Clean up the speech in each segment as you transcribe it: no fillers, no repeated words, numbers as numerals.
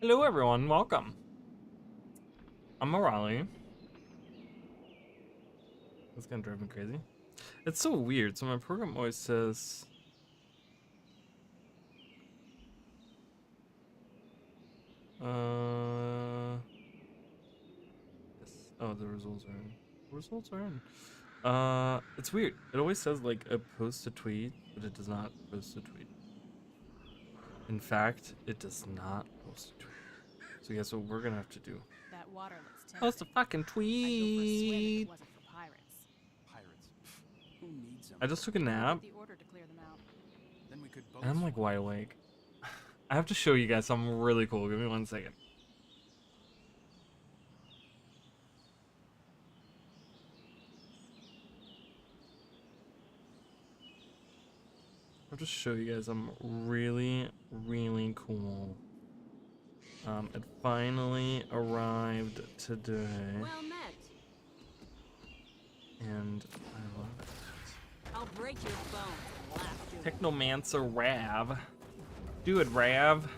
Hello everyone, welcome. I'm Morali. That's gonna drive me crazy. It's so weird. So my program always says yes. Oh, the results are in. The results are in. It's weird. It always says like a post a tweet, but it does not post a tweet. In fact, it does not post a tweet. So guess what we're gonna have to do? That water looks Post a tempting. fucking I'd go for a swim if it tweet. wasn't for pirates. Pirates? Who needs them? I just took a We'll nap get the order to clear them out. Then we could both. and I'm like wide awake. I have to show you guys something really cool. Give me 1 second. I'll just show you guys I'm really cool. It finally arrived today, Well met. and I love it. I'll break your bones and laugh too. Technomancer Rav. Do it, Rav.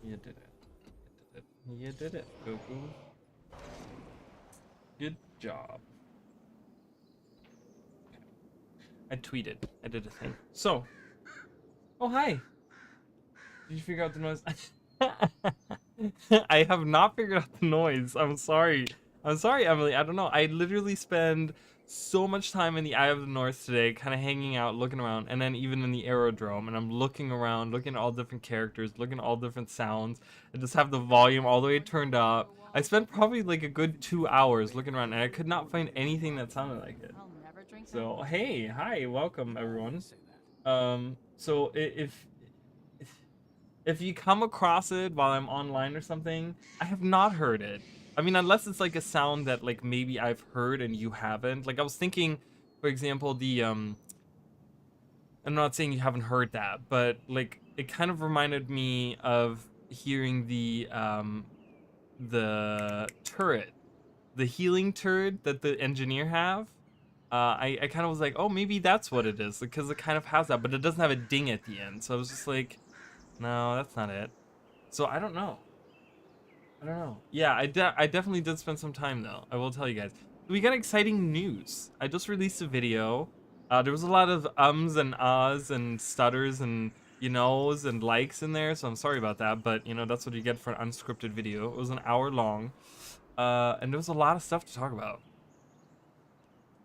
You did it. You did it, Goku. Good job. I tweeted. I did a thing. So. Oh, hi. Did you figure out the noise? I have not figured out the noise. I'm sorry. I'm sorry, Emily. I don't know. I literally spend so much time in the Eye of the North today, kind of hanging out, looking around, and then even in the aerodrome, and I'm looking around, looking at all different characters, looking at all different sounds, and just have the volume all the way turned up. I spent probably like a good 2 hours looking around, and I could not find anything that sounded like it. I'll never drink So, that. hey, hi, welcome everyone. Say that. So if you come across it while I'm online or something, I have not heard it. I mean, unless it's like a sound that like maybe I've heard and you haven't. Like I was thinking, for example, I'm not saying you haven't heard that, but like it kind of reminded me of hearing the turret, the healing turret that the engineer have. I kind of was like, oh, maybe that's what it is, because it kind of has that, but it doesn't have a ding at the end. So I was just like, no, that's not it. So I don't know. I don't know. Yeah, I definitely did spend some time though. I will tell you guys. We got exciting news. I just released a video. There was a lot of ums and ahs and stutters and you knows and likes in there, so I'm sorry about that. But you know that's what you get for an unscripted video. It was an hour long, and there was a lot of stuff to talk about.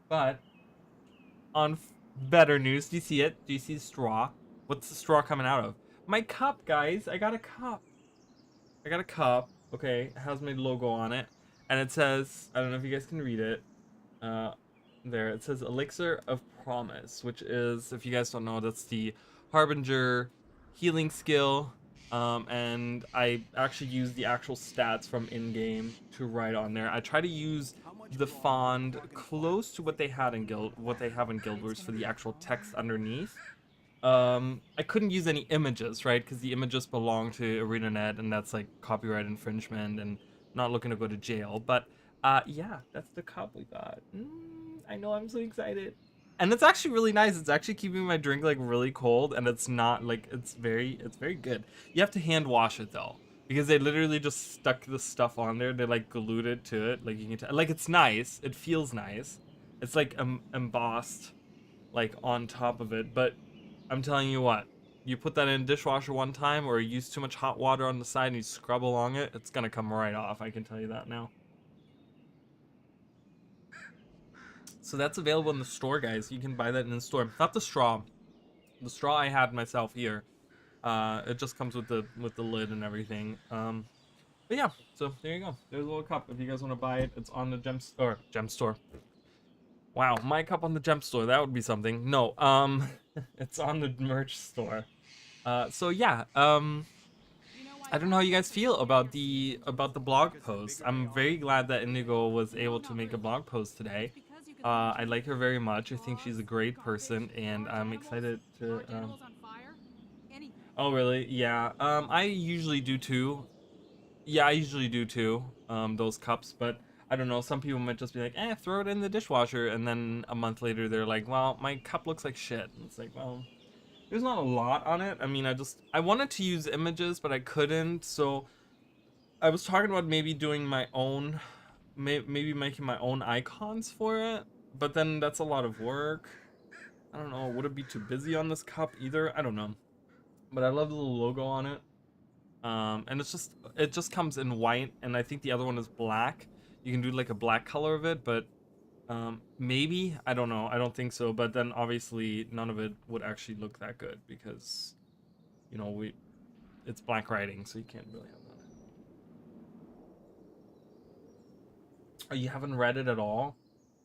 But on better news, do you see it? Do you see the straw? What's the straw coming out of? My cup, guys. I got a cup. I got a cup. Okay, it has my logo on it, and it says, I don't know if you guys can read it. There it says Elixir of Promise, which is, if you guys don't know, that's the Harbinger healing skill. And I actually use the actual stats from in-game to write on there. I try to use the font close to what they had in what they have in Guild Wars for the actual text underneath. I couldn't use any images, right? Because the images belong to ArenaNet, and that's like copyright infringement, and not looking to go to jail. But yeah, that's the cup we got. I know, I'm so excited, and it's actually really nice. It's actually keeping my drink like really cold, and it's not like it's very good. You have to hand wash it though, because they literally just stuck the stuff on there. They like glued it to it. Like you can tell, like it's nice. It feels nice. It's like embossed, like on top of it, but I'm telling you what, you put that in a dishwasher one time or you use too much hot water on the side and you scrub along it, it's gonna come right off, I can tell you that now. So that's available in the store, guys. You can buy that in the store. Not the straw. The straw I had myself here. It just comes with the lid and everything. But yeah, so there you go. There's a little cup. If you guys want to buy it, it's on the gem store. Wow, my cup on the gem store. That would be something. No, it's on the merch store. So yeah, I don't know how you guys feel about the blog post. I'm very glad that Indigo was able to make a blog post today. I like her very much. I think she's a great person, and I'm excited to. Oh really? Yeah. I usually do too. Yeah, I usually do too. Those cups, but I don't know. Some people might just be like, throw it in the dishwasher, and then a month later they're like, well, my cup looks like shit. And it's like, well, there's not a lot on it. I mean, I wanted to use images, but I couldn't. So I was talking about maybe doing my own, maybe making my own icons for it. But then that's a lot of work. I don't know. Would it be too busy on this cup either? I don't know. But I love the little logo on it. And it just comes in white, and I think the other one is black. You can do like a black color of it, but maybe, I don't know. I don't think so. But then obviously none of it would actually look that good because, you know, it's black writing, so you can't really have that. Oh, you haven't read it at all?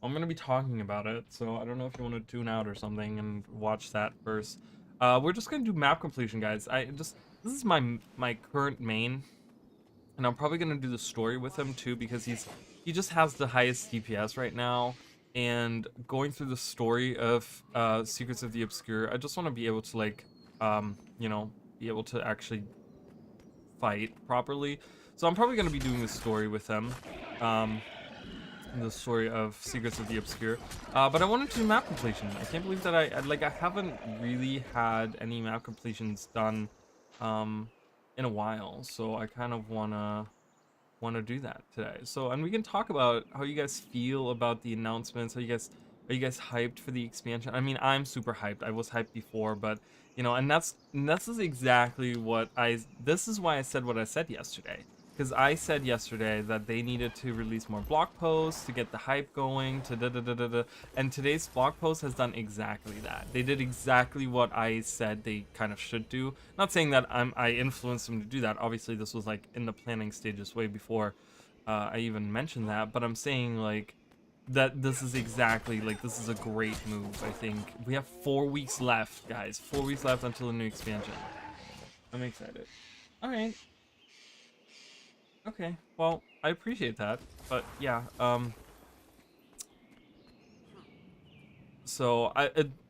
I'm gonna be talking about it, so I don't know if you want to tune out or something and watch that first. We're just gonna do map completion, guys. This is my current main, and I'm probably gonna do the story with him too because he just has the highest DPS right now. And going through the story of Secrets of the Obscure, I just want to be able to like, you know, be able to actually fight properly. So I'm probably gonna be doing the story with him. The story of Secrets of the Obscure, but I wanted to do map completion. I can't believe that I haven't really had any map completions done in a while, so I kind of wanna do that today. So, and we can talk about how you guys feel about the announcements. Are you guys hyped for the expansion? I mean, I'm super hyped. I was hyped before, but you know, and this is exactly what this is why I said what I said yesterday. Because I said yesterday that they needed to release more blog posts to get the hype going, and today's blog post has done exactly that. They did exactly what I said they kind of should do. Not saying that I influenced them to do that. Obviously, this was like in the planning stages way before I even mentioned that. But I'm saying like that this is exactly like this is a great move. I think we have 4 weeks left, guys. 4 weeks left until the new expansion. I'm excited. All right. Okay, well, I appreciate that, but yeah, so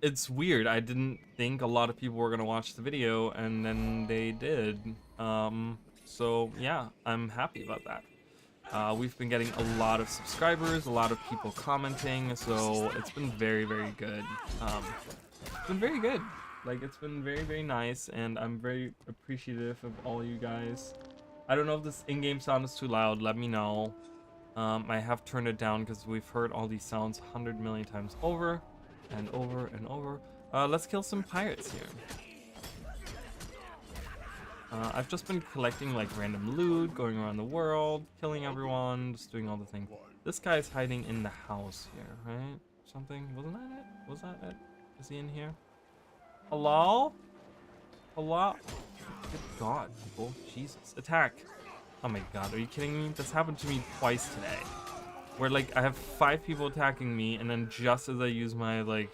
it's weird. I didn't think a lot of people were gonna watch the video, and then they did. So yeah, I'm happy about that. We've been getting a lot of subscribers, a lot of people commenting, so it's been very, very good. It's been very good. Like, it's been very, very nice, and I'm very appreciative of all you guys. I don't know if this in-game sound is too loud. Let me know. I have turned it down because we've heard all these sounds 100 million times over and over and over. Let's kill some pirates here. I've just been collecting like random loot, going around the world, killing everyone, just doing all the things. This guy's hiding in the house here, right? Something? Wasn't that it? Was that it? Is he in here? Hello? Hello? Good God, people. Jesus. Attack. Oh my God, are you kidding me? This happened to me twice today. Where like I have 5 people attacking me, and then just as I use my like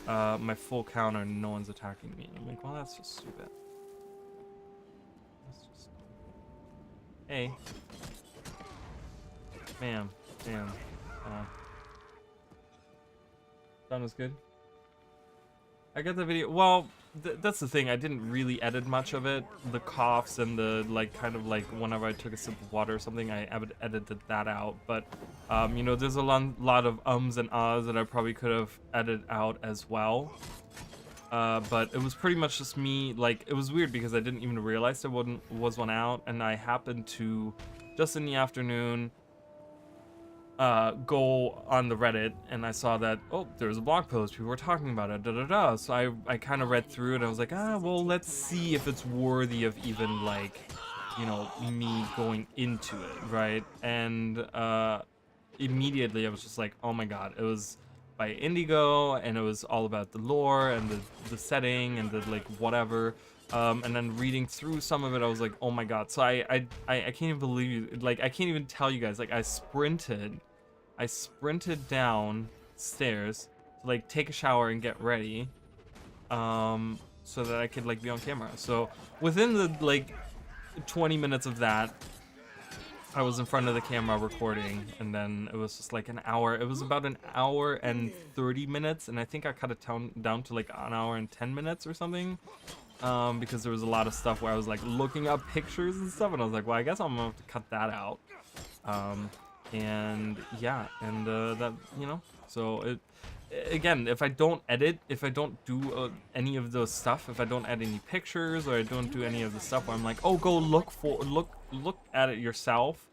my full counter, no one's attacking me. I'm like, well, that's just stupid. That's just... Hey. Bam. Bam. Sound was good. I got the video. Well, that's the thing. I didn't really edit much of it. The coughs and the like, kind of like whenever I took a sip of water or something, I edited that out. But you know, there's a lot of ums and ahs that I probably could have edited out as well. But it was pretty much just me. Like, it was weird because I didn't even realize there was one out, and I happened to just in the afternoon go on the Reddit, and I saw that, oh, there was a blog post, people were talking about it, so I kind of read through it, and I was like, well, let's see if it's worthy of even, like, you know, me going into it, right? And immediately I was just like, oh my God, it was by Indigo, and it was all about the lore and the setting and the like whatever. And then reading through some of it, I was like, oh my God. So I can't even believe, like, I can't even tell you guys, like, I sprinted downstairs to like take a shower and get ready, so that I could like be on camera. So within the like 20 minutes of that, I was in front of the camera recording, and then it was just like an hour. It was about an hour and 30 minutes, and I think I cut it down to like an hour and 10 minutes or something. Because there was a lot of stuff where I was like looking up pictures and stuff, and I was like, well, I guess I'm gonna have to cut that out. And yeah, and that, you know, so again, if I don't edit, if I don't do any of those stuff, if I don't add any pictures or I don't do any of the stuff where I'm like, oh, go look at it yourself.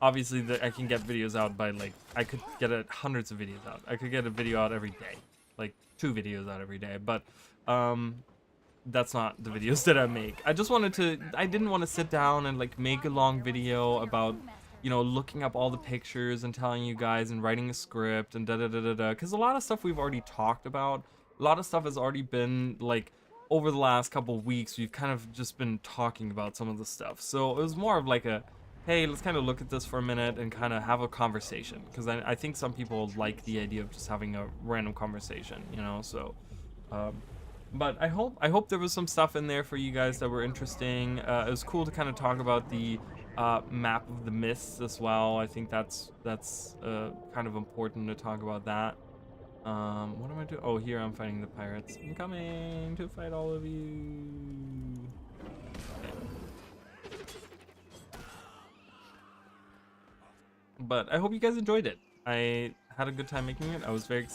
Obviously, I can get videos out by like, I could get hundreds of videos out. I could get a video out every day, like 2 videos out every day. But that's not the videos that I make. I just wanted to, I didn't want to sit down and like make a long video about, you know, looking up all the pictures and telling you guys and writing a script and da da da da da. Because a lot of stuff we've already talked about. A lot of stuff has already been like, over the last couple of weeks, we've kind of just been talking about some of the stuff. So it was more of like a, hey, let's kind of look at this for a minute and kind of have a conversation. Because I think some people like the idea of just having a random conversation, you know, so. But I hope there was some stuff in there for you guys that were interesting. It was cool to kind of talk about the map of the mists as well. I think that's kind of important to talk about that. What am I doing? Oh, here I'm fighting the pirates. I'm coming to fight all of you. Okay. But I hope you guys enjoyed it. I had a good time making it. I was very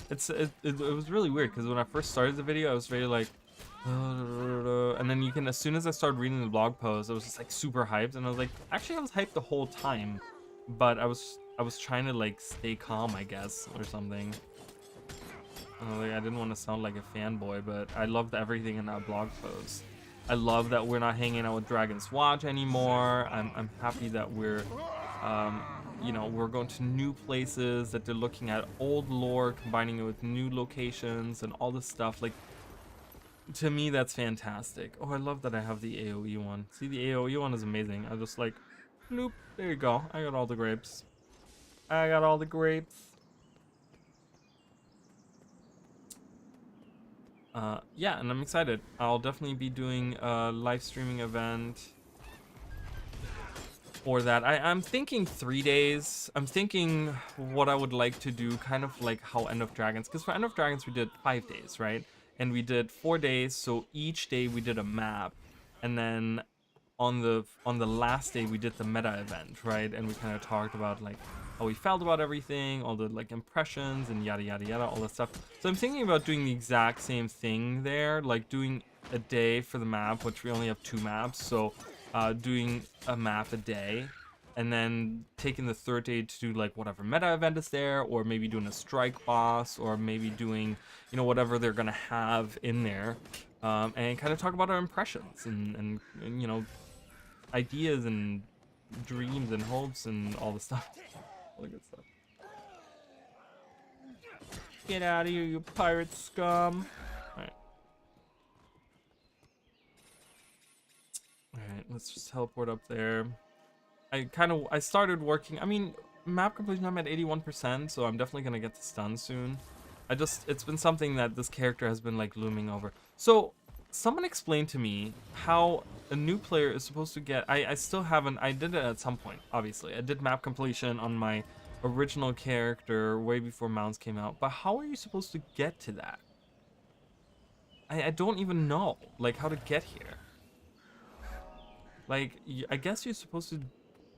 it was really weird because when I first started the video I was very like and then as soon as I started reading the blog post I was just like super hyped, and I was like, actually I was hyped the whole time, but I was trying to like stay calm, I guess, or something. Like, I didn't want to sound like a fanboy, but I loved everything in that blog post. I love that we're not hanging out with Dragon's Watch anymore. I'm happy that we're you know, we're going to new places, that they're looking at old lore, combining it with new locations and all this stuff. Like, to me, that's fantastic. Oh, I love that I have the AoE one. See, the AoE one is amazing. I just like, nope, there you go. I got all the grapes. I got all the grapes. Yeah, and I'm excited. I'll definitely be doing a live streaming event for that. I'm thinking 3 days. I'm thinking what I would like to do, kind of like how End of Dragons, because for End of Dragons we did 5 days, right? And we did 4 days, so each day we did a map, and then on the last day we did the meta event, right? And we kind of talked about like how we felt about everything, all the like impressions and yada yada yada, all that stuff. So I'm thinking about doing the exact same thing there, like doing a day for the map, which we only have 2 maps, so doing a map a day, and then taking the 3rd day to do like whatever meta event is there, or maybe doing a strike boss, or maybe doing, you know, whatever they're gonna have in there, and kind of talk about our impressions and you know, ideas and dreams and hopes and all the stuff, all the good stuff. Get out of here, you pirate scum! Alright, let's just teleport up there. I started working, I mean, map completion, I'm at 81%, so I'm definitely gonna get this done soon. It's been something that this character has been like looming over. So, someone explained to me how a new player is supposed to get, I still haven't, I did it at some point, obviously. I did map completion on my original character way before Mounts came out, but how are you supposed to get to that? I don't even know, like, how to get here. Like, I guess you're supposed to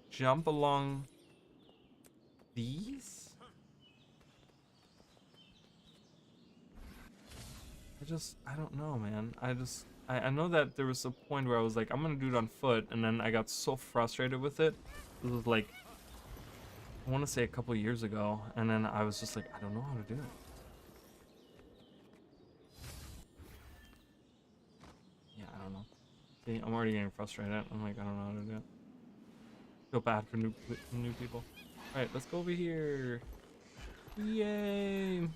jump along these? I don't know, man. I know that there was a point where I was like, I'm gonna do it on foot, and then I got so frustrated with it. This was like, I want to say a couple years ago, and then I was just like, I don't know how to do it. Yeah, I don't know. See, I'm already getting frustrated. I'm like, I don't know how to do it. Feel bad for new people. Alright, let's go over here. Yay!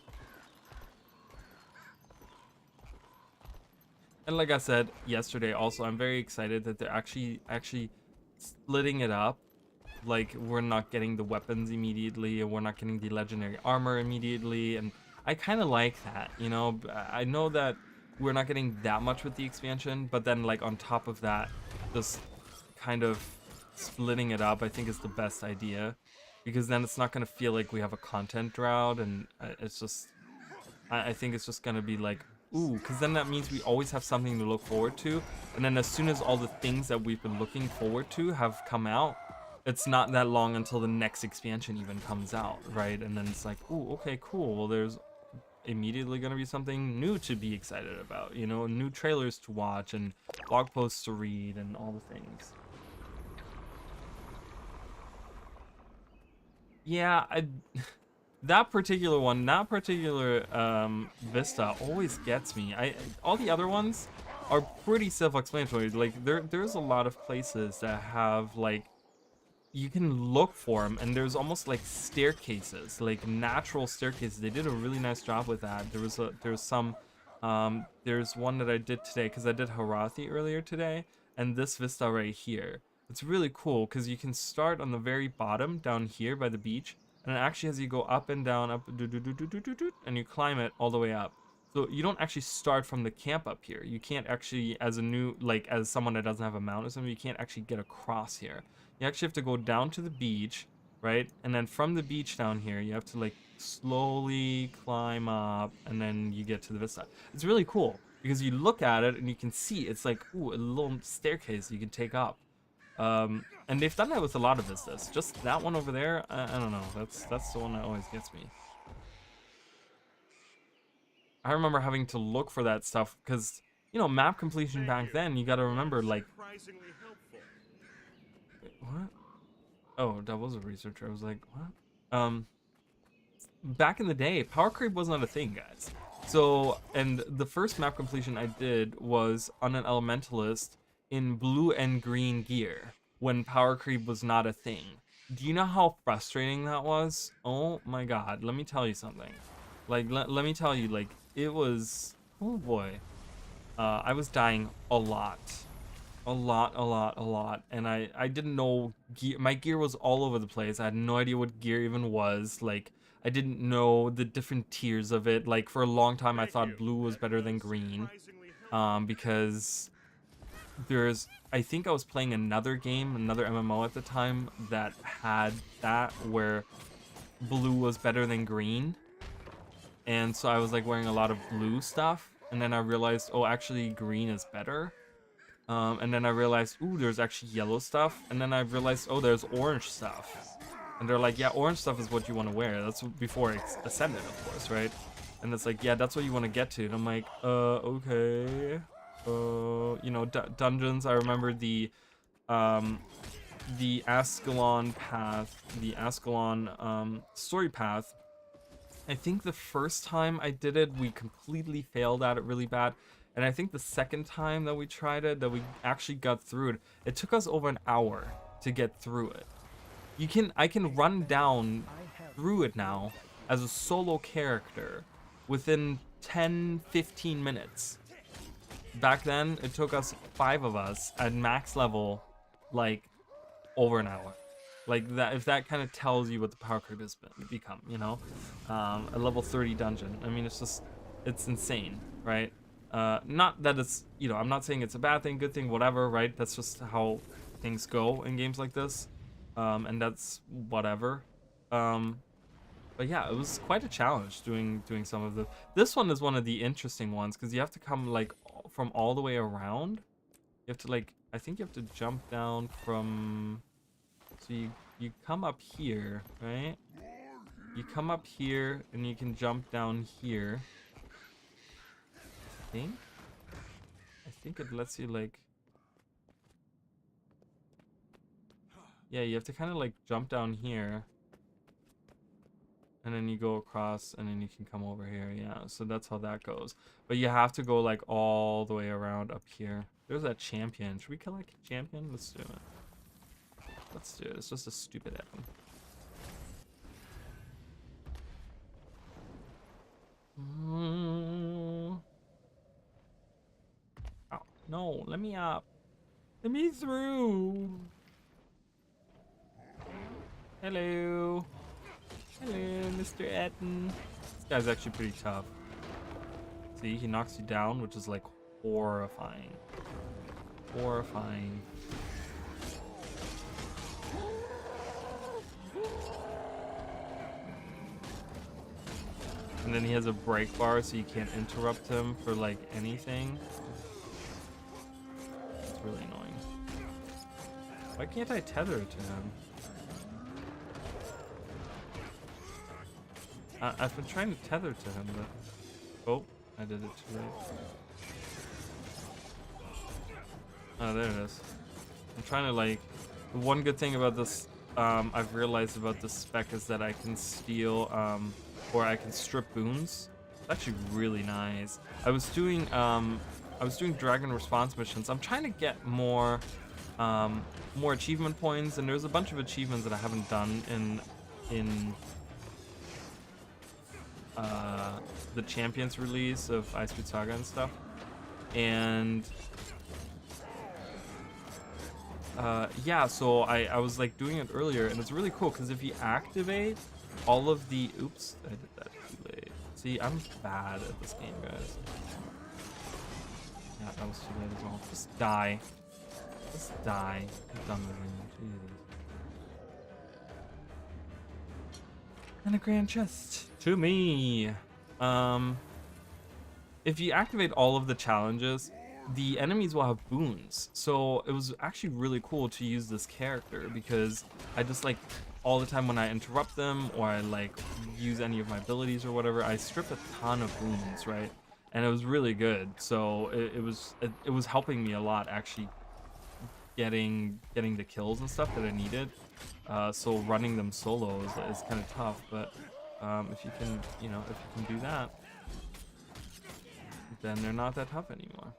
And like I said yesterday also, I'm very excited that they're actually splitting it up. Like, we're not getting the weapons immediately, and we're not getting the legendary armor immediately, and I kind of like that, you know? I know that we're not getting that much with the expansion, but then like on top of that, just kind of splitting it up I think is the best idea, because then it's not going to feel like we have a content drought, and it's just, I think it's just going to be like, ooh, because then that means we always have something to look forward to, and then as soon as all the things that we've been looking forward to have come out, it's not that long until the next expansion even comes out, right? And then it's like, ooh, okay, cool, well, there's immediately going to be something new to be excited about, you know, new trailers to watch and blog posts to read and all the things. Yeah, that particular one, that particular vista always gets me. All the other ones are pretty self-explanatory. Like there's a lot of places that have like you can look for them, and there's almost like staircases, like natural staircases. They did a really nice job with that. There's one that I did today because I did Harathi earlier today, and this vista right here. It's really cool because you can start on the very bottom down here by the beach, and it actually has you go up and down, up, and you climb it all the way up. So you don't actually start from the camp up here. You can't actually, as someone that doesn't have a mount or something, you can't actually get across here. You actually have to go down to the beach, right? And then from the beach down here, you have to like slowly climb up, and then you get to the vista. It's really cool because you look at it and you can see it's like, ooh, a little staircase you can take up. And they've done that with a lot of vistas. Just that one over there, I don't know. That's the one that always gets me. I remember having to look for that stuff because, you know, map completion back then, you got to remember, like... Wait, what? Oh, that was a researcher. I was like, what? Back in the day, power creep was not a thing, guys. So, and the first map completion I did was on an elementalist in blue and green gear when power creep was not a thing. Do you know how frustrating that was? Oh my god, let me tell you something. Like, let me tell you, like, it was, oh boy. I was dying a lot. And I didn't know gear. My gear was all over the place. I had no idea what gear even was. Like, I didn't know the different tiers of it. Like, for a long time, I thought blue was better than green. Because I think I was playing another game, another MMO at the time, that had that where blue was better than green. And so I was like wearing a lot of blue stuff. And then I realized, oh, actually green is better. And then I realized, ooh, there's actually yellow stuff. And then I realized, oh, there's orange stuff. And they're like, yeah, orange stuff is what you want to wear. That's before it ascended, of course, right? And it's like, yeah, that's what you want to get to. And I'm like, okay. You know, dungeons. I remember the Ascalon path, the Ascalon story path. I think the first time I did it, we completely failed at it really bad. And I think the second time that we tried it, that we actually got through it, it took us over an hour to get through it. I can run down through it now as a solo character within 10-15 minutes. Back then, it took us 5 of us at max level, like, over an hour. Like, that, if that kind of tells you what the power creep has become, you know? A level 30 dungeon. I mean, it's insane, right? Not that it's, you know, I'm not saying it's a bad thing, good thing, whatever, right? That's just how things go in games like this. And that's whatever. But yeah, it was quite a challenge doing some of the... This one is one of the interesting ones, because you have to come, like, from all the way around. You have to, like, I think you have to jump down from... So you come up here, right? You come up here, and you can jump down here. I think it lets you, like... Yeah, you have to kind of, like, jump down here. And then you go across, and then you can come over here. Yeah, so that's how that goes. But you have to go, like, all the way around up here. There's that champion. Should we collect a champion? Let's do it. Let's do it. It's just a stupid item. Oh, no. Let me up. Let me through. Hello. Hello, Mr. Etten. This guy's actually pretty tough. See, he knocks you down, which is like horrifying. Horrifying. And then he has a break bar, so you can't interrupt him for like anything. It's really annoying. Why can't I tether to him? I've been trying to tether to him, but Oh, I did it too late. Oh, there it is. I'm trying to like. The one good thing about this, I've realized about this spec is that I can steal, or I can strip boons. It's actually really nice. I was doing dragon response missions. I'm trying to get more, more achievement points, and there's a bunch of achievements that I haven't done in the Champions release of Ice Speed Saga and stuff, and yeah, so I was like doing it earlier, and it's really cool because if you activate all of the, oops, I did that too late. See, I'm bad at this game, guys. Yeah, that was too late as well. Just die. Just die. I'm done with you. Jesus. And a grand chest to me. If you activate all of the challenges, the enemies will have boons. So it was actually really cool to use this character because I just like all the time when I interrupt them or I like use any of my abilities or whatever, I strip a ton of boons, right? And it was really good. So it was helping me a lot actually getting the kills and stuff that I needed. So running them solo is kind of tough, but if you can, you know, if you can do that, then they're not that tough anymore.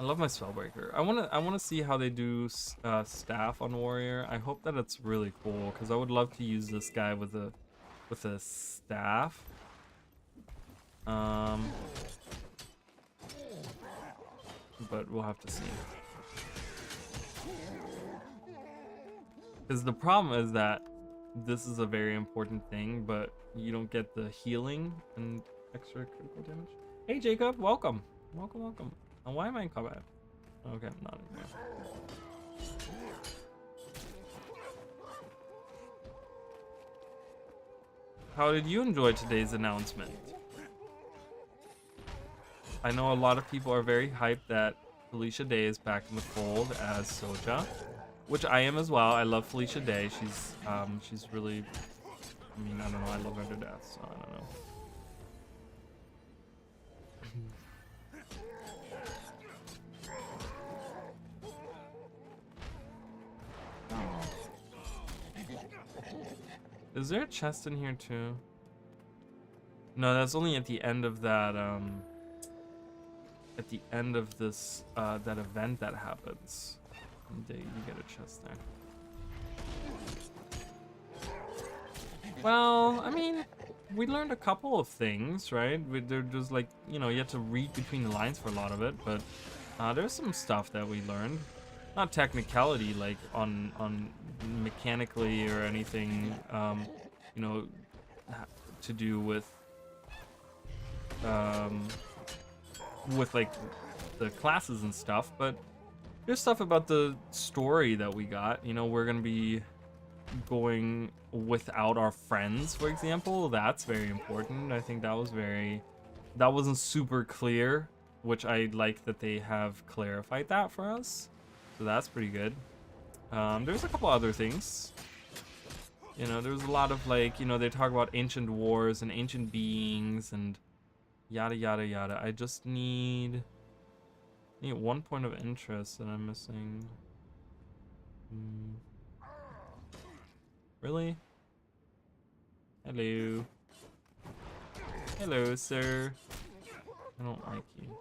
I love my Spellbreaker. I wanna see how they do staff on Warrior. I hope that it's really cool because I would love to use this guy with a staff. But we'll have to see. Because the problem is that this is a very important thing, but you don't get the healing and extra critical damage. Hey Jacob, welcome. Welcome. And why am I in combat? Okay, I'm not anymore. How did you enjoy today's announcement? I know a lot of people are very hyped that Felicia Day is back in the fold as Soja, which I am as well. I love Felicia Day. She's really, I mean, I don't know. I love her to death, so I don't know. Is there a chest in here too? No, that's only at the end of that, at the end of this, that event that happens. You get a chest there. Well, I mean, we learned a couple of things, right? They're just like, you know, you have to read between the lines for a lot of it, but there's some stuff that we learned. Not technicality, like on mechanically or anything, you know, to do with like the classes and stuff, but there's stuff about the story that we got. You know, we're gonna be going without our friends, for example. That's very important. I think that wasn't super clear, which I like that they have clarified that for us. So that's pretty good. There's a couple other things. You know, there's a lot of like, you know, they talk about ancient wars and ancient beings and yada yada yada. I just need 1 point of interest that I'm missing. Really? Hello. Hello, sir. I don't like you.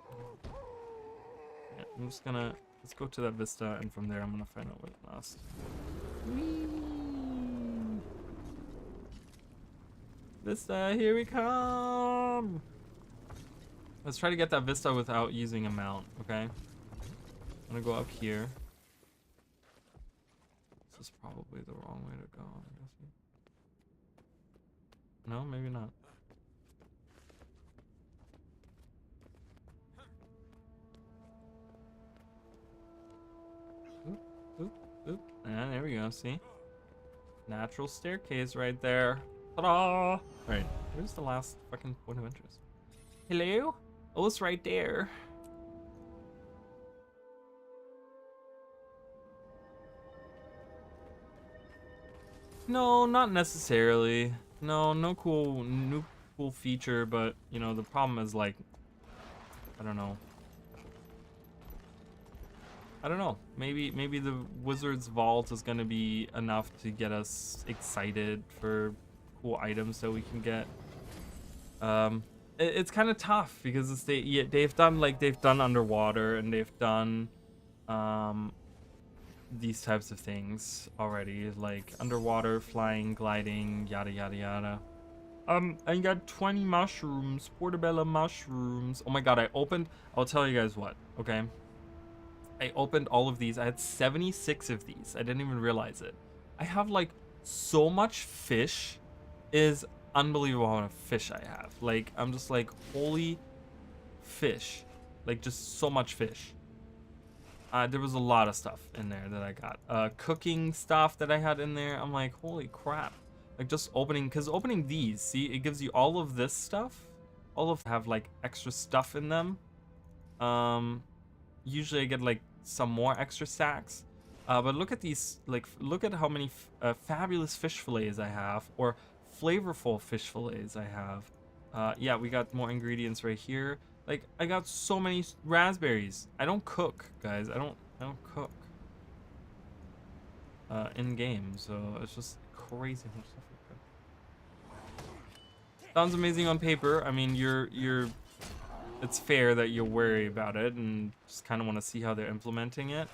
Yeah, I'm just gonna, let's go to that vista, and from there I'm gonna find out what's last. Vista, here we come! Let's try to get that vista without using a mount, okay? I'm gonna go up here. This is probably the wrong way to go, I'm guessing. No, maybe not. Oop, oop, oop. And there we go, see? Natural staircase right there. Ta-da! Right, where's the last fucking point of interest? Hello? Oh, it's right there. No, not necessarily. No, no cool, new cool feature, but you know the problem is like, I don't know. I don't know. Maybe the Wizard's Vault is gonna be enough to get us excited for cool items that we can get. It's kind of tough because they've done underwater and they've done these types of things already, like underwater, flying, gliding, yada yada yada. I got 20 mushrooms, portobello mushrooms. Oh my god, I'll tell you guys what, okay? I opened all of these. I had 76 of these. I didn't even realize it. I have like so much fish. Is unbelievable how much fish I have. Like, I'm just like, holy fish. Like, just so much fish. There was a lot of stuff in there that I got. Cooking stuff that I had in there. I'm like, holy crap. Like, just because opening these, see, it gives you all of this stuff. All of have like extra stuff in them. Usually I get like some more extra sacks. But look at these, like, look at how many fabulous fish fillets I have, or flavorful fish fillets I have. Yeah, we got more ingredients right here. Like, I got so many raspberries. I don't cook, guys. I don't cook in game, so it's just crazy how much stuff I cook. Sounds amazing on paper. I mean, it's fair that you're worried about it and just kind of want to see how they're implementing it.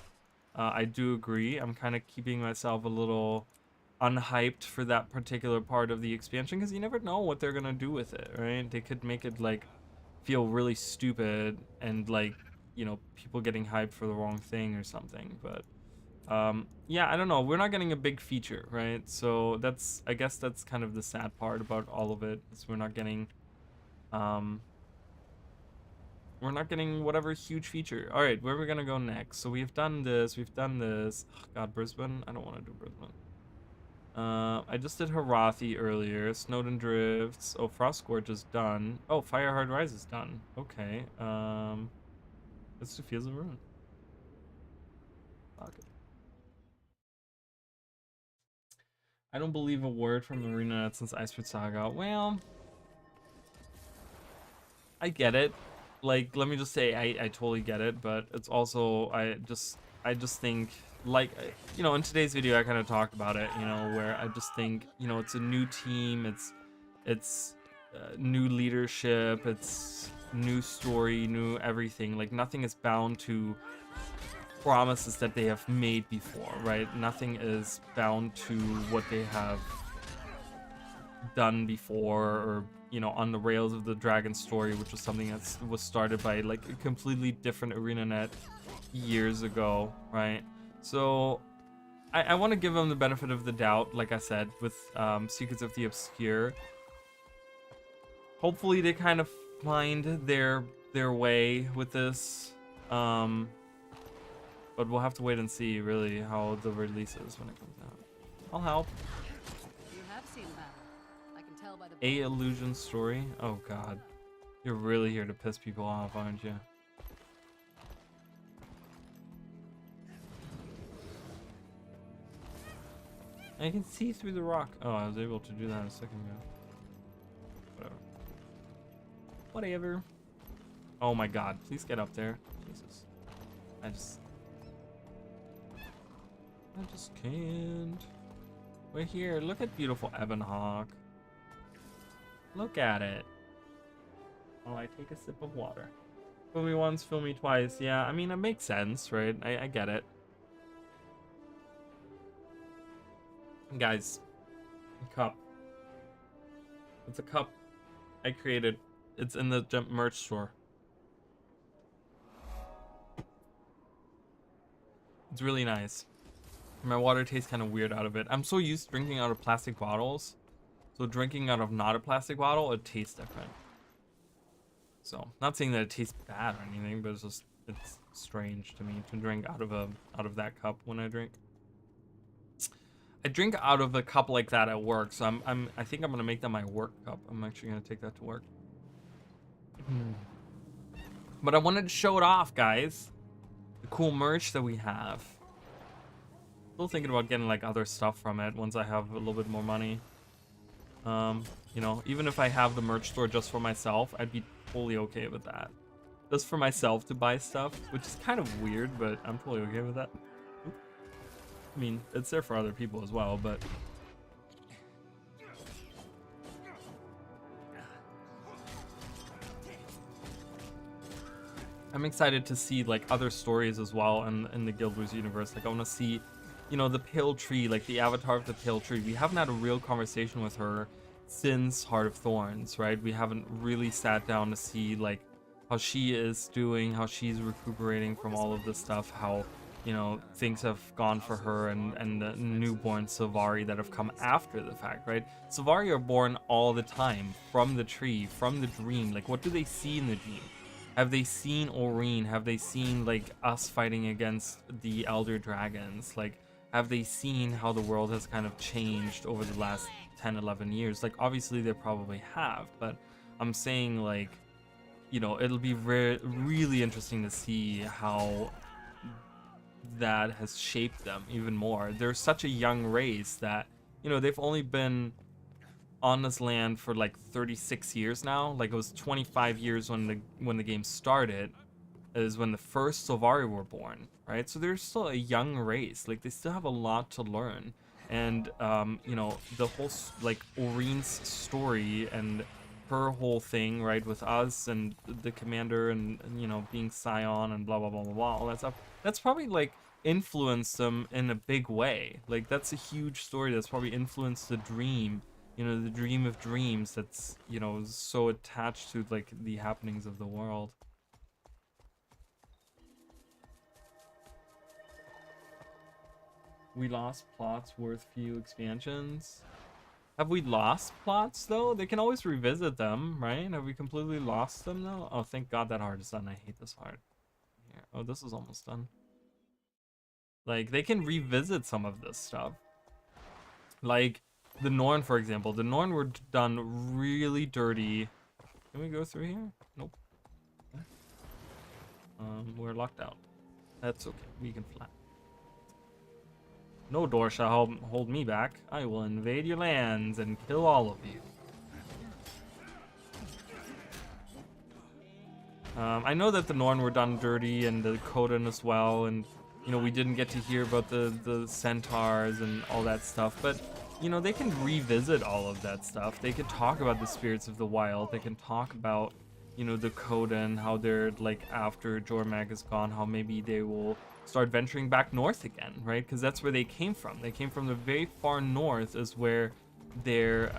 I do agree. I'm kind of keeping myself a little unhyped for that particular part of the expansion because you never know what they're gonna do with it, right? They could make it like feel really stupid and like, you know, people getting hyped for the wrong thing or something. But yeah, I don't know. We're not getting a big feature, right? So I guess that's kind of the sad part about all of it, is we're not getting whatever huge feature. All right, where are we gonna go next? So we've done this. Oh, God, Brisbane. I don't want to do Brisbane. I just did Harathi earlier. Snowden Drifts. Oh, Frostgorge is done. Oh, Firehard Rise is done. Okay. Let's do Fields of Ruin. Okay. I don't believe a word from ArenaNet since Iceberg Saga. Well, I get it. Like, let me just say, I totally get it, but it's also, I just think, like, you know, in today's video I kind of talked about it, you know, where I just think, you know, it's a new team, it's new leadership, it's new story, new everything. Like, nothing is bound to promises that they have made before, right? Nothing is bound to what they have done before, or, you know, on the rails of the Dragon story, which was something that was started by like a completely different ArenaNet years ago, right? So I want to give them the benefit of the doubt, like I said, with Secrets of the Obscure. Hopefully they kind of find their way with this, but we'll have to wait and see really how the release is when it comes out. I'll help. You have seen that. I can tell by the A illusion story. Oh god, you're really here to piss people off, aren't you? I can see through the rock. Oh, I was able to do that a second ago. Whatever. Whatever. Oh my god, please get up there. Jesus. I just can't. We're here. Look at beautiful Ebonhawk. Look at it. Oh, I take a sip of water. Fool me once, fool me twice. Yeah, I mean, it makes sense, right? I get it. Guys, cup. It's a cup I created. It's in the Jump merch store. It's really nice. My water tastes kind of weird out of it. I'm so used to drinking out of plastic bottles. So drinking out of not a plastic bottle, it tastes different. So, not saying that it tastes bad or anything, but it's strange to me to drink out of that cup when I drink. I drink out of a cup like that at work, so I think I'm gonna make that my work cup. I'm actually gonna take that to work. But I wanted to show it off, guys. The cool merch that we have. Still thinking about getting like other stuff from it once I have a little bit more money. You know, even if I have the merch store just for myself, I'd be totally okay with that. Just for myself to buy stuff, which is kind of weird, but I'm totally okay with that. I mean, it's there for other people as well, but I'm excited to see like other stories as well in the Guild Wars universe. Like I want to see, you know, the Pale Tree, like the avatar of the Pale Tree. We haven't had a real conversation with her since Heart of Thorns, right? We haven't really sat down to see like how she is doing, how she's recuperating from all of this stuff, how, you know, things have gone for her and the newborn Sylvari that have come after the fact, right? Sylvari are born all the time from the tree, from the dream. Like what do they see in the dream? Have they seen Oreen? Have they seen like us fighting against the Elder Dragons? Like have they seen how the world has kind of changed over the last 10, 11 years? Like obviously they probably have, but I'm saying like, you know, it'll be really interesting to see how that has shaped them even more. They're such a young race that, you know, they've only been on this land for like 36 years now. Like it was 25 years when the game started, is when the first Sylvari were born, right? So they're still a young race. Like they still have a lot to learn. And you know, the whole like Oreen's story and her whole thing, right, with us and the commander and you know being Scion and blah blah blah blah blah, all that stuff, that's probably like influenced them in a big way. Like that's a huge story that's probably influenced the dream, you know, the dream of dreams that's, you know, so attached to like the happenings of the world. We lost plots worth few expansions. Have we lost plots though? They can always revisit them, right? Have we completely lost them though? Oh, thank God that heart is done. I hate this heart. Here. Oh, this is almost done. Like, they can revisit some of this stuff. Like, the Norn, for example. The Norn were done really dirty. Can we go through here? Nope. We're locked out. That's okay. We can fly. No door shall hold me back. I will invade your lands and kill all of you. I know that the Norn were done dirty and the Codan as well, and you know we didn't get to hear about the centaurs and all that stuff, but you know they can revisit all of that stuff. They could talk about the spirits of the wild. They can talk about, you know, the Codan, how they're like after Jormag is gone, how maybe they will start venturing back north again, right? Because that's where they came from. They came from the very far north, is where their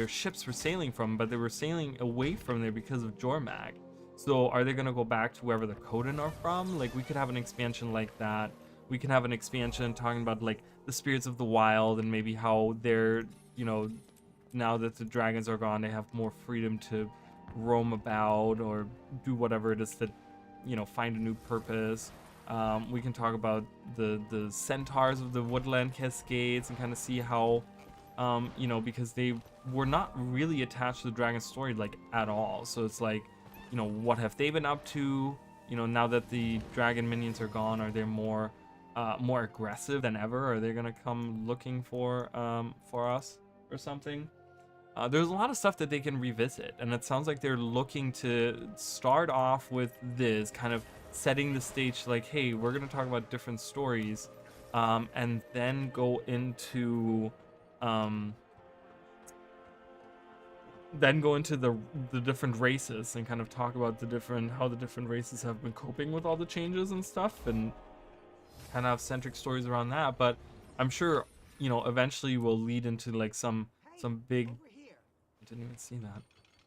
ships were sailing from, but they were sailing away from there because of Jormag. So are they gonna go back to wherever the Codan are from? Like we could have an expansion like that. We can have an expansion talking about like the spirits of the wild and maybe how they're, you know, now that the dragons are gone, they have more freedom to roam about or do whatever it is that, you know, find a new purpose. We can talk about the centaurs of the Woodland Cascades and kind of see how, you know, because they were not really attached to the dragon story like at all. So it's like, you know, what have they been up to? You know, now that the dragon minions are gone, are they more aggressive than ever? Are they gonna come looking for us or something? There's a lot of stuff that they can revisit, and it sounds like they're looking to start off with this kind of setting the stage, like, hey, we're gonna talk about different stories, and then go into the different races and kind of talk about how the different races have been coping with all the changes and stuff, and kind of have centric stories around that. But I'm sure, you know, eventually will lead into like some big, I didn't even see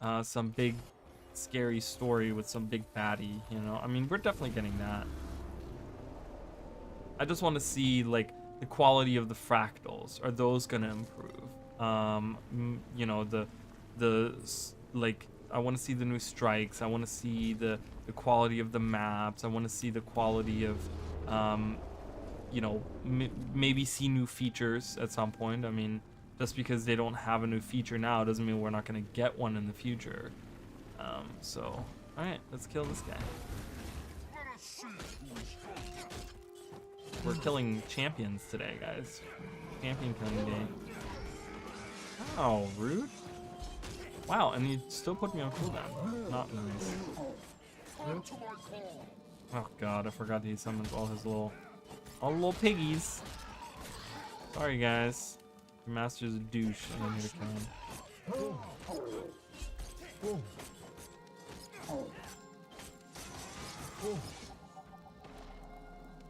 that, some big scary story with some big baddie, you know. I mean, we're definitely getting that. I just want to see like the quality of the fractals. Are those gonna improve? You know, the like, I want to see the new strikes. I want to see the quality of the maps. I want to see the quality of you know, maybe see new features at some point. I mean, just because they don't have a new feature now doesn't mean we're not going to get one in the future. So, all right, let's kill this guy. We're killing champions today, guys. Champion killing day. Oh, rude. Wow, and you still put me on cooldown. Not nice. Oh god, I forgot he summons all the little piggies. Sorry guys. Your master's a douche. I'm here to kill him.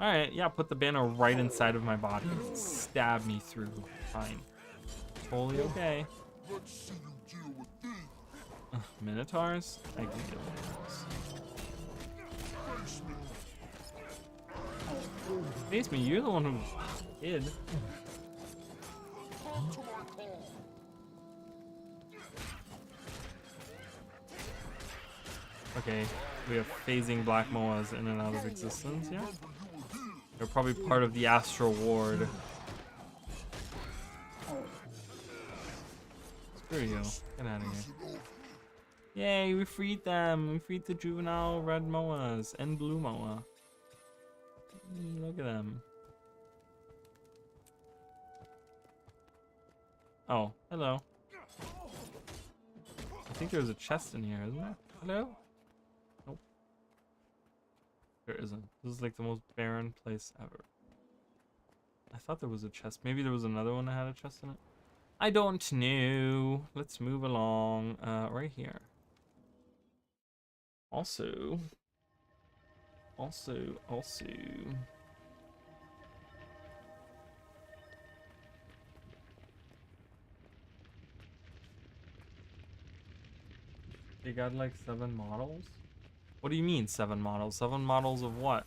Alright, yeah, put the banner right inside of my body. Stab me through. Fine. Totally okay. Minotaurs? I can deal with those. Face me, you're the one who did. Okay, we have phasing black moas in and out of existence, yeah? They're probably part of the Astral Ward. Screw you. Get out of here. Yay, we freed them! We freed the juvenile red moas and blue moa. Look at them. Oh, hello. I think there's a chest in here, isn't there? Hello? Nope. There isn't. This is like the most barren place ever. I thought there was a chest. Maybe there was another one that had a chest in it. I don't know. Let's move along. Right here. Also. They got like 7 models? What do you mean 7 models? 7 models of what?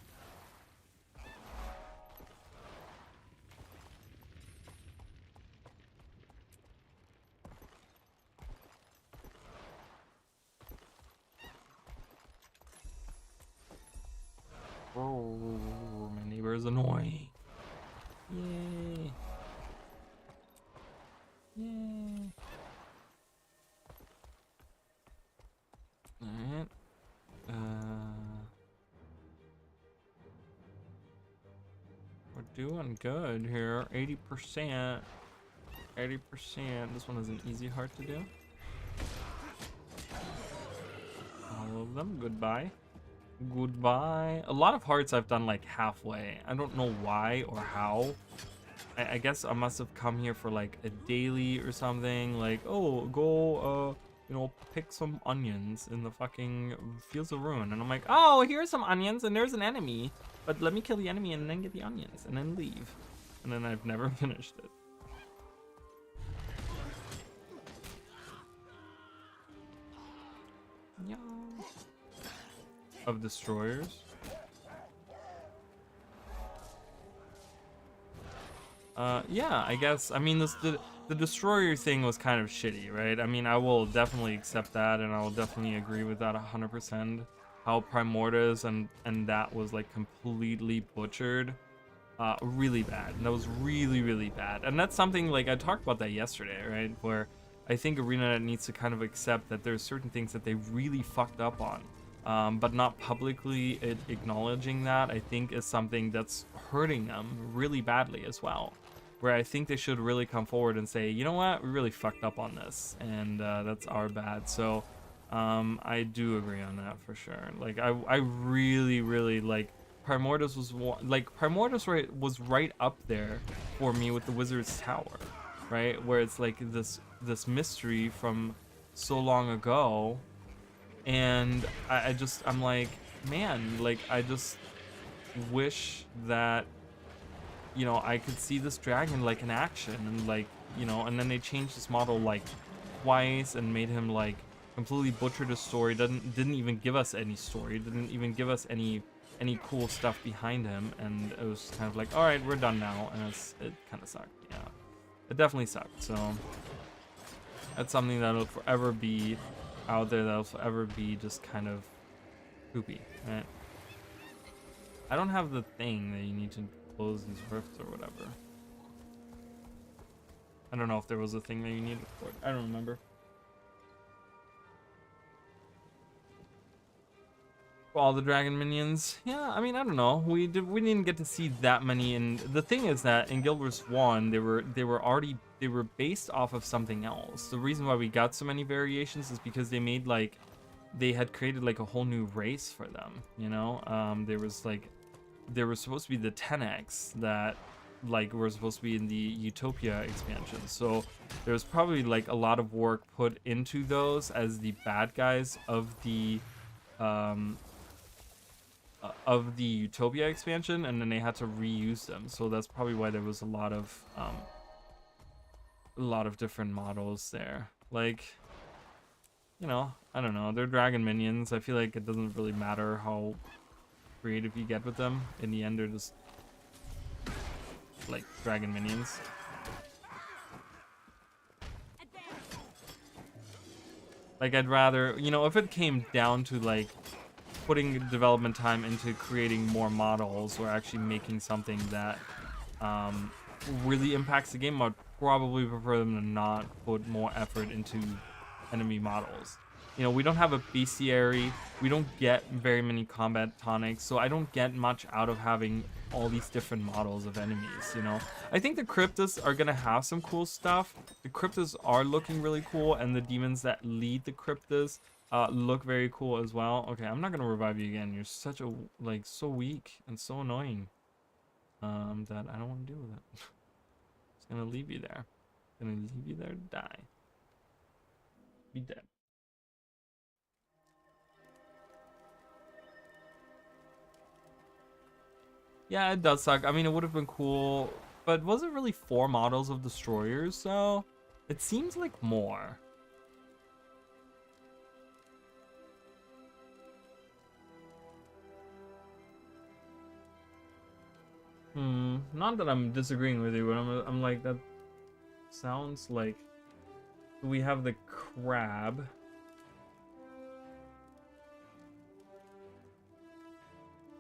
Oh, my neighbor is annoying. Yay. Yay. Alright. We're doing good here. 80%. 80%. This one is an easy heart to do. All of them. Goodbye. Goodbye. A lot of hearts I've done like halfway. I don't know why or how. I guess I must have come here for like a daily or something. Like, oh, go, you know, pick some onions in the fucking Fields of Ruin. And I'm like, oh, here's some onions and there's an enemy. But let me kill the enemy and then get the onions and then leave. And then I've never finished it. Yeah. Of destroyers. Yeah, I guess. I mean, the destroyer thing was kind of shitty, right? I mean, I will definitely accept that, and I will definitely agree with that 100%. How Primordius and that was like completely butchered, really bad. And that was really, really bad. And that's something like I talked about that yesterday, right? Where I think ArenaNet needs to kind of accept that there's certain things that they really fucked up on. But not publicly acknowledging that, I think, is something that's hurting them really badly as well. Where I think they should really come forward and say, you know what, we really fucked up on this, and that's our bad. So I do agree on that for sure. Like I really, really like Primordius was right up there for me with the Wizard's Tower, right? Where it's like this mystery from so long ago. And I'm like, man, like, I just wish that, you know, I could see this dragon, like, in action, and, like, you know, and then they changed this model, like, twice, and made him, like, completely butchered his story, didn't even give us any story, didn't even give us any cool stuff behind him, and it was kind of like, alright, we're done now, and it kind of sucked, yeah. It definitely sucked, so that's something that'll forever be out there, that'll forever be just kind of poopy, right? I don't have the thing that you need to close these rifts or whatever. I don't know if there was a thing that you needed for it. I don't remember. All the dragon minions, yeah. I mean, I don't know. We didn't get to see that many. And the thing is that in Guild Wars 1, they were already they were based off of something else. The reason why we got so many variations is because they made like, they had created like a whole new race for them, you know? There was like, there was supposed to be the 10X that like were supposed to be in the Utopia expansion. So there was probably like a lot of work put into those as the bad guys of the Utopia expansion, and then they had to reuse them. So that's probably why there was a lot of different models there. Like, you know, I don't know, they're dragon minions. I feel like it doesn't really matter how creative you get with them. In the end, they're just like dragon minions. Like, I'd rather, you know, if it came down to like putting development time into creating more models or actually making something that really impacts the game, I'd probably prefer them to not put more effort into enemy models. You know, we don't have a bestiary, we don't get very many combat tonics, so I don't get much out of having all these different models of enemies, you know? I think the Cryptus are gonna have some cool stuff. The Cryptus are looking really cool, and the demons that lead the Cryptus look very cool as well. Okay, I'm not gonna revive you again. You're such a, like, so weak and so annoying that I don't want to deal with it. Just gonna leave you there. Gonna leave you there to die. Be dead. Yeah, it does suck. I mean, it would have been cool, but was it really 4 models of destroyers, so it seems like more. Not that I'm disagreeing with you, but I'm like, that sounds like we have the crab.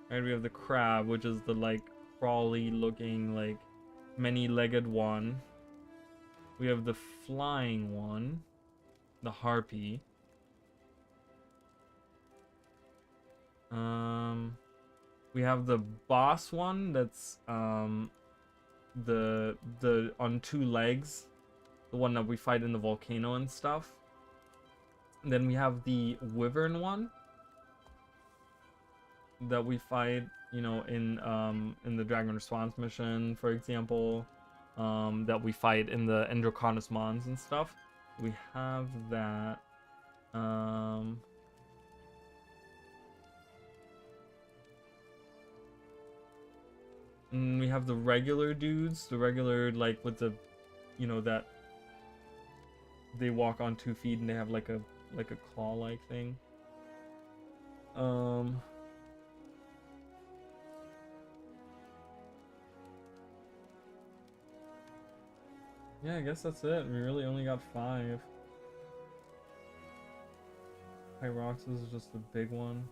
Right, we have the crab, which is the like crawly looking, like many-legged one. We have the flying one, the harpy. We have the boss one that's the on 2 legs, the one that we fight in the volcano and stuff. And then we have the wyvern one that we fight, you know, in the Dragon Response mission, for example, that we fight in the Endroconus Mons and stuff. We have that. And we have the regular dudes, the regular, like, with the, you know, that they walk on 2 feet and they have like a claw-like thing. Yeah, I guess that's it. We really only got 5. Pyroxus is just the big one.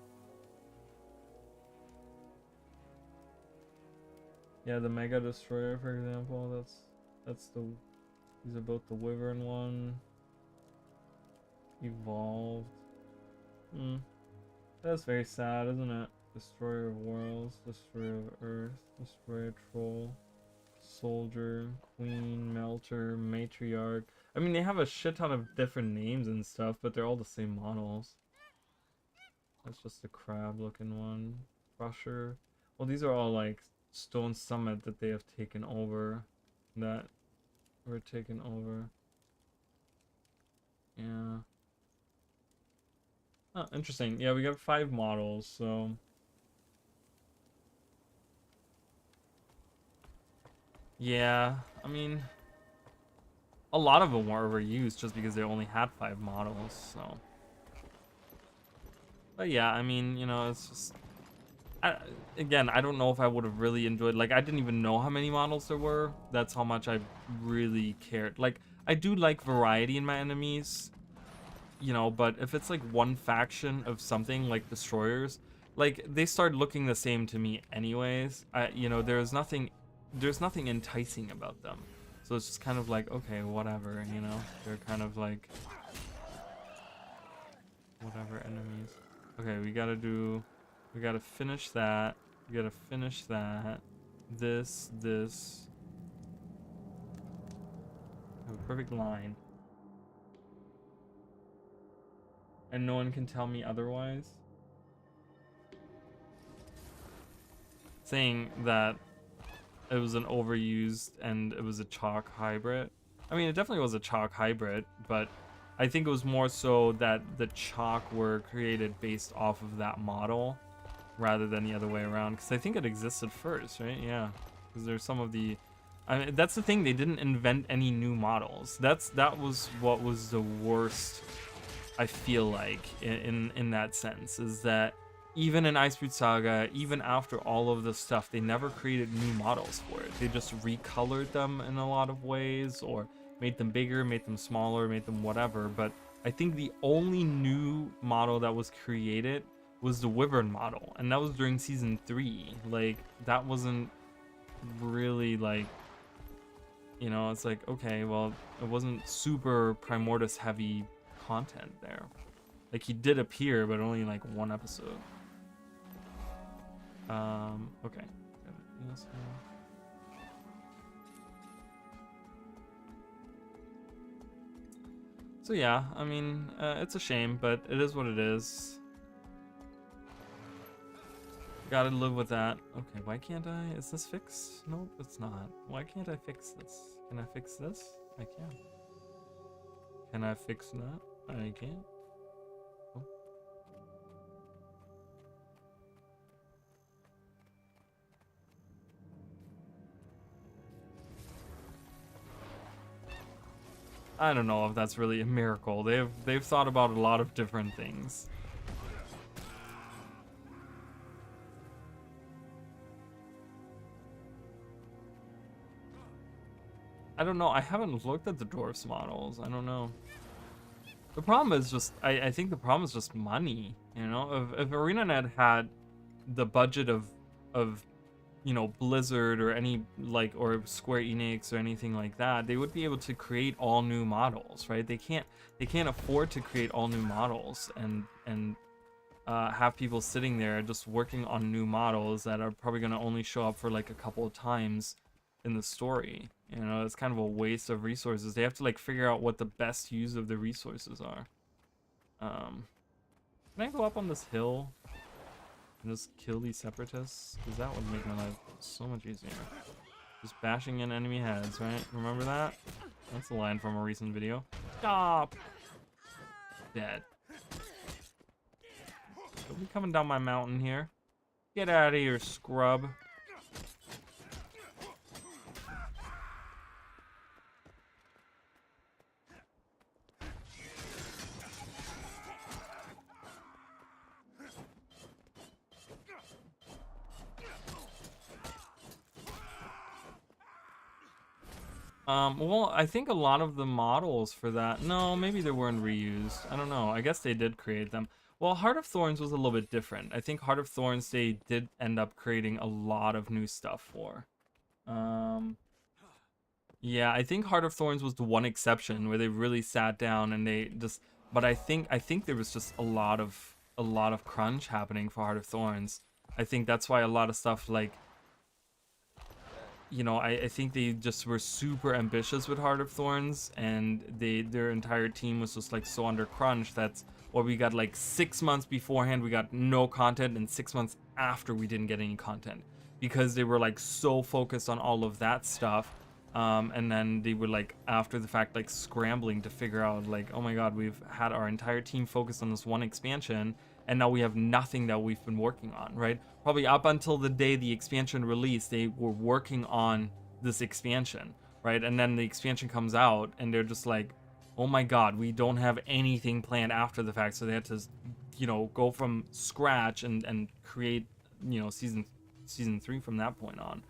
Yeah, the Mega Destroyer, for example, these are both the Wyvern one. Evolved. That's very sad, isn't it? Destroyer of Worlds, Destroyer of Earth, Destroyer Troll, Soldier, Queen, Melter, Matriarch. I mean, they have a shit ton of different names and stuff, but they're all the same models. That's just a crab looking one. Crusher. Well, these are all like Stone Summit that they have taken over. That were taken over. Yeah. Oh, interesting. Yeah, we got 5 models, so... Yeah, I mean... A lot of them were overused just because they only had 5 models, so... But yeah, I mean, you know, it's just... Again, I don't know if I would have really enjoyed... Like, I didn't even know how many models there were. That's how much I really cared. Like, I do like variety in my enemies, you know, but if it's like one faction of something like destroyers, like they start looking the same to me anyways. You know, there's nothing enticing about them, so it's just kind of like, okay, whatever, you know. They're kind of like whatever enemies. Okay, we gotta finish that, this. have a perfect line. And no one can tell me otherwise. Saying that it was an overused and it was a chalk hybrid. I mean, it definitely was a chalk hybrid, but I think it was more so that the chalk were created based off of that model rather than the other way around. Because I think it existed first, right? Yeah, because there's some of the... I mean, that's the thing, they didn't invent any new models. That was what was the worst, I feel like, in that sense, is that even in Iceberg Saga, even after all of this stuff, they never created new models for it. They just recolored them in a lot of ways, or made them bigger, made them smaller, made them whatever. But I think the only new model that was created was the Wyvern model, and that was during season 3. Like, that wasn't really like, you know, it's like, okay, well, it wasn't super Primordus heavy content there. Like, he did appear, but only like one episode. Okay. Yes, so yeah, I mean, it's a shame, but it is what it is. Gotta live with that. Okay, why can't I? Is this fixed? Nope, it's not. Why can't I fix this? Can I fix this? I can. Can I fix that? I can't. Oh. I don't know if that's really a miracle. They've thought about a lot of different things. I don't know. I haven't looked at the dwarfs models. I don't know. The problem is just, I think the problem is just money. You know, if ArenaNet had the budget of you know, Blizzard or any like, or Square Enix or anything like that, they would be able to create all new models, right? They can't afford to create all new models and have people sitting there just working on new models that are probably going to only show up for like a couple of times in the story. You know, it's kind of a waste of resources. They have to like figure out what the best use of the resources are. Can I go up on this hill and just kill these separatists? Because that would make my life so much easier. Just bashing in enemy heads, right? Remember that? That's a line from a recent video. Stop! Dead. Don't be coming down my mountain here. Get out of here, scrub. Well, I think a lot of the models for that, no, maybe they weren't reused. I don't know. I guess they did create them. Well, Heart of Thorns was a little bit different. I think Heart of Thorns, they did end up creating a lot of new stuff for. Yeah, I think Heart of Thorns was the one exception where they really sat down and they just, but I think there was just a lot of crunch happening for Heart of Thorns. I think that's why a lot of stuff like, you know, I think they just were super ambitious with Heart of Thorns, and their entire team was just like so under crunch that's why we got like 6 months beforehand we got no content, and 6 months after we didn't get any content, because they were like so focused on all of that stuff, and then they were like after the fact like scrambling to figure out like, oh my god, we've had our entire team focused on this one expansion, and now we have nothing that we've been working on, right? Probably up until the day the expansion released, they were working on this expansion, right? And then the expansion comes out, and they're just like, oh my god, we don't have anything planned after the fact. So they had to, you know, go from scratch and create, you know, season 3 from that point on.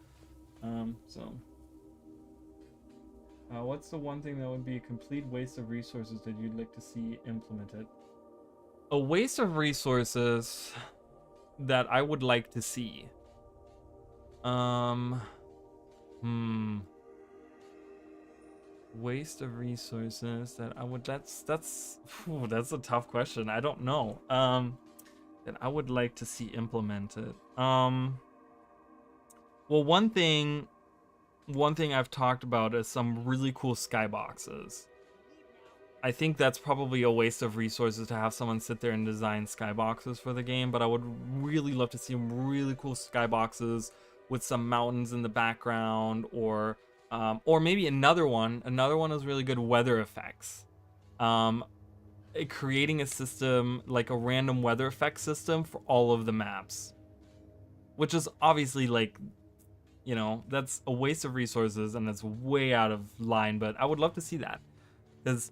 What's the one thing that would be a complete waste of resources that you'd like to see implemented? A waste of resources that I would like to see. Waste of resources that I would, that's a tough question. I don't know. That I would like to see implemented. Well, one thing, one thing I've talked about is some really cool skyboxes. I think that's probably a waste of resources to have someone sit there and design skyboxes for the game, but I would really love to see really cool skyboxes with some mountains in the background, or maybe another one. Another one is really good, weather effects. Creating a system like a random weather effect system for all of the maps, which is obviously like, you know, that's a waste of resources and it's way out of line, but I would love to see that, because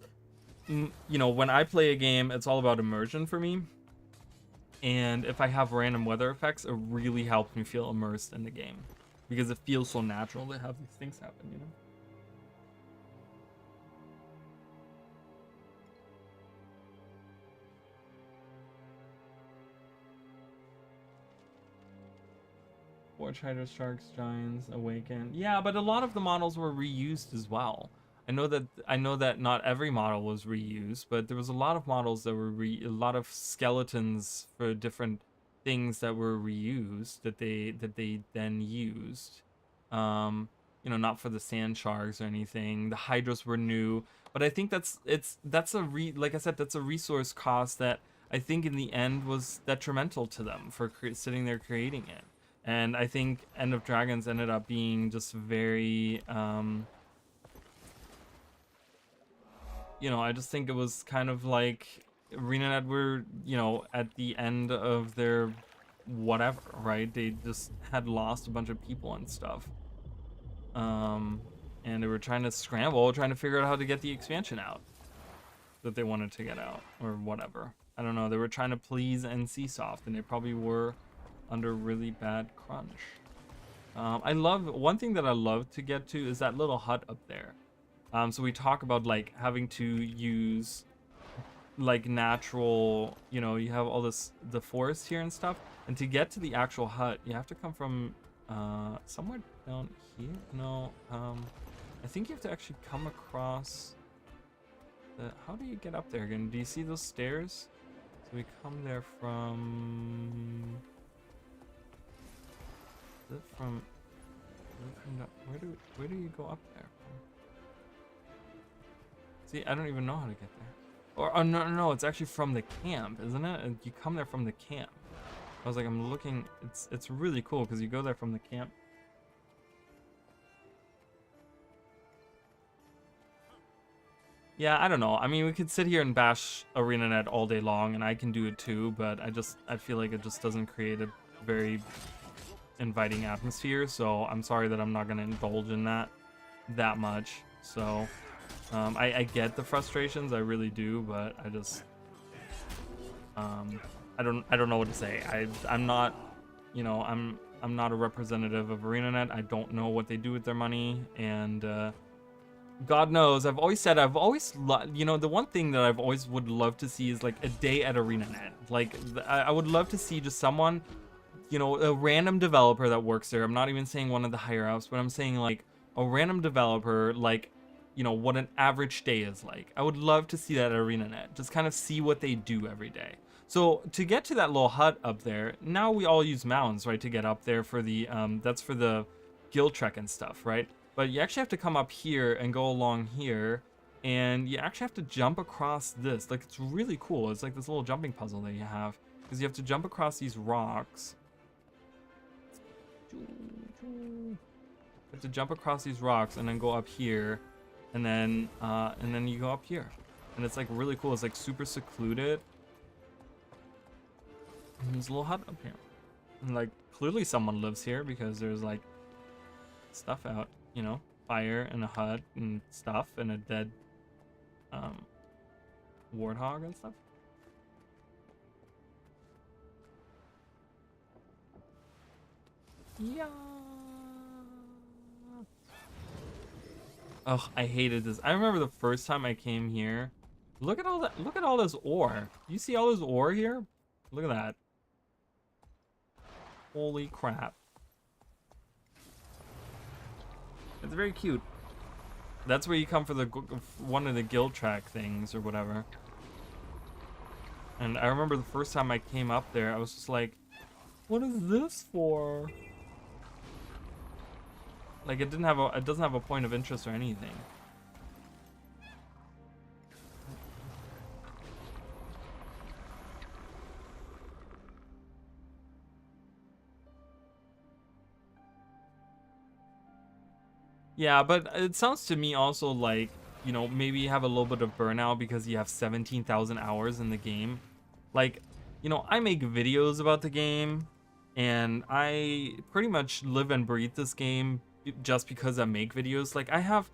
you know, when I play a game, it's all about immersion for me, and if I have random weather effects, it really helps me feel immersed in the game, because it feels so natural to have these things happen, you know. Watch Hydra Sharks, Giants, Awaken. Yeah, but a lot of the models were reused as well. I know that not every model was reused, but there was a lot of models that were a lot of skeletons for different things that were reused that they then used. You know, not for the sand sharks or anything. The hydras were new, but I think that's like I said, that's a resource cost that I think in the end was detrimental to them for sitting there creating it. And I think End of Dragons ended up being just very you know, I just think it was kind of like ArenaNet were, you know, at the end of their whatever, right? They just had lost a bunch of people and stuff. And they were trying to scramble, trying to figure out how to get the expansion out that they wanted to get out, or whatever. I don't know. They were trying to please NCSoft, and they probably were under really bad crunch. I love, one thing that I love to get to is that little hut up there. So we talk about like having to use like natural, you know, you have all this, the forest here and stuff, and to get to the actual hut, you have to come from somewhere down here. No, I think you have to actually come across the, how do you get up there again? Do you see those stairs? So we come there from, is it from where do you go up there from? See, I don't even know how to get there. Or, oh, no, it's actually from the camp, isn't it? And you come there from the camp. I was like, I'm looking, it's really cool because you go there from the camp. Yeah, I don't know. I mean, we could sit here and bash ArenaNet all day long, and I can do it too, but I feel like it just doesn't create a very inviting atmosphere, so I'm sorry that I'm not going to indulge in that much. So I get the frustrations, I really do, but I just I don't know what to say. I'm not, you know, I'm not a representative of ArenaNet. I don't know what they do with their money, and God knows, I've always said, you know, the one thing that I've always would love to see is like a day at ArenaNet. Like I would love to see just someone, you know, a random developer that works there. I'm not even saying one of the higher ups, but I'm saying like a random developer, like, you know, what an average day is like. I would love to see that at ArenaNet. Just kind of see what they do every day. So to get to that little hut up there, now we all use mounds, right, to get up there for the, that's for the guild trek and stuff, right? But you actually have to come up here and go along here, and you actually have to jump across this. Like, it's really cool. It's like this little jumping puzzle that you have, because you have to jump across these rocks. You have to jump across these rocks and then go up here, and then you go up here, and it's like really cool. It's like super secluded. And there's a little hut up here, and like clearly someone lives here because there's like stuff out, you know, fire and a hut and stuff and a dead warthog and stuff. Yeah. Oh, I hated this. I remember the first time I came here. Look at all that. Look at all this ore. You see all this ore here? Look at that. Holy crap. It's very cute. That's where you come for the one of the guild track things or whatever. And I remember the first time I came up there, I was just like, what is this for? Like it doesn't have a point of interest or anything. Yeah, but it sounds to me also like, you know, maybe you have a little bit of burnout because you have 17,000 hours in the game. Like, you know, I make videos about the game and I pretty much live and breathe this game just because I make videos. Like I have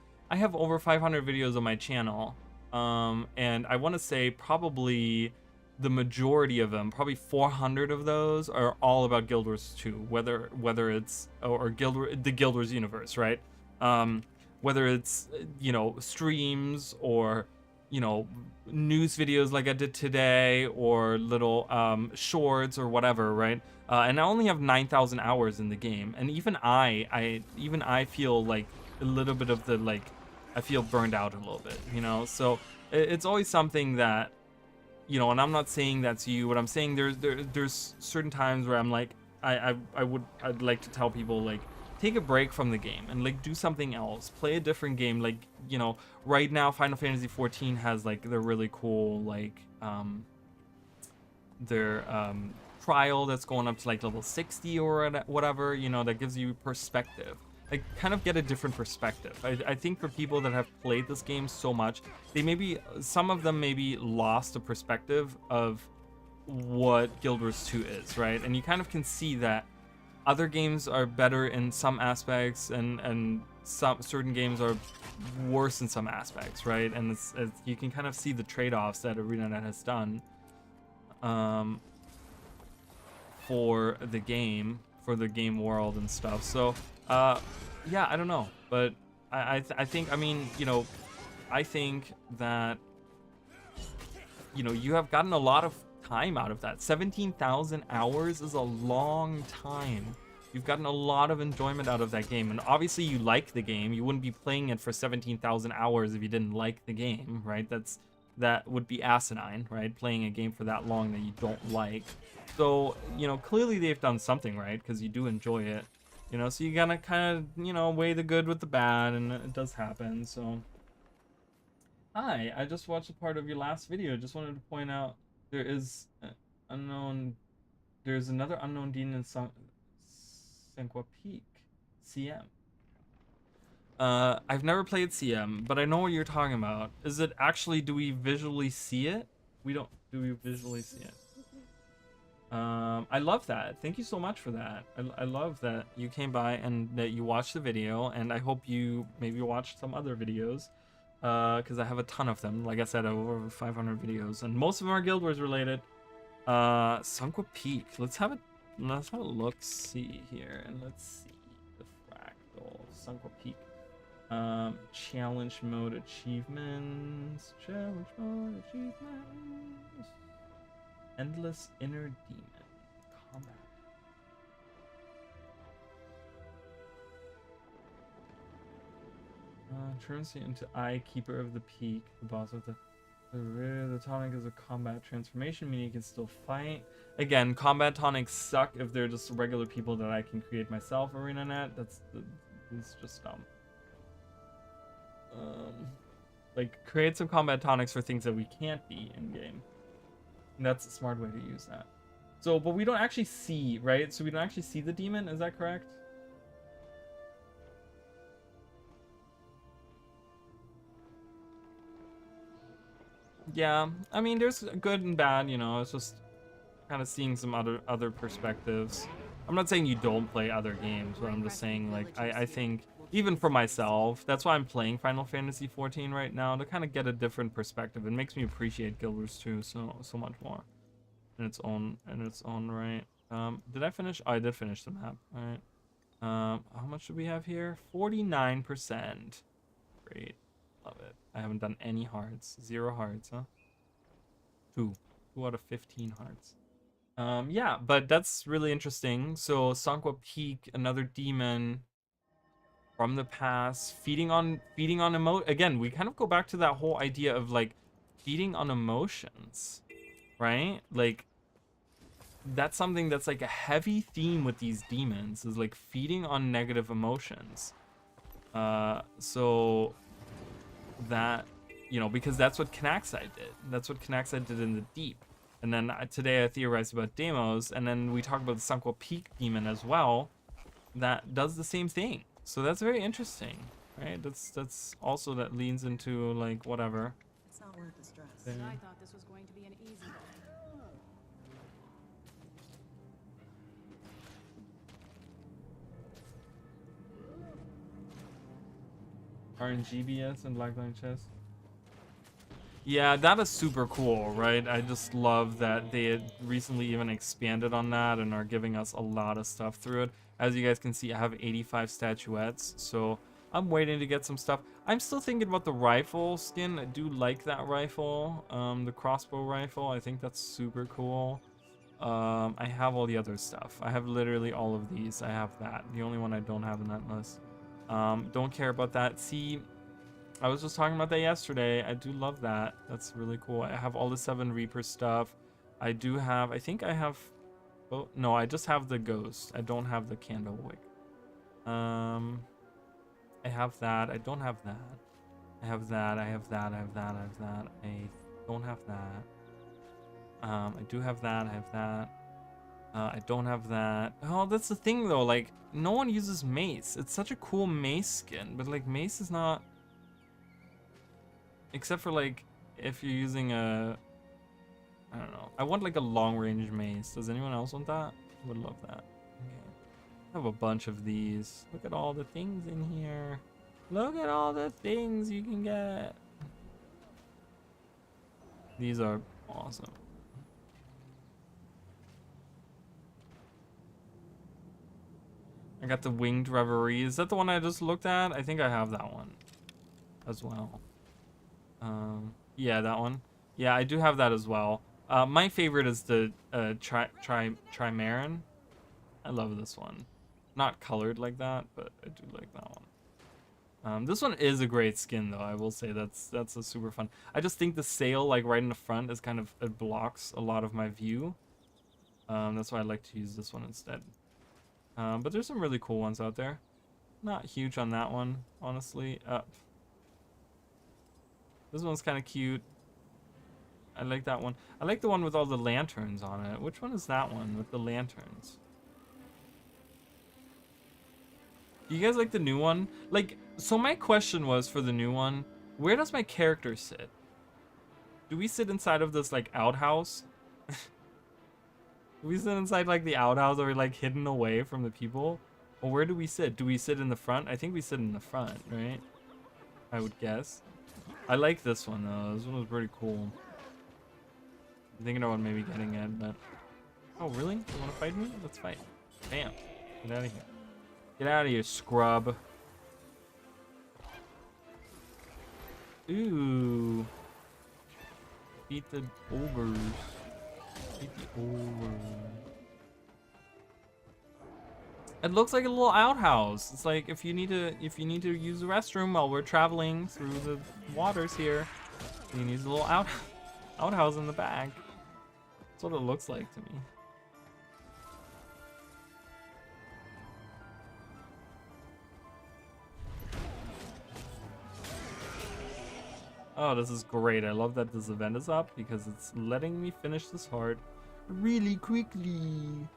over 500 videos on my channel. And I want to say probably the majority of them, probably 400 of those are all about Guild Wars 2, whether it's or the Guild Wars universe, right? Whether it's, you know, streams or, you know, news videos like I did today or little shorts or whatever, right? And I only have 9,000 hours in the game, and even I feel like a little bit of the like I feel burned out a little bit, you know. So it's always something that, you know, and I'm not saying that's you. What I'm saying there's certain times where I'm like I'd like to tell people like take a break from the game and like do something else, play a different game. Like, you know, right now Final Fantasy 14 has like their really cool like their trial that's going up to like level 60 or whatever, you know, that gives you perspective, like kind of get a different perspective. I think for people that have played this game so much, they maybe, some of them maybe lost a perspective of what Guild Wars 2 is, right? And you kind of can see that other games are better in some aspects and some certain games are worse in some aspects, right? And it's you can kind of see the trade-offs that ArenaNet has done for the game world and stuff. So yeah, I don't know, but I think, I mean, you know, I think that, you know, you have gotten a lot of time out of that. 17,000 hours is a long time. You've gotten a lot of enjoyment out of that game, and obviously you like the game. You wouldn't be playing it for 17,000 hours if you didn't like the game, right? That would be asinine, right? Playing a game for that long that you don't like. So, you know, clearly they've done something right because you do enjoy it, you know. So you gotta kind of, you know, weigh the good with the bad, and it does happen. So hi, I just watched a part of your last video. Just wanted to point out there is there's another unknown demon in Sanqua Peak, CM. I've never played CM, but I know what you're talking about. Is it actually, do we visually see it? Do we visually see it? I love that. Thank you so much for that. I love that you came by and that you watched the video, and I hope you maybe watched some other videos. Because I have a ton of them. Like I said, I have over 500 videos, and most of them are Guild Wars related. Sanqua Peak. Let's have a look see here, and let's see the fractal Sanqua Peak. Challenge mode achievements. Endless inner demon combat. Turns you into Eye Keeper of the Peak, the boss of the tonic is a combat transformation, meaning you can still fight. Again, combat tonics suck if they're just regular people that I can create myself. ArenaNet, it's just dumb. Like, create some combat tonics for things that we can't be in game. And that's a smart way to use that. So, but we don't actually see, right? So we don't actually see the demon. Is that correct? Yeah, I mean, there's good and bad, you know. It's just kind of seeing some other perspectives. I'm not saying you don't play other games, but I'm just saying, like, I think even for myself, that's why I'm playing Final Fantasy 14 right now, to kind of get a different perspective. It makes me appreciate Guild Wars 2 so much more in its own right. Did I finish? Oh, I did finish the map. All right. How much do we have here? 49%. Great. Love it. I haven't done any hearts. 0 hearts, huh? 2 out of 15 hearts. Yeah, but that's really interesting. So Sanqua Peak, another demon from the past, feeding on again, we kind of go back to that whole idea of like feeding on emotions, right? Like that's something that's like a heavy theme with these demons, is like feeding on negative emotions. So that, you know, because that's what Kanaxai did. That's what Kanaxai did in the deep. And then today I theorized about Deimos, and then we talk about the Sunkwell Peak demon as well. That does the same thing. So that's very interesting, right? That's also that leans into like whatever. It's not worth the stress. But I thought this was going to be an easy one. RNGBS and Blackline Chess. Yeah, that is super cool, right? I just love that they had recently even expanded on that and are giving us a lot of stuff through it. As you guys can see, I have 85 statuettes, so I'm waiting to get some stuff. I'm still thinking about the rifle skin. I do like that rifle, the crossbow rifle. I think that's super cool. I have all the other stuff. I have literally all of these. I have that. The only one I don't have in that list. Don't care about that. See, I was just talking about that yesterday. I do love that. That's really cool. I have all the 7 Reaper stuff. I do have, I think I have, oh, no, I just have the ghost. I don't have the candle wick. I have that. I don't have that. I have that. I have that. I have that. I have that. I don't have that. I do have that. I have that. I don't have that. Oh, that's the thing though. Like, no one uses mace. It's such a cool mace skin, but like mace is not. Except for like if you're using a. I don't know. I want like a long range mace. Does anyone else want that? I would love that. Okay. I have a bunch of these. Look at all the things in here. Look at all the things you can get. These are awesome. I got the Winged Reverie. Is that the one I just looked at? I think I have that one as well. Yeah, that one. Yeah, I do have that as well. My favorite is the Trimaran. I love this one. Not colored like that, but I do like that one. This one is a great skin though. I will say that's a super fun. I just think the sail like right in the front is kind of, it blocks a lot of my view. That's why I like to use this one instead. But there's some really cool ones out there. Not huge on that one, honestly. This one's kind of cute. I like that one. I like the one with all the lanterns on it. Which one is that one with the lanterns? Do you guys like the new one? Like, so my question was for the new one, where does my character sit? Do we sit inside of this like outhouse? Do we sit inside like the outhouse, or like hidden away from the people? Or where do we sit? Do we sit in the front? I think we sit in the front, right? I would guess. I like this one though. This one was pretty cool. I'm thinking about maybe getting it, but... Oh, really? You want to fight me? Let's fight. Bam. Get out of here. Get out of here, scrub. Ooh. Beat the ogres. Beat the ogres. It looks like a little outhouse. It's like if you need to use the restroom while we're traveling through the waters here, you can use a little outhouse in the back. That's what it looks like to me. Oh, this is great. I love that this event is up because it's letting me finish this hard really quickly.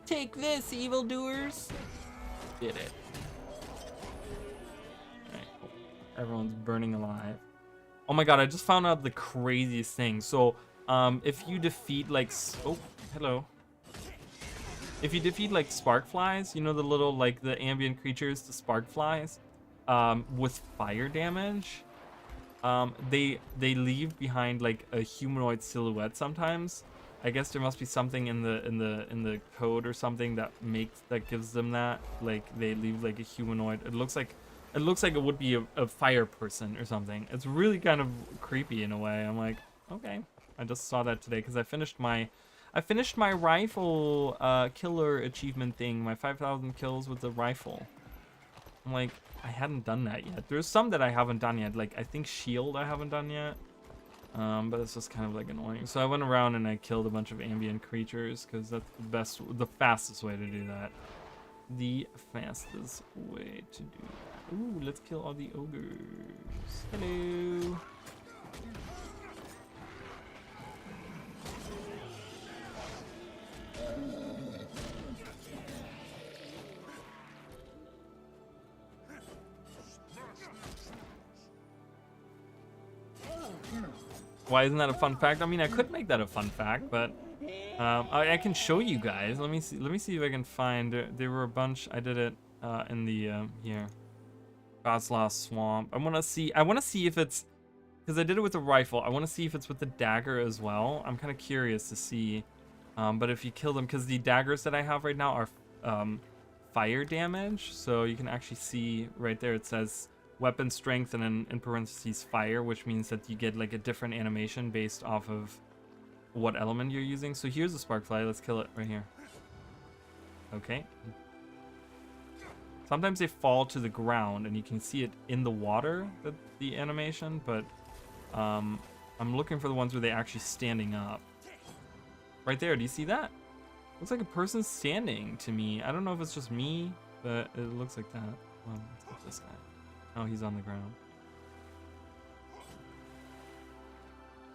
Take this, evildoers! Did it. Alright, cool. Everyone's burning alive. Oh my god, I just found out the craziest thing. So, if you defeat like... Oh, hello. If you defeat like spark flies, you know the little like the ambient creatures, the spark flies, with fire damage, they leave behind like a humanoid silhouette sometimes. I guess there must be something in the code or something that gives them that. Like they leave like a humanoid. It looks like it would be a fire person or something. It's really kind of creepy in a way. I'm like, okay. I just saw that today because I finished my rifle killer achievement thing. My 5,000 kills with the rifle. I'm like, I hadn't done that yet. There's some that I haven't done yet. Like I think shield I haven't done yet. But it's just kind of like annoying. So I went around and I killed a bunch of ambient creatures because that's the fastest way to do that. the fastest way to do that. Ooh, let's kill all the ogres. Hello. Why isn't that a fun fact? I mean, I could make that a fun fact, but I can show you guys. Let me see. Let me see if I can find. There were a bunch. I did it in the here, God's Lost Swamp. I want to see. I want to see if it's because I did it with the rifle. I want to see if it's with the dagger as well. I'm kind of curious to see. But if you kill them, because the daggers that I have right now are fire damage, so you can actually see right there. It says weapon strength and then in parentheses fire, which means that you get like a different animation based off of what element you're using. So here's a sparkfly. Let's kill it right here. Okay. Sometimes they fall to the ground and you can see it in the water, the animation, but I'm looking for the ones where they actually standing up. Right there, do you see that? Looks like a person standing to me. I don't know if it's just me, but it looks like that. Well, let's get this guy. Oh, he's on the ground.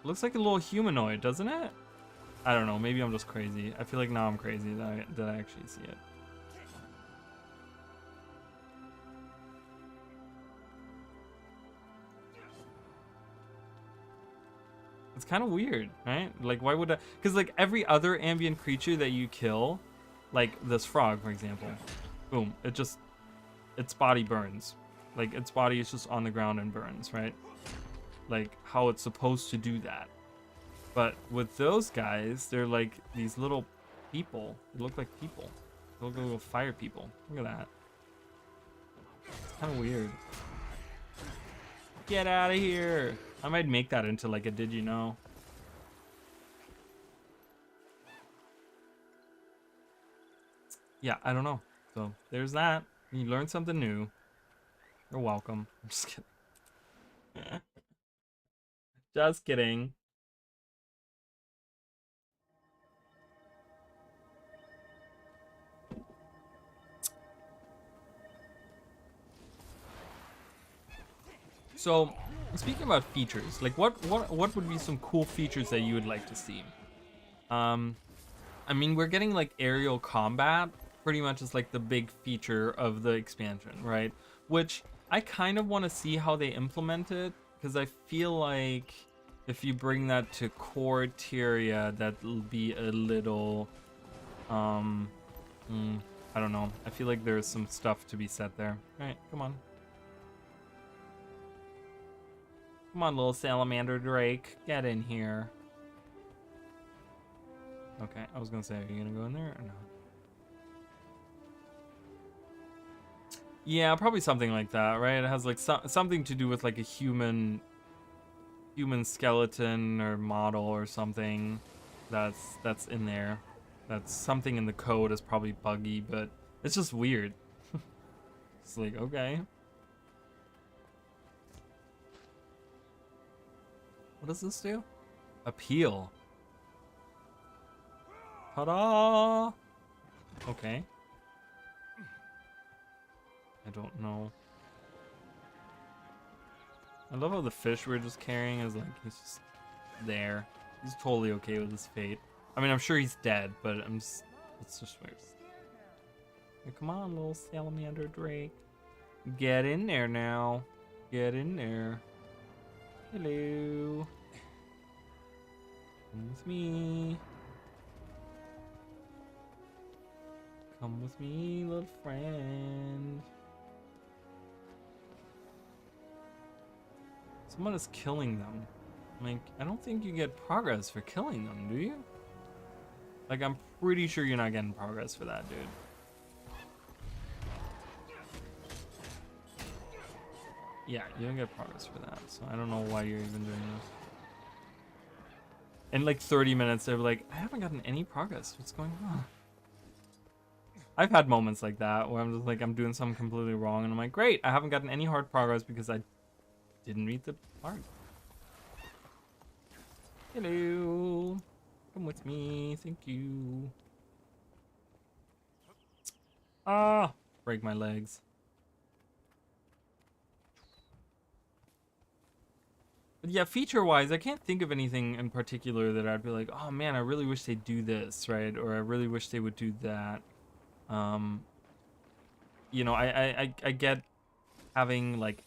Looks like a little humanoid, doesn't it? I don't know. Maybe I'm just crazy. I feel like now I'm crazy that I actually see it. It's kind of weird, right? Like, why would I? Because like every other ambient creature that you kill, like this frog, for example, boom, its body burns. Like its body is just on the ground and burns, right? Like how it's supposed to do that. But with those guys, they're like these little people. They look like people. They look like little fire people. Look at that. It's kind of weird. Get out of here. I might make that into like a did you know? Yeah, I don't know. So there's that. You learned something new. You're welcome. I'm just kidding. Just kidding. So, speaking about features, like what would be some cool features that you would like to see? I mean, we're getting like aerial combat pretty much is like the big feature of the expansion, right? Which I kind of want to see how they implement it, because I feel like if you bring that to core Tyria, that'll be a little I don't know. I feel like there's some stuff to be said there. All right, come on. Come on, little salamander Drake. Get in here. Okay, I was gonna say, are you gonna go in there or no? Yeah, probably something like that, right? It has like something to do with like a human skeleton or model or something that's in there. That's something in the code is probably buggy, but it's just weird. It's like, okay. What does this do? Appeal. Ta-da! Okay. I don't know. I love how the fish we're just carrying is like, he's just there. He's totally okay with his fate. I mean, I'm sure he's dead, but it's just weird. Hey, come on, little salamander Drake. Get in there now. Get in there. Hello. Come with me. Come with me, little friend. Someone is killing them. Like, I don't think you get progress for killing them, do you? Like, I'm pretty sure you're not getting progress for that, dude. Yeah, you don't get progress for that, so I don't know why you're even doing this. In like 30 minutes, they're like, I haven't gotten any progress. What's going on? I've had moments like that where I'm just like, I'm doing something completely wrong, and I'm like, great, I haven't gotten any hard progress because I didn't read the part. Hello. Come with me. Thank you. Ah, break my legs. But yeah, feature-wise, I can't think of anything in particular that I'd be like, oh man, I really wish they'd do this, right? Or I really wish they would do that. Um, you know, I get having like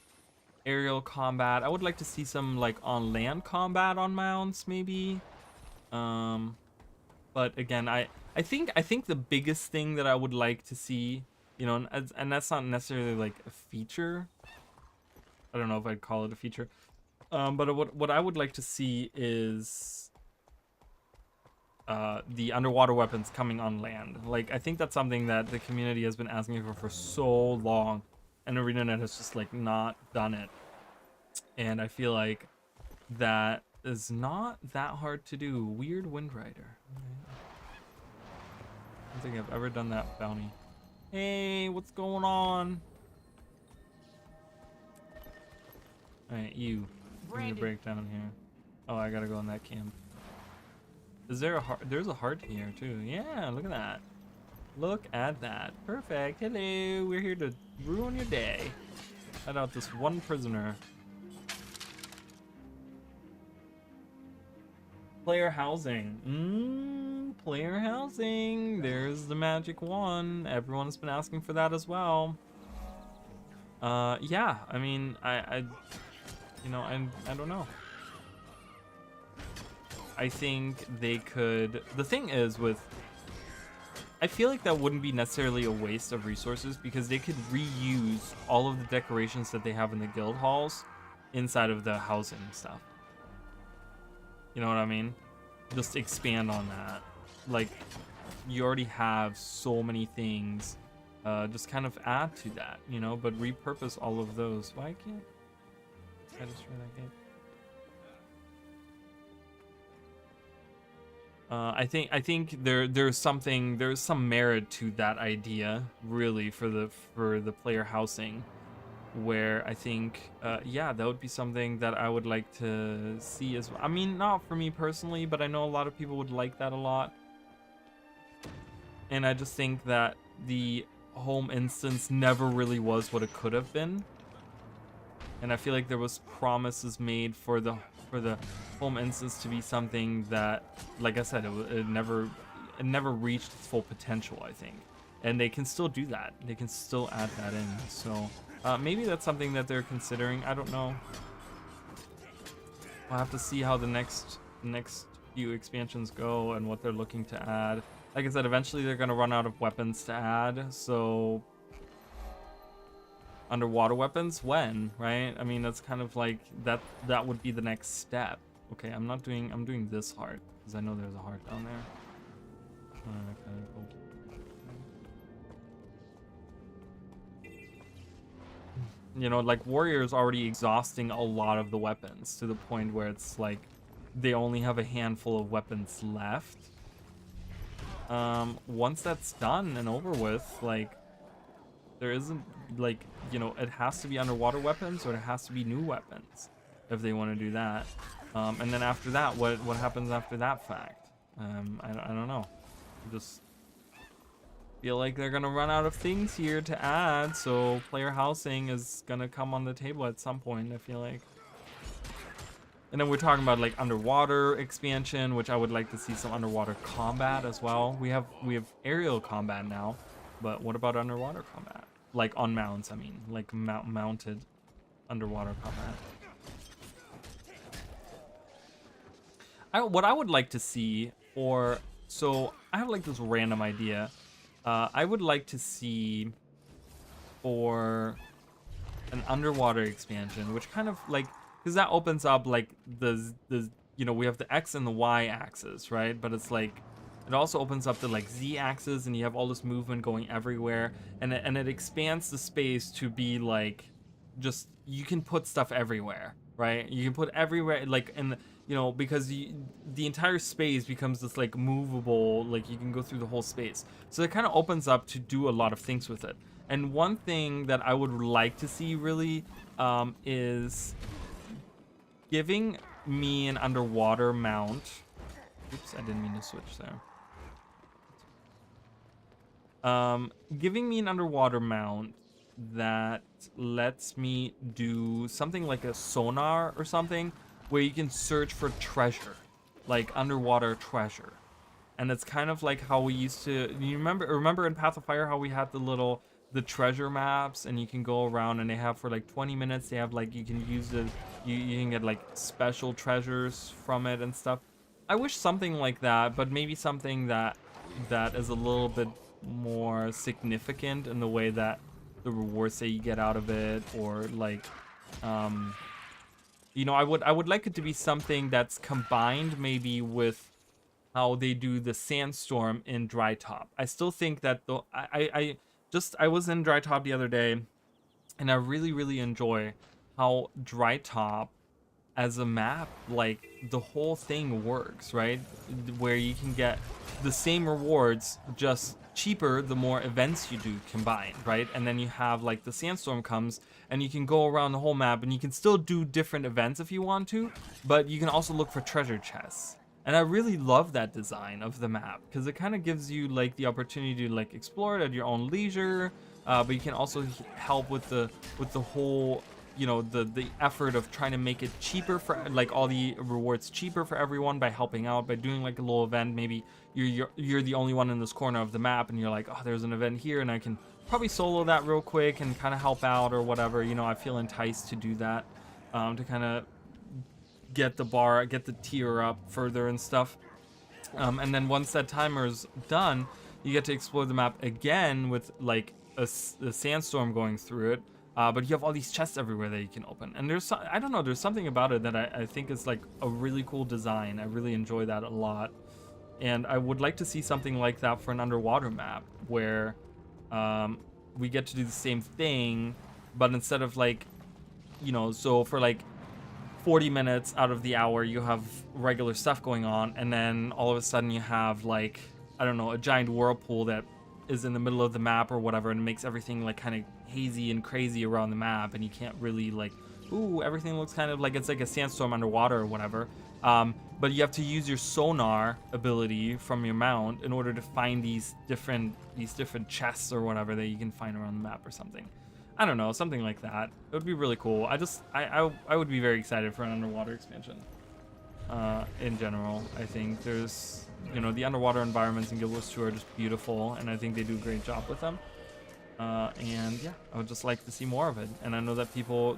aerial combat. I would like to see some like on land combat on mounts, maybe. Um, but again, I think the biggest thing that I would like to see, you know, and that's not necessarily like a feature. I don't know if I'd call it a feature. But what I would like to see is the underwater weapons coming on land. Like, I think that's something that the community has been asking for so long, and ArenaNet has just like not done it. And I feel like that is not that hard to do. Weird Wind Rider. I don't think I've ever done that bounty. Hey, what's going on? Alright, you. Give me a breakdown here. Oh, I gotta go in that camp. Is there a heart? There's a heart here too. Yeah, look at that. Look at that. Perfect. Hello. We're here to ruin your day. Let out this one prisoner. Player housing. Player housing. There's the magic one. Everyone's been asking for that as well. Yeah. I mean, you know, I don't know. I think they could. The thing is with, I feel like that wouldn't be necessarily a waste of resources because they could reuse all of the decorations that they have in the guild halls inside of the housing stuff. You know what I mean? Just expand on that. Like, you already have so many things. Just kind of add to that, you know, but repurpose all of those. Why can't I destroy that gate? I think there's some merit to that idea, really, for the player housing, where I think yeah, that would be something that I would like to see as well. I mean, not for me personally, but I know a lot of people would like that a lot. And I just think that the home instance never really was what it could have been. And I feel like there was promises made for the home instance to be something that, like I said, it never reached its full potential, I think. And they can still do that. They can still add that in. So maybe that's something that they're considering. I don't know. We'll have to see how the next few expansions go and what they're looking to add. Like I said, eventually they're gonna run out of weapons to add. So underwater weapons when, right? I mean, that's kind of like that would be the next step. Okay, I'm doing this heart because I know there's a heart down there. Okay, cool. You know, like warriors already exhausting a lot of the weapons to the point where it's like they only have a handful of weapons left. Once that's done and over with, like, there isn't, like, you know, it has to be underwater weapons or it has to be new weapons if they want to do that. And then after that, what happens after that fact? I don't know. I just feel like they're gonna run out of things here to add, so player housing is gonna come on the table at some point, I feel like. And then we're talking about like underwater expansion, which I would like to see some underwater combat as well. We have aerial combat now, but what about underwater combat? Like on mounts, I mean, like mounted underwater combat. What I would like to see, so I have like this random idea. I would like to see for an underwater expansion, which kind of like, because that opens up like the you know, we have the X and the Y axis, right? But it's like it also opens up the like Z axis, and you have all this movement going everywhere, and it expands the space to be like, just, you can put stuff everywhere, right? You can put everywhere, like, in, you know, because the entire space becomes this like movable, like you can go through the whole space. So it kind of opens up to do a lot of things with it. And one thing that I would like to see really is giving me an underwater mount. Oops, I didn't mean to switch there. giving me an underwater mount that lets me do something like a sonar or something where you can search for treasure, like underwater treasure. And it's kind of like how we used to, you remember in Path of Fire how we had the treasure maps, and you can go around and they have for like 20 minutes, they have like, you can use the, you can get like special treasures from it and stuff. I wish something like that, but maybe something that is a little bit more significant in the way that the rewards that you get out of it, or like, you know, I would like it to be something that's combined maybe with how they do the sandstorm in Dry Top. I still think that I was in Dry Top the other day, and I really enjoy how Dry Top as a map, like the whole thing works, right? Where you can get the same rewards, just cheaper the more events you do combined, right? And then you have like the sandstorm comes and you can go around the whole map, and you can still do different events if you want to, but you can also look for treasure chests. And I really love that design of the map, because it kind of gives you like the opportunity to like explore it at your own leisure, but you can also help with the whole, you know, the effort of trying to make it cheaper for like all the rewards cheaper for everyone by helping out, by doing like a little event. Maybe you're the only one in this corner of the map, and you're like, oh, there's an event here, and I can probably solo that real quick and kind of help out or whatever. You know, I feel enticed to do that, to kind of get the tier up further and stuff. And then once that timer's done, you get to explore the map again with like a sandstorm going through it. But you have all these chests everywhere that you can open. And I don't know, there's something about it that I think is like a really cool design. I really enjoy that a lot. And I would like to see something like that for an underwater map, where we get to do the same thing, but instead of like, you know, so for like 40 minutes out of the hour you have regular stuff going on, and then all of a sudden you have like, I don't know, a giant whirlpool that is in the middle of the map or whatever, and it makes everything like kind of hazy and crazy around the map, and you can't really like, ooh, everything looks kind of like it's like a sandstorm underwater or whatever. But you have to use your sonar ability from your mount in order to find these different chests or whatever that you can find around the map or something. I don't know, something like that. It would be really cool. I would be very excited for an underwater expansion. In general, I think there's, you know, the underwater environments in Guild Wars 2 are just beautiful, and I think they do a great job with them. And yeah, I would just like to see more of it. And I know that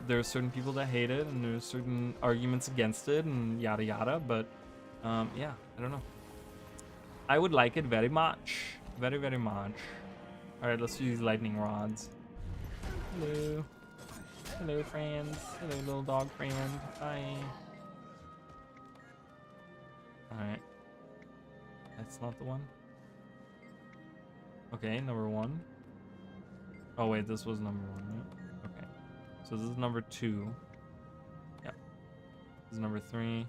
there are certain people that hate it, and there's certain arguments against it, and yada yada. But yeah, I don't know. I would like it very much, very much. All right, let's do these lightning rods. Hello. Hello, friends. Hello, little dog friend. Hi. Alright. That's not the one. Okay, number 1. Oh, wait, this was number 1, right? Okay. So this is number 2. Yep. This is number 3.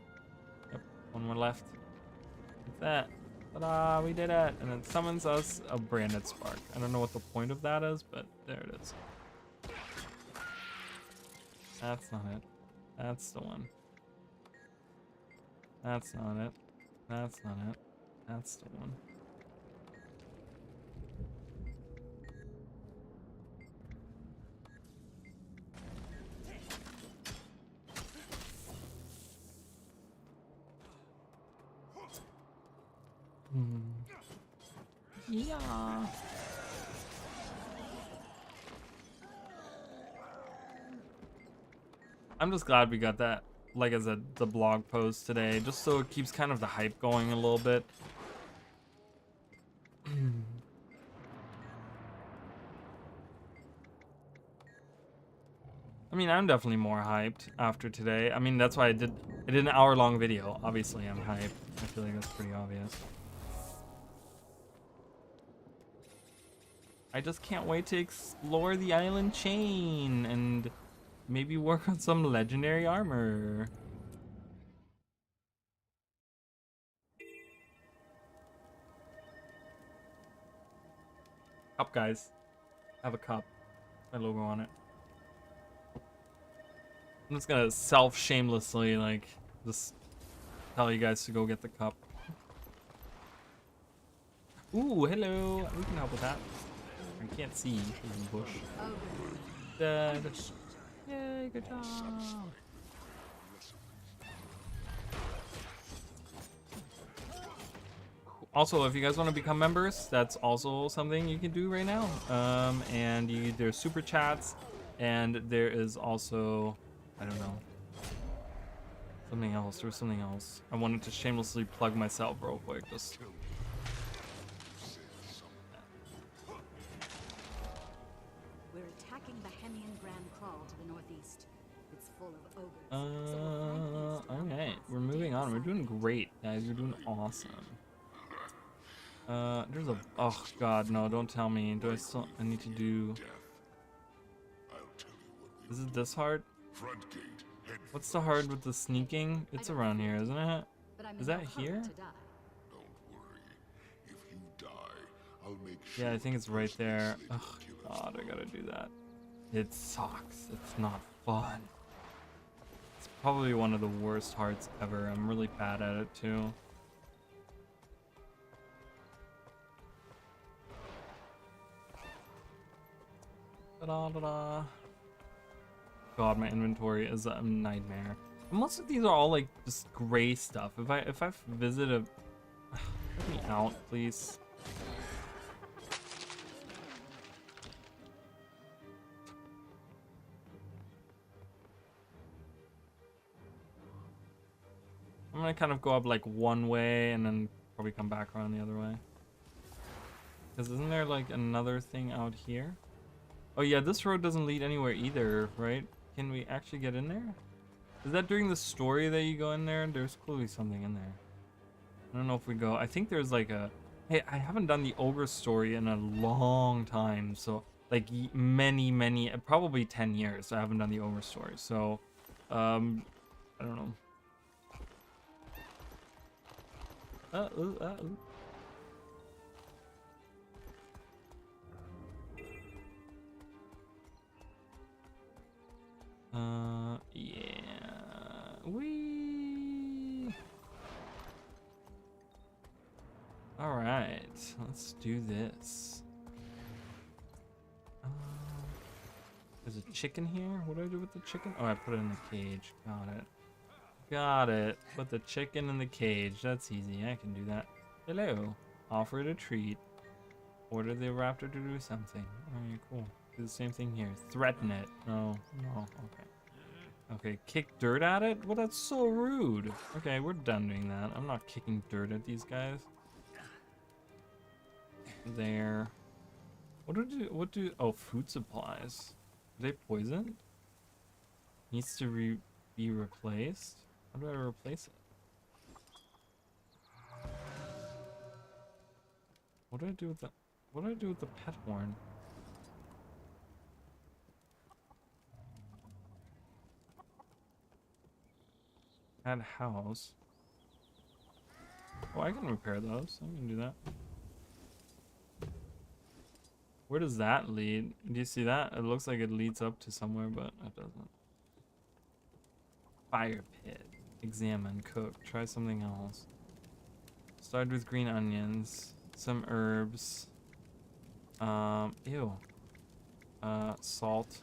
Yep. One more left. Like that. Ta-da! We did it! And it summons us a branded spark. I don't know what the point of that is, but there it is. That's not it. That's the one. That's not it. That's not it. That's the one. Yeah. I'm just glad we got that, like, as the blog post today, just so it keeps kind of the hype going a little bit. I mean, I'm definitely more hyped after today. I mean, that's why I did an hour-long video. Obviously, I'm hyped. I feel like that's pretty obvious. I just can't wait to explore the island chain and maybe work on some legendary armor. Cup, guys. I have a cup. My logo on it. I'm just gonna self-shamelessly, like, just tell you guys to go get the cup. Ooh, hello. We can help with that. I can't see. There's a bush. Oh, Dead. Yay, good job. Also, if you guys want to become members, that's also something you can do right now. And there's super chats, and there is also, I don't know, something else. There's something else. I wanted to shamelessly plug myself real quick. Just we're attacking Bohemian Grand Crawl to the northeast. It's full of ogres. So we'll flank east around the okay, pass we're and moving take on. We're the doing south. great, guys. We're doing awesome. There's a, oh god, no, don't tell me. Do I need to do, is it this hard? What's the hard with the sneaking? It's around here, isn't it? But I'm Is in no that hurry here? to die. Yeah, I think it's right there. Oh god, I gotta do that. It sucks. It's not fun. It's probably one of the worst hearts ever. I'm really bad at it too. Da-da-da-da. God, my inventory is a nightmare. And most of these are all like just gray stuff. If I visit a, let me out, please. I'm gonna kind of go up like one way and then probably come back around the other way. Because isn't there like another thing out here? Oh yeah, this road doesn't lead anywhere either, right? Can we actually get in there? Is that during the story that you go in there? There's clearly something in there. I don't know if we go. I think there's like a... Hey, I haven't done the ogre story in a long time. So like many, probably 10 years I haven't done the ogre story. So, I don't know. Yeah. Wee. All right, let's do this. There's a chicken here. What do I do with the chicken? Oh, I put it in the cage. Got it. Got it. Put the chicken in the cage. That's easy. I can do that. Hello. Offer it a treat. Order the raptor to do something. Alright, cool. Do the same thing here. Threaten it. No. No. Okay. Okay. Kick dirt at it? Well, that's so rude. Okay, we're done doing that. I'm not kicking dirt at these guys. There. What do, oh, food supplies. Are they poisoned? Needs to be replaced? How do I replace it? What do I do with the, what do I do with the pet horn? Add house. Oh, I can repair those. I can do that. Where does that lead? Do you see that? It looks like it leads up to somewhere, but it doesn't. Fire pit. Examine. Cook. Try something else. Start with green onions. Some herbs. Ew. Salt.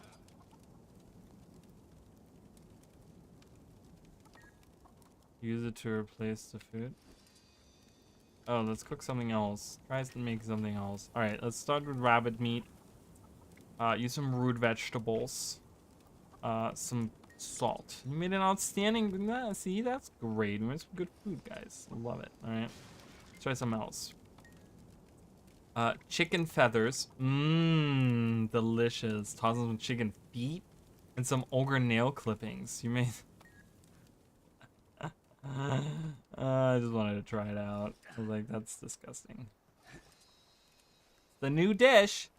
Use it to replace the food. Oh, let's cook something else. Try to make something else. Alright, let's start with rabbit meat. Use some root vegetables. Some salt. You made an outstanding... See, that's great. We made some good food, guys. Love it. Alright. Let's try something else. Chicken feathers. Mmm, delicious. Toss some chicken feet and some ogre nail clippings. You made... I just wanted to try it out. I was like, that's disgusting. The new dish.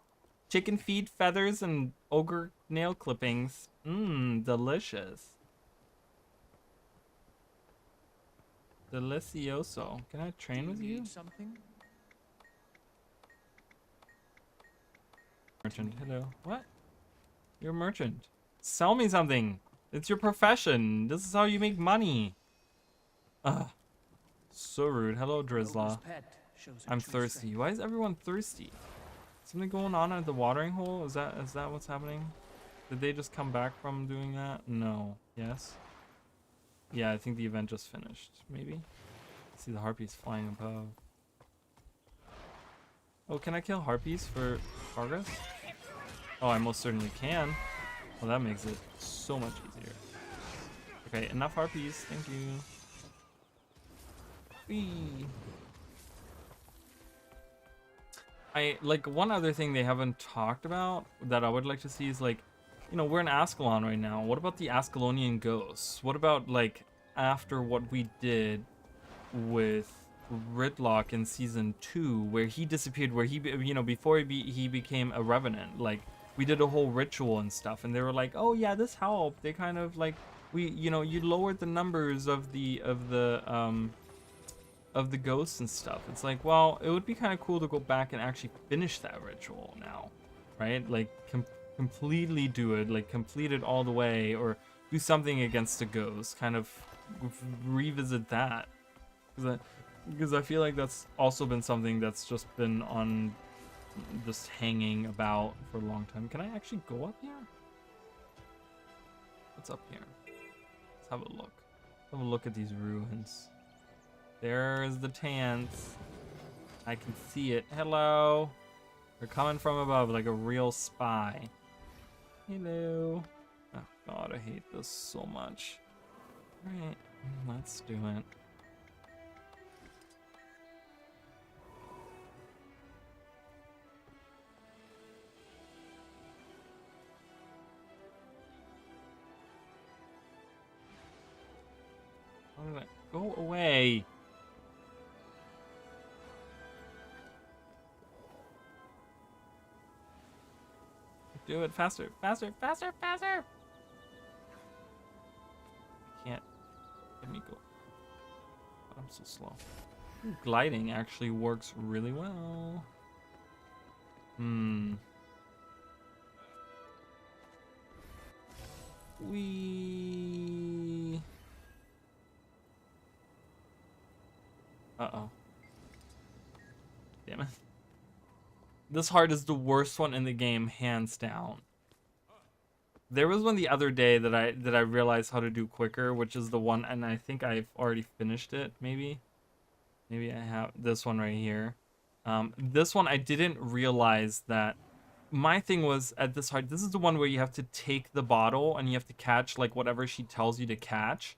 Chicken feet, feathers, and ogre nail clippings. Mmm, delicious. Delicioso. Can I train with you? Something? Merchant, hello. What? You're a merchant. Sell me something. It's your profession. This is how you make money. Ugh. So rude. Hello, Drizzla. I'm thirsty. Why is everyone thirsty? Something going on at the watering hole? Is that what's happening? Did they just come back from doing that? No. Yes? Yeah, I think the event just finished. Maybe? See the harpies flying above. Oh, can I kill harpies for progress? Oh, I most certainly can. Well, that makes it so much easier. Okay, enough harpies. Thank you. Whee! Like, one other thing they haven't talked about that I would like to see is, like, you know, we're in Ascalon right now. What about the Ascalonian ghosts? What about, like, after what we did with Ridlock in season 2, where he disappeared, where he, you know, before he became a revenant? Like, we did a whole ritual and stuff, and they were like, oh yeah, this helped. They kind of, like, you know, you lowered the numbers of the ghosts and stuff. It's like, well, it would be kind of cool to go back and actually finish that ritual now, right? Like, completely do it, like, complete it all the way, or do something against a ghost, kind of revisit that. Because I feel like that's also been something that's just been on, just hanging about for a long time. Can I actually go up here? What's up here? Let's have a look. Have a look at these ruins. There's the Tants. I can see it. Hello. They're coming from above like a real spy. Hello. Oh god, I hate this so much. Alright, let's do it. Go away. Do it faster, faster, faster, faster. I can't. Let me go. I'm so slow. Ooh, gliding actually works really well. Wee. Uh-oh. Damn it. This heart is the worst one in the game, hands down. There was one the other day that I realized how to do quicker, which is the one, and I think I've already finished it, maybe. Maybe I have this one right here. This one I didn't realize that my thing was at this heart, this is the one where you have to take the bottle and you have to catch like whatever she tells you to catch.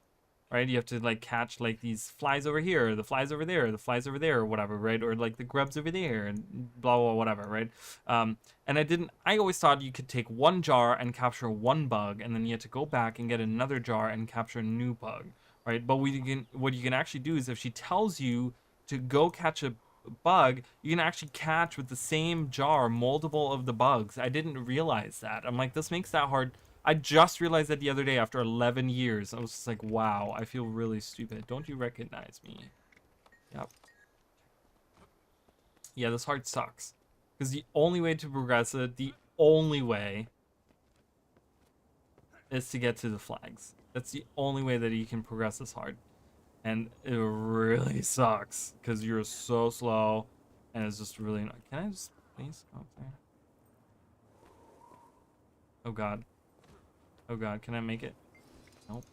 Right, you have to like catch like these flies over here, the flies over there, the flies over there, or whatever, right? Or like the grubs over there, and blah blah, whatever, right? And I always thought you could take one jar and capture one bug, and then you had to go back and get another jar and capture a new bug, right? But what you can actually do is if she tells you to go catch a bug, you can actually catch with the same jar multiple of the bugs. I didn't realize that. I'm like, this makes that hard. I just realized that the other day after 11 years. I was just like, wow, I feel really stupid. Don't you recognize me? Yep. Yeah, this heart sucks. Because the only way to progress it, the only way, is to get to the flags. That's the only way that you can progress this heart. And it really sucks. Because you're so slow. And it's just really annoying. Can I just please go up there? Oh god. Oh god, can I make it? Nope.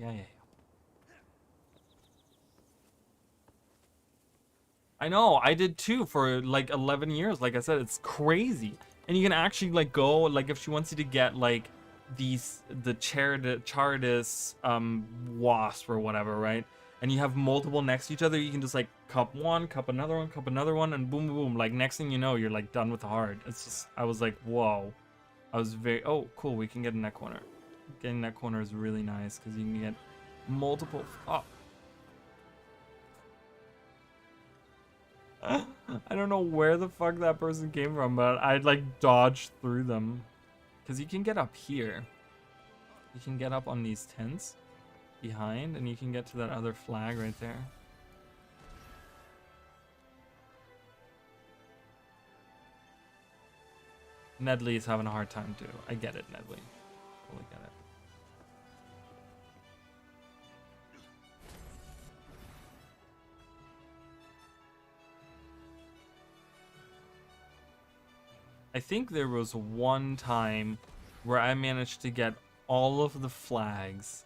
Yeah. I know, I did too for like 11 years. Like I said, it's crazy. And you can actually like go, like if she wants you to get like the Charidus wasp or whatever, right? And you have multiple next to each other, you can just like cup one, cup another one, and boom, boom, boom. Like next thing you know, you're like done with the heart. It's just, I was like, whoa. I was very, oh, cool, we can get in that corner. Getting that corner is really nice because you can get multiple, oh. I don't know where the fuck that person came from, but I'd like dodged through them. Because you can get up here. You can get up on these tents behind, and you can get to that other flag right there. Nedley is having a hard time too. I get it, Nedley. Totally get it. I think there was one time where I managed to get all of the flags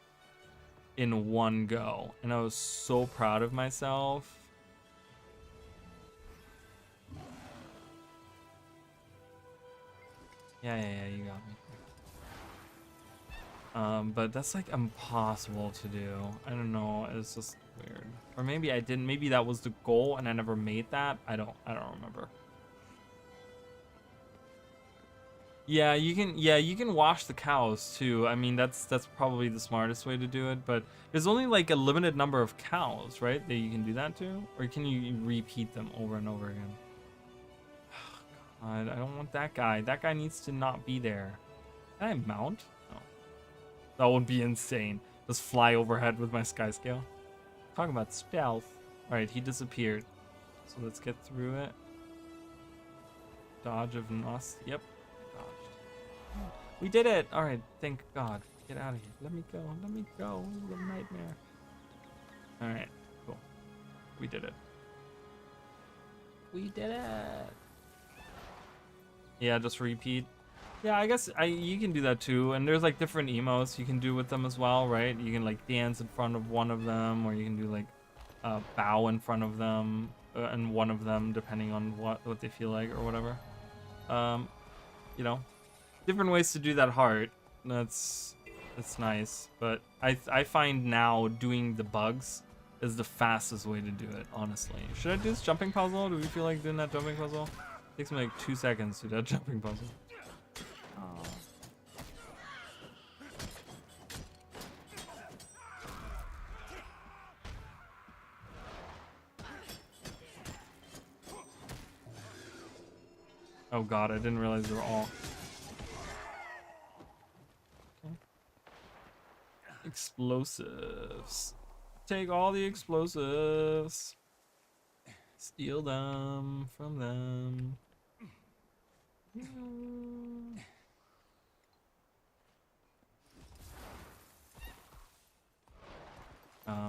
in one go, and I was so proud of myself. Yeah, you got me. But that's like impossible to do. I don't know, it's just weird. Or maybe I didn't, maybe that was the goal and I never made that. I don't remember. Yeah, you can wash the cows too. I mean, that's probably the smartest way to do it, but there's only like a limited number of cows, right? That you can do that to, or can you repeat them over and over again? God, I don't want that guy. That guy needs to not be there. Can I mount? No. That would be insane. Just fly overhead with my sky scale. Talking about stealth. All right, he disappeared. So let's get through it. Dodge of Nos. Yep. We did it! Alright, thank God. Get out of here. Let me go. Let me go. Little nightmare. Alright, cool. We did it. We did it! Yeah, just repeat. Yeah, I guess you can do that too. And there's like different emotes you can do with them as well, right? You can like dance in front of one of them, or you can do like bow in front of them and one of them, depending on what they feel like or whatever. You know. Different ways to do that heart. That's nice, but I find now doing the bugs is the fastest way to do it, honestly. Should I do this jumping puzzle? Do we feel like doing that jumping puzzle? It takes me like 2 seconds to do that jumping puzzle. Oh god, I didn't realize they were all... Explosives. Take all the explosives. Steal them from them.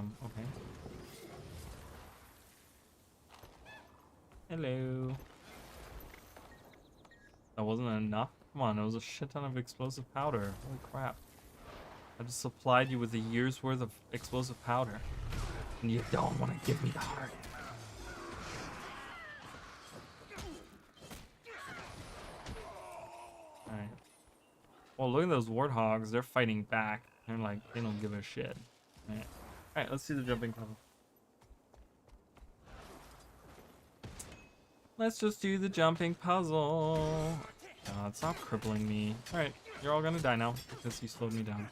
Okay. Hello. That wasn't enough? Come on, it was a shit ton of explosive powder. Holy crap. I just supplied you with a year's worth of explosive powder. And you don't want to give me the heart. Alright. Well, look at those warthogs. They're fighting back. They're like, they don't give a shit. Alright. Alright, let's do the jumping puzzle. Let's just do the jumping puzzle. God, stop crippling me. Alright, you're all gonna die now because you slowed me down.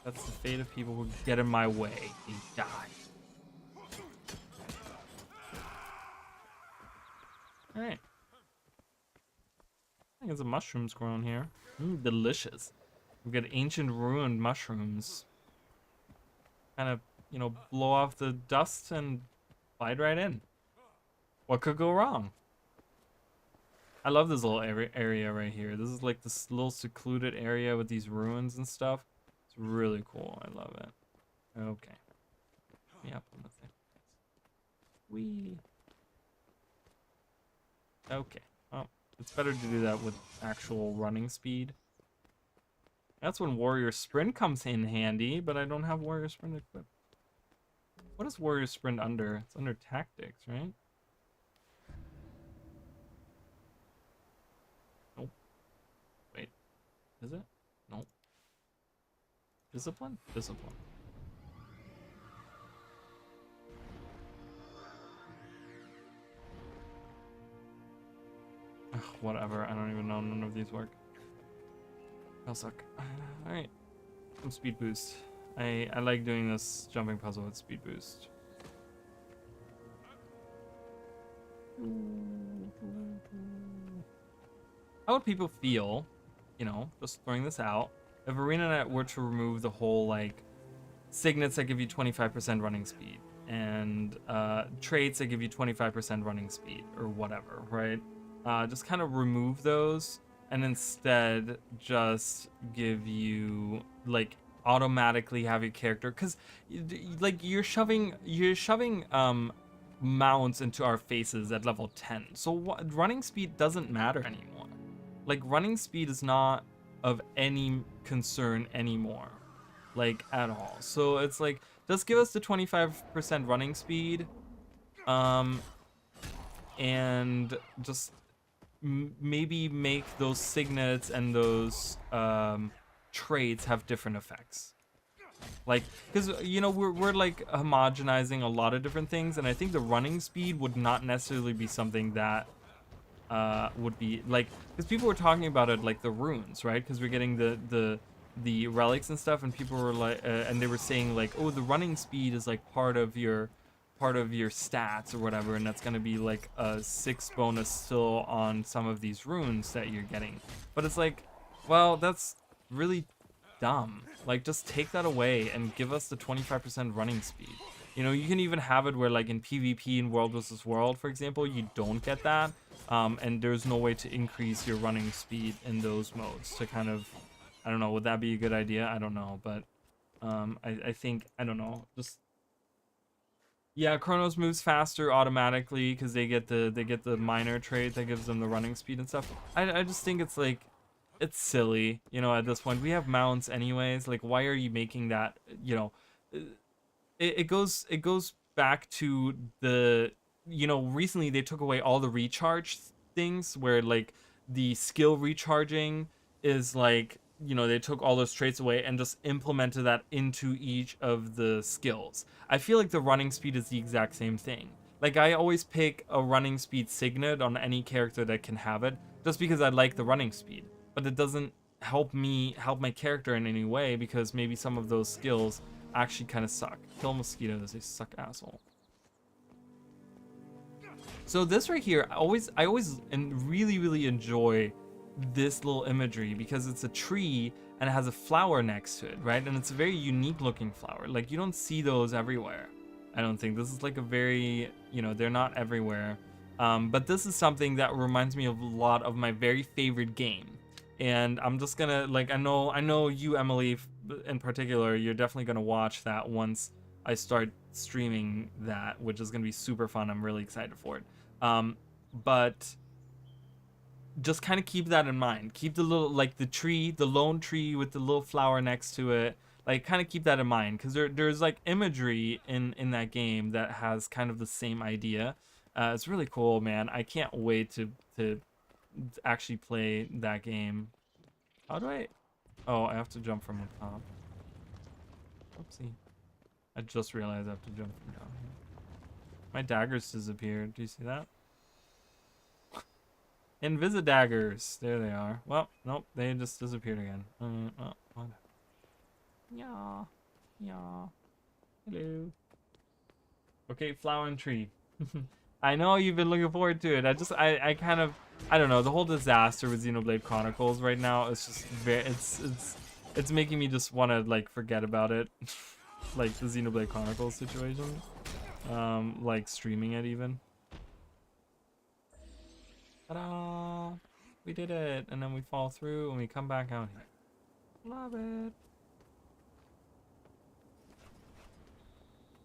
That's the fate of people who get in my way. They die. Alright. I think there's some mushrooms growing here. Delicious. We've got ancient ruined mushrooms. Kind of, you know, blow off the dust and slide right in. What could go wrong? I love this little area right here. This is like this little secluded area with these ruins and stuff. It's really cool. I love it. Okay. Yep. Wee. Okay. Well, it's better to do that with actual running speed. That's when Warrior Sprint comes in handy, but I don't have Warrior Sprint equipped. What is Warrior Sprint under? It's under Tactics, right? Nope. Wait. Is it? Nope. Discipline? Discipline. Ugh, whatever. I don't even know. None of these work. They'll suck. Alright. Some speed boost. I like doing this jumping puzzle with speed boost. How would people feel, you know, just throwing this out, if ArenaNet were to remove the whole, like, signets that give you 25% running speed, and traits that give you 25% running speed, or whatever, right? Just kind of remove those, and instead just give you, like, automatically have your character, because, like, you're shoving mounts into our faces at level 10. So running speed doesn't matter anymore. Like, running speed is not of any concern anymore, like, at all. So it's like, just give us the 25% running speed, and just maybe make those signets and those traits have different effects. Like, because, you know, we're like homogenizing a lot of different things, and I think the running speed would not necessarily be something that would be like, because people were talking about it like the runes, right? Because we're getting the relics and stuff, and people were like, and they were saying like, oh, the running speed is like part of your stats or whatever, and that's gonna be like a 6 bonus still on some of these runes that you're getting. But it's like, well, that's really dumb. Like, just take that away and give us the 25% running speed. You know, you can even have it where, like, in PvP in World vs. World, for example, you don't get that, and there's no way to increase your running speed in those modes to kind of, I don't know, would that be a good idea? I don't know, but I think, I don't know, just, yeah, Chronos moves faster automatically because they get the minor trait that gives them the running speed and stuff. I just think it's like, it's silly, you know, at this point. We have mounts anyways. Like, why are you making that, you know, it goes back to the, you know, recently they took away all the recharge things where, like, the skill recharging is like, you know, they took all those traits away and just implemented that into each of the skills. I feel like the running speed is the exact same thing. Like, I always pick a running speed signet on any character that can have it, just because I like the running speed. But it doesn't help my character in any way, because maybe some of those skills actually kind of suck. Kill mosquitoes, they suck, asshole. So this right here, I always and really enjoy this little imagery, because it's a tree and it has a flower next to it, right? And it's a very unique looking flower. Like, you don't see those everywhere. I don't think this is like a very, you know, they're not everywhere. But this is something that reminds me of a lot of my very favorite game. And I'm just gonna, like, I know you, Emily, in particular, you're definitely gonna watch that once I start streaming that, which is gonna be super fun. I'm really excited for it. But just kind of keep that in mind. Keep the little, like, the tree, the lone tree with the little flower next to it. Like, kind of keep that in mind, because there's like imagery in that game that has kind of the same idea. It's really cool, man. I can't wait to actually play that game. How do I? Oh, I have to jump from the top. Oopsie. I just realized I have to jump from down here. My daggers disappeared. Do you see that? Invisi daggers. There they are. Well, nope, they just disappeared again. Oh, what? Yeah. Yeah. Hello. Okay, flower and tree. I know you've been looking forward to it. I kind of, I don't know, the whole disaster with Xenoblade Chronicles right now is just very, it's making me just want to, like, forget about it. Like the Xenoblade Chronicles situation. Like streaming it even. Ta-da! We did it, and then we fall through and we come back out here. Love it.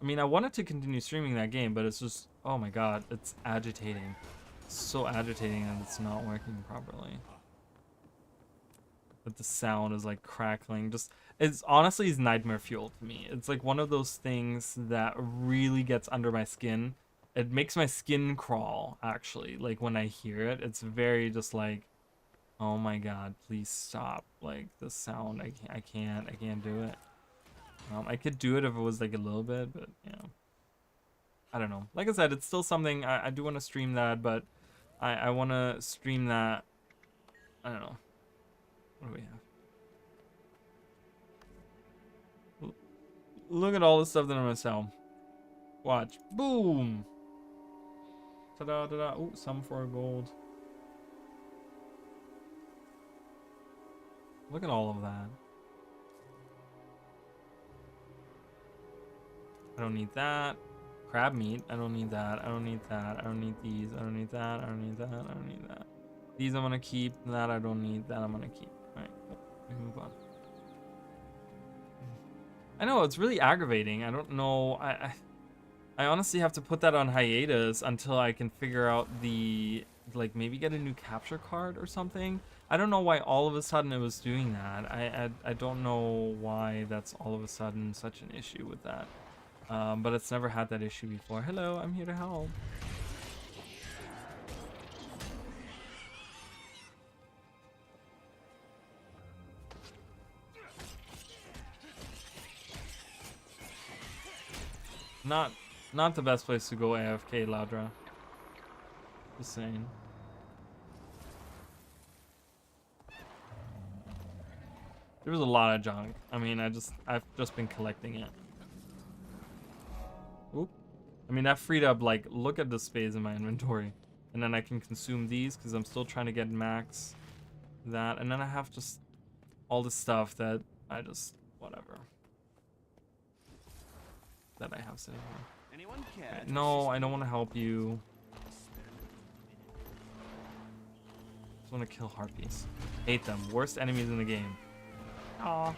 I mean, I wanted to continue streaming that game, but it's just, oh my god, it's agitating. It's so agitating and it's not working properly. But the sound is like crackling. Just, it's honestly is nightmare fuel to me. It's like one of those things that really gets under my skin. It makes my skin crawl, actually. Like, when I hear it, it's very just like, oh my god, please stop. Like, the sound, I can't do it. I could do it if it was like a little bit, but yeah. I don't know. Like I said, it's still something, I do want to stream that, but I want to stream that, I don't know. What do we have? Look at all the stuff that I'm going to sell. Watch. Boom! Ta-da, ta-da. Ooh, some for gold. Look at all of that. I don't need that. Crab meat. I don't need that. I don't need that. I don't need these. I don't need that. I don't need that. I don't need that. These I'm gonna keep. That I don't need. That I'm gonna keep. Alright, cool. We move on. I know, it's really aggravating. I don't know. I honestly have to put that on hiatus until I can figure out the, like, maybe get a new capture card or something. I don't know why all of a sudden it was doing that. I don't know why that's all of a sudden such an issue with that. But it's never had that issue before. Hello, I'm here to help. Not the best place to go AFK, Ladra. Just saying. There was a lot of junk. I mean, I've just been collecting it. Oop. I mean, that freed up, like, look at the space in my inventory. And then I can consume these because I'm still trying to get max that. And then I have just all the stuff that I just, whatever. That I have sitting here. Anyone Okay, care? no, I don't want to help you. Just want to kill harpies. Hate them. Worst enemies in the game. Aww.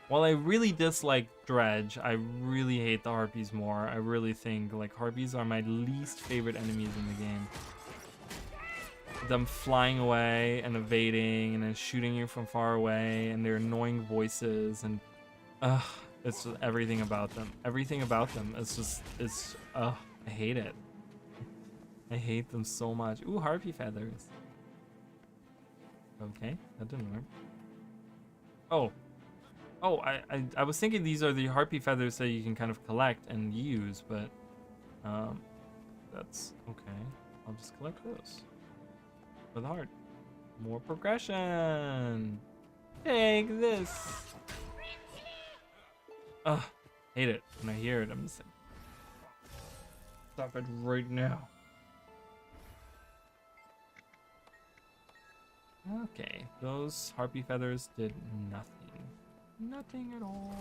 While I really dislike Dredge, I really hate the harpies more. I really think, like, harpies are my least favorite enemies in the game. Them flying away and evading and then shooting you from far away and their annoying voices and it's just everything about them. Everything about them. I hate it. I hate them so much. Ooh, harpy feathers. Okay, that didn't work. Oh, I was thinking these are the harpy feathers that you can kind of collect and use, but that's okay. I'll just collect those. With heart. More progression. Take this. Ugh, hate it. When I hear it, I'm just like, stop it right now. Okay, those harpy feathers did nothing. Nothing at all.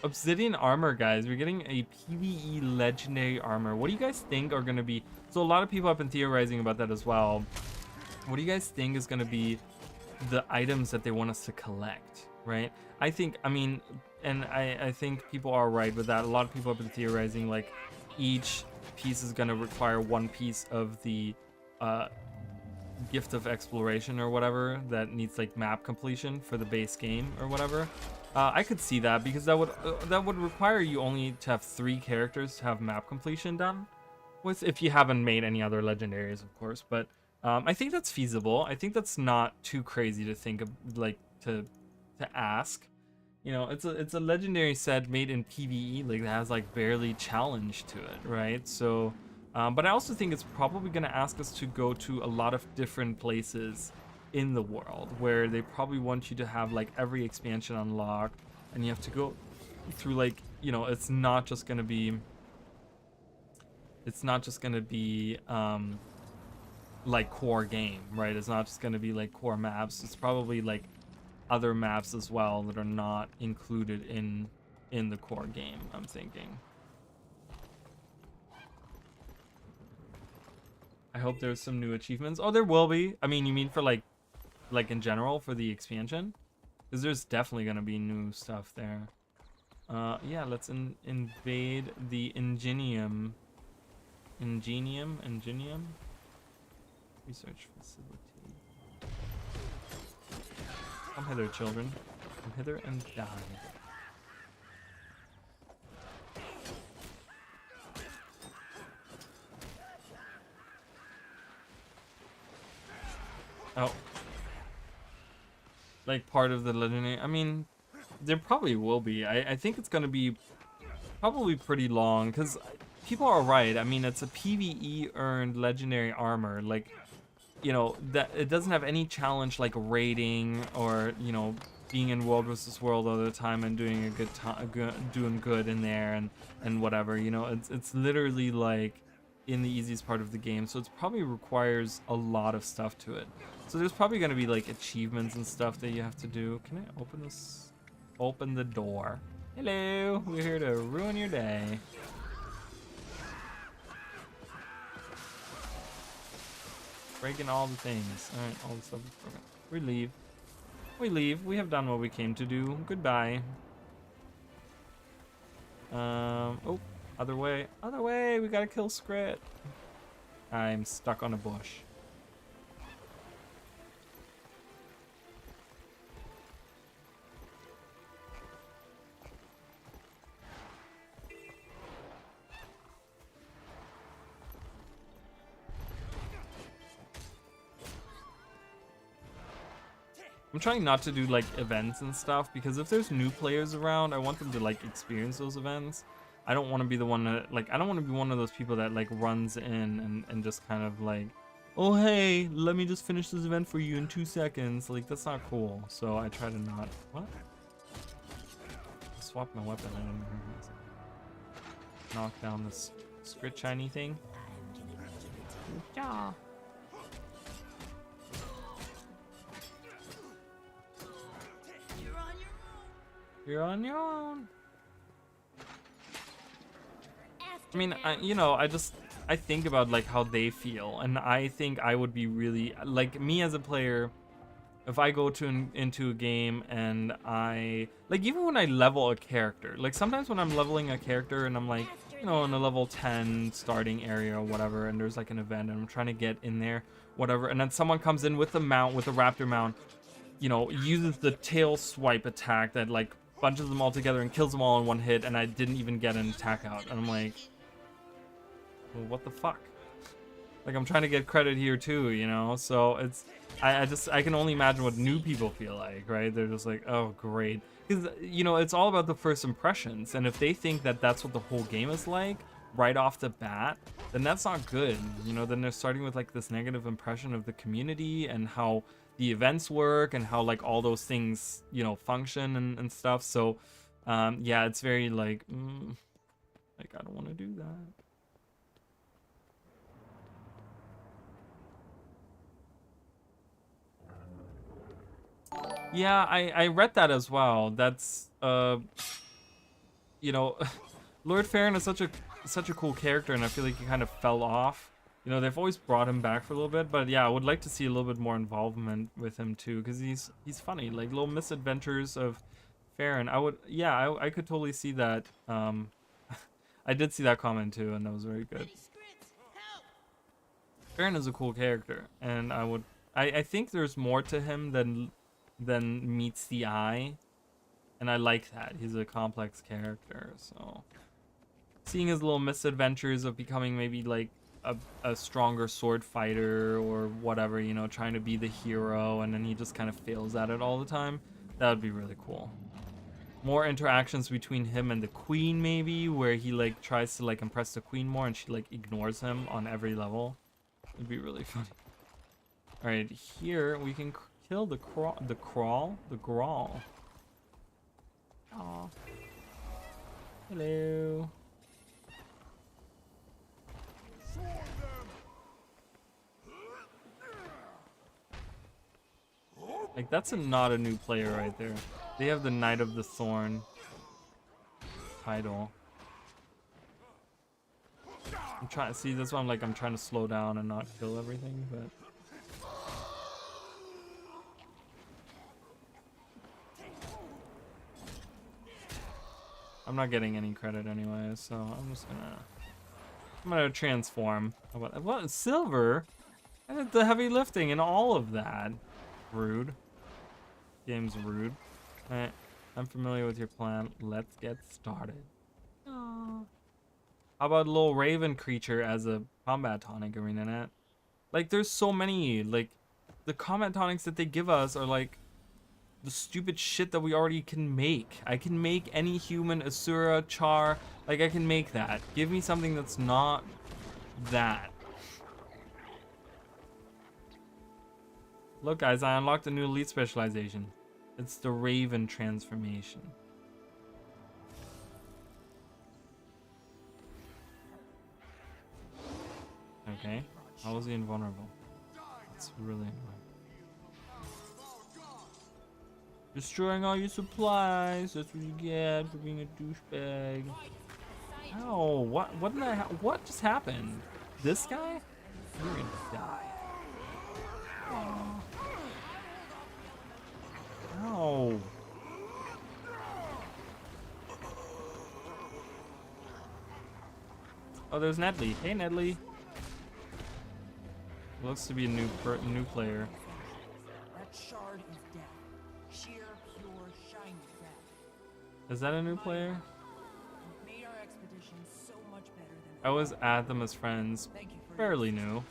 Obsidian armor, guys. We're getting a PvE legendary armor. What do you guys think are going to be... So a lot of people have been theorizing about that as well. What do you guys think is going to be the items that they want us to collect, right? I think, I mean, and I think people are right with that. A lot of people have been theorizing, like, each piece is going to require one piece of the gift of exploration or whatever that needs, like, map completion for the base game or whatever. I could see that because that would require you only to have 3 characters to have map completion done with, if you haven't made any other legendaries, of course. But I think that's feasible. I think that's not too crazy to think of, like, to ask. You know, it's a legendary set made in PvE, like, that has, like, barely challenge to it, right? So, but I also think it's probably gonna ask us to go to a lot of different places in the world where they probably want you to have, like, every expansion unlocked, and you have to go through, like, you know, it's not just gonna be like core game, right? It's not just gonna be like core maps. It's probably like other maps as well that are not included in the core game, I'm thinking. I hope there's some new achievements. Oh, there will be. I mean, you mean for like in general for the expansion? Because there's definitely gonna be new stuff there. Yeah, let's invade the Ingenium research facility. Come hither, children. Come hither and die. Oh. Like part of the legendary. I mean, there probably will be. I think it's gonna be probably pretty long because people are right. I mean, it's a PvE earned legendary armor. Like, you know, that it doesn't have any challenge like raiding or, you know, being in World vs. World all the time and doing a good time, doing good in there and whatever. You know, it's literally like in the easiest part of the game, so it probably requires a lot of stuff to it. So there's probably gonna be like achievements and stuff that you have to do. Can I open this? Open the door. Hello, we're here to ruin your day. Breaking all the things. Alright, all the stuff is broken. We leave. We leave. We have done what we came to do. Goodbye. Oh, other way. Other way. We gotta kill Skrit. I'm stuck on a bush. I'm trying not to do like events and stuff because if there's new players around, I want them to like experience those events. I don't want to be the one that like, I don't want to be one of those people that like runs in and just kind of like, oh hey, let me just finish this event for you in 2 seconds. Like that's not cool. So I try to not. What? I swapped my weapon. I didn't realize it. Knock down this Skrit shiny thing. Yeah. You're on your own. I mean, I think about like how they feel, and I think I would be really like me as a player. If I go into a game and I like even when I level a character, like sometimes when I'm leveling a character and I'm like, you know, in a level 10 starting area or whatever, and there's like an event and I'm trying to get in there, whatever, and then someone comes in with a mount, with a raptor mount, you know, uses the tail swipe attack that like bunches them all together and kills them all in one hit, and I didn't even get an attack out, and I'm like, well, what the fuck? Like I'm trying to get credit here too, you know? So it's, I can only imagine what new people feel like, right? They're just like, oh great, because you know it's all about the first impressions, and if they think that that's what the whole game is like right off the bat, then that's not good, you know? Then they're starting with like this negative impression of the community and how the events work and how like all those things, you know, function and stuff. So yeah, it's very like I don't want to do that. Yeah, I read that as well. That's you know, Lord Farron is such a cool character, and I feel like he kind of fell off. You know, they've always brought him back for a little bit, but yeah, I would like to see a little bit more involvement with him too, because he's funny, like little misadventures of Farron. I could totally see that. I did see that comment too, and that was very good. Farron is a cool character, and I think there's more to him than meets the eye, and I like that. He's a complex character, so seeing his little misadventures of becoming maybe like a stronger sword fighter or whatever, you know, trying to be the hero, and then he just kind of fails at it all the time, that would be really cool. More interactions between him and the queen, maybe, where he like tries to like impress the queen more and she like ignores him on every level. It'd be really funny. All right, here we can kill the Grawl. Aw. Hello. Like that's not a new player right there. They have the Knight of the Thorn title. I'm trying to see, that's why I'm trying to slow down and not kill everything, but I'm not getting any credit anyway, so I'm gonna transform. What, silver? I did the heavy lifting and all of that. Rude. Game's rude. Alright, I'm familiar with your plan. Let's get started. Aww. How about a little raven creature as a combat tonic, ArenaNet? Like, there's so many. Like, the combat tonics that they give us are like the stupid shit that we already can make. I can make any human, Asura, Char. Like, I can make that. Give me something that's not that. Look, guys, I unlocked a new elite specialization. It's the Raven transformation. Okay. How is he invulnerable? It's really annoying. Destroying all your supplies. That's what you get for being a douchebag. Oh, what just happened? This guy? You're gonna die. Ow. Oh, there's Nedley. Hey, Nedley. Looks to be a new player. That shard is death. Sheer, pure, shiny death. Is that a new player? You've made our expedition so much better than I always add them as friends. Thank you for Fairly your new.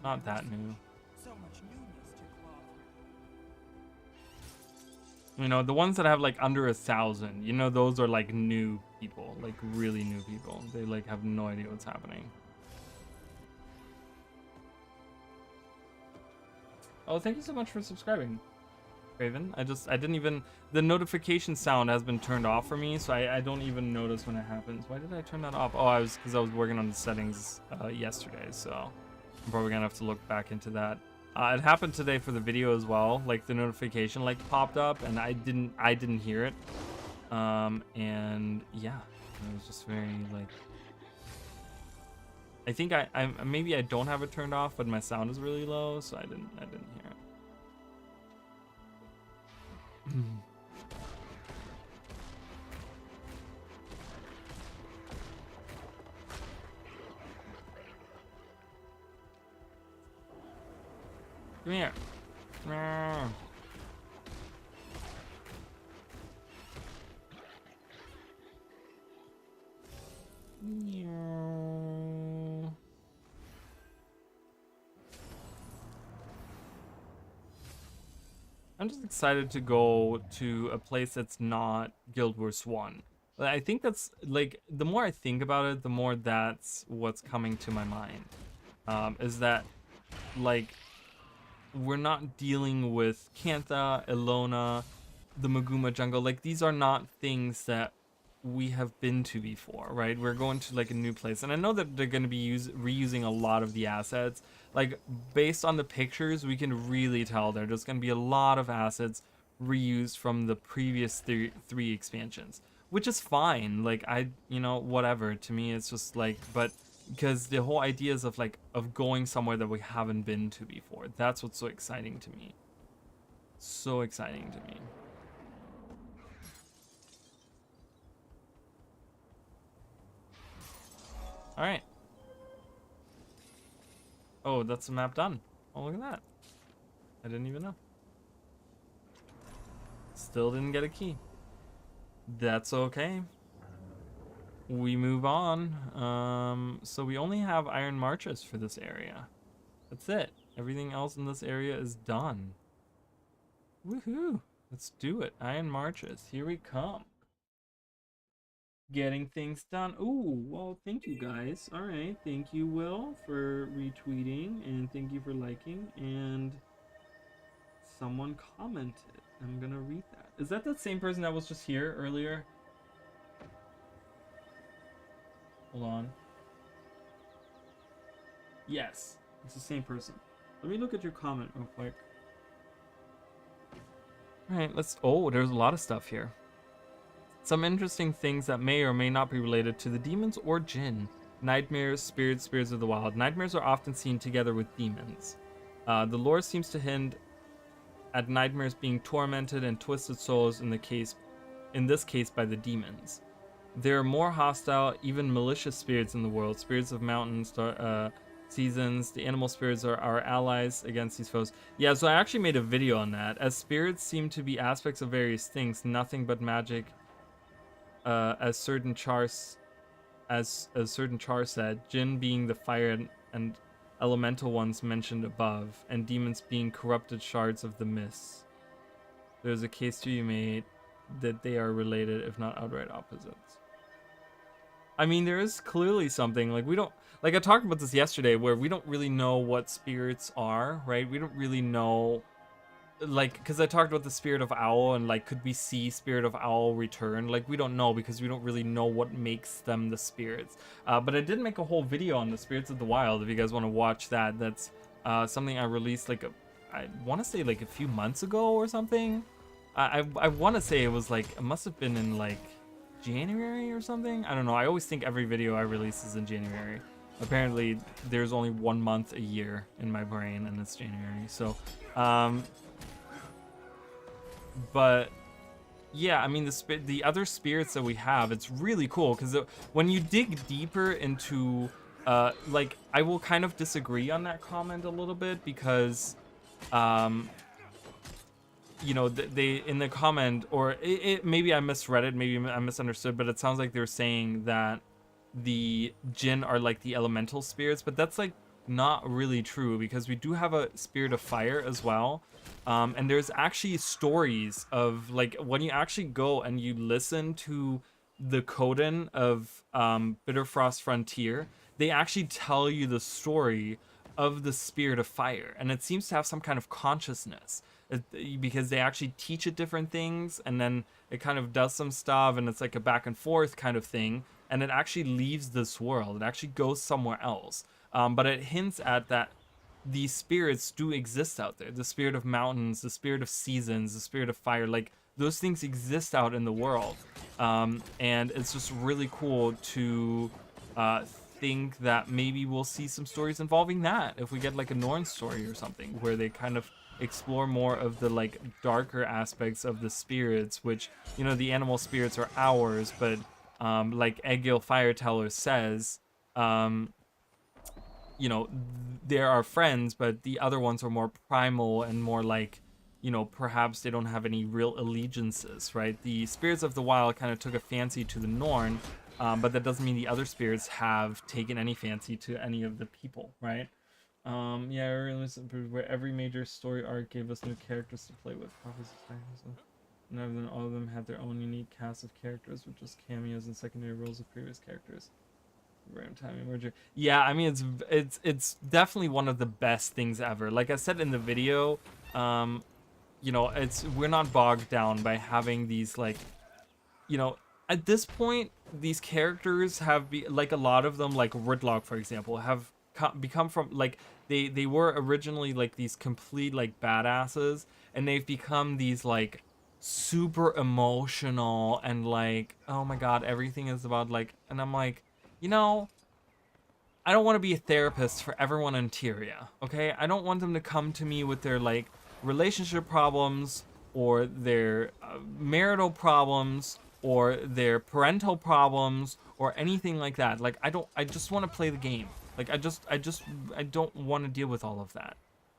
Now it's back to Not that yours. new. So much newness to claw through. You know, the ones that have like under 1,000, you know, those are like new people, like really new people. They like have no idea what's happening. Oh, thank you so much for subscribing, Raven. I didn't even, the notification sound has been turned off for me, so I don't even notice when it happens. Why did I turn that off? Oh, because I was working on the settings yesterday, so I'm probably gonna have to look back into that. It happened today for the video as well. Like the notification like popped up, and I didn't hear it. And yeah, it was just very like. I think I maybe I don't have it turned off, but my sound is really low, so I didn't hear it. Come here. Meow. Meow. I'm just excited to go to a place that's not Guild Wars 1. I think that's, like, the more I think about it, the more that's what's coming to my mind. Is that, like, we're not dealing with Kantha, Elona, the Maguma jungle. Like, these are not things that we have been to before, right? We're going to like a new place, and I know that they're going to be reusing a lot of the assets. Like, based on the pictures, we can really tell there's going to be a lot of assets reused from the previous three expansions, which is fine. Like, you know, whatever. To me, it's just like, but because the whole ideas of like of going somewhere that we haven't been to before, that's what's so exciting to me. So exciting to me. All right. Oh, that's the map done. Oh, look at that. I didn't even know. Still didn't get a key. That's okay. We move on. So we only have Iron Marches for this area. That's it. Everything else in this area is done. Woohoo! Let's do it. Iron Marches. Here we come. Getting things done. Ooh, well, thank you guys. All right, thank you, Will, for retweeting, and thank you for liking. And someone commented. I'm gonna read that. Is that same person that was just here earlier? Hold on. Yes, it's the same person. Let me look at your comment real quick. All right, let's. Oh, there's a lot of stuff here. Some interesting things that may or may not be related to the demons or Jinn. Nightmares, spirits of the wild. Nightmares are often seen together with demons. The lore seems to hint at nightmares being tormented and twisted souls in this case by the demons. There are more hostile, even malicious spirits in the world. Spirits of mountains, seasons. The animal spirits are our allies against these foes. Yeah, so I actually made a video on that. As spirits seem to be aspects of various things, nothing but magic. As certain Char said, Jinn being the fire and elemental ones mentioned above, and demons being corrupted shards of the mist. There's a case to be made that they are related, if not outright opposites. I mean, there is clearly something, like, we don't, like, I talked about this yesterday, where we don't really know what spirits are, right? We don't really know, like, because I talked about the Spirit of Owl, and, like, could we see Spirit of Owl return? Like, we don't know, because we don't really know what makes them the spirits. But I did make a whole video on the Spirits of the Wild, if you guys want to watch that. That's something I released, like, I want to say, like, a few months ago or something. I want to say it was, like, it must have been in, like, January or something. I don't know. I always think every video I release is in January. Apparently, there's only 1 month a year in my brain, and it's January. So, But yeah, I mean the other spirits that we have, it's really cool because when you dig deeper into like I will kind of disagree on that comment a little bit because you know, they in the comment, or it maybe I misread it, maybe I misunderstood, but it sounds like they're saying that the Jinn are like the elemental spirits, but that's like not really true because we do have a spirit of fire as well. And there's actually stories of like when you actually go and you listen to the Coden of Bitterfrost Frontier, they actually tell you the story of the spirit of fire, and it seems to have some kind of consciousness because they actually teach it different things, and then it kind of does some stuff, and it's like a back and forth kind of thing, and it actually leaves this world. It actually goes somewhere else. But it hints at that these spirits do exist out there. The spirit of mountains, the spirit of seasons, the spirit of fire, like those things exist out in the world. And it's just really cool to think that maybe we'll see some stories involving that if we get like a Norn story or something where they kind of explore more of the like darker aspects of the spirits, which, you know, the animal spirits are ours, but like Egil Fireteller says, you know, they're our friends, but the other ones are more primal and more like, you know, perhaps they don't have any real allegiances, right? The spirits of the wild kind of took a fancy to the Norn, but that doesn't mean the other spirits have taken any fancy to any of the people, right? Yeah, I really improved where every major story arc gave us new characters to play with. And all of them had their own unique cast of characters with just cameos and secondary roles of previous characters. Random timing merger. Yeah, I mean it's definitely one of the best things ever. Like I said in the video, you know, we're not bogged down by having these like, you know, at this point these characters have like a lot of them, like Ridlock for example, have become from like they were originally like these complete like badasses, and they've become these like super emotional and like, oh my god, everything is about like, and I'm like, you know, I don't want to be a therapist for everyone in Tyria, okay? I don't want them to come to me with their like relationship problems or their marital problems or their parental problems or anything like that. Like I just want to play the game. Like I don't want to deal with all of that.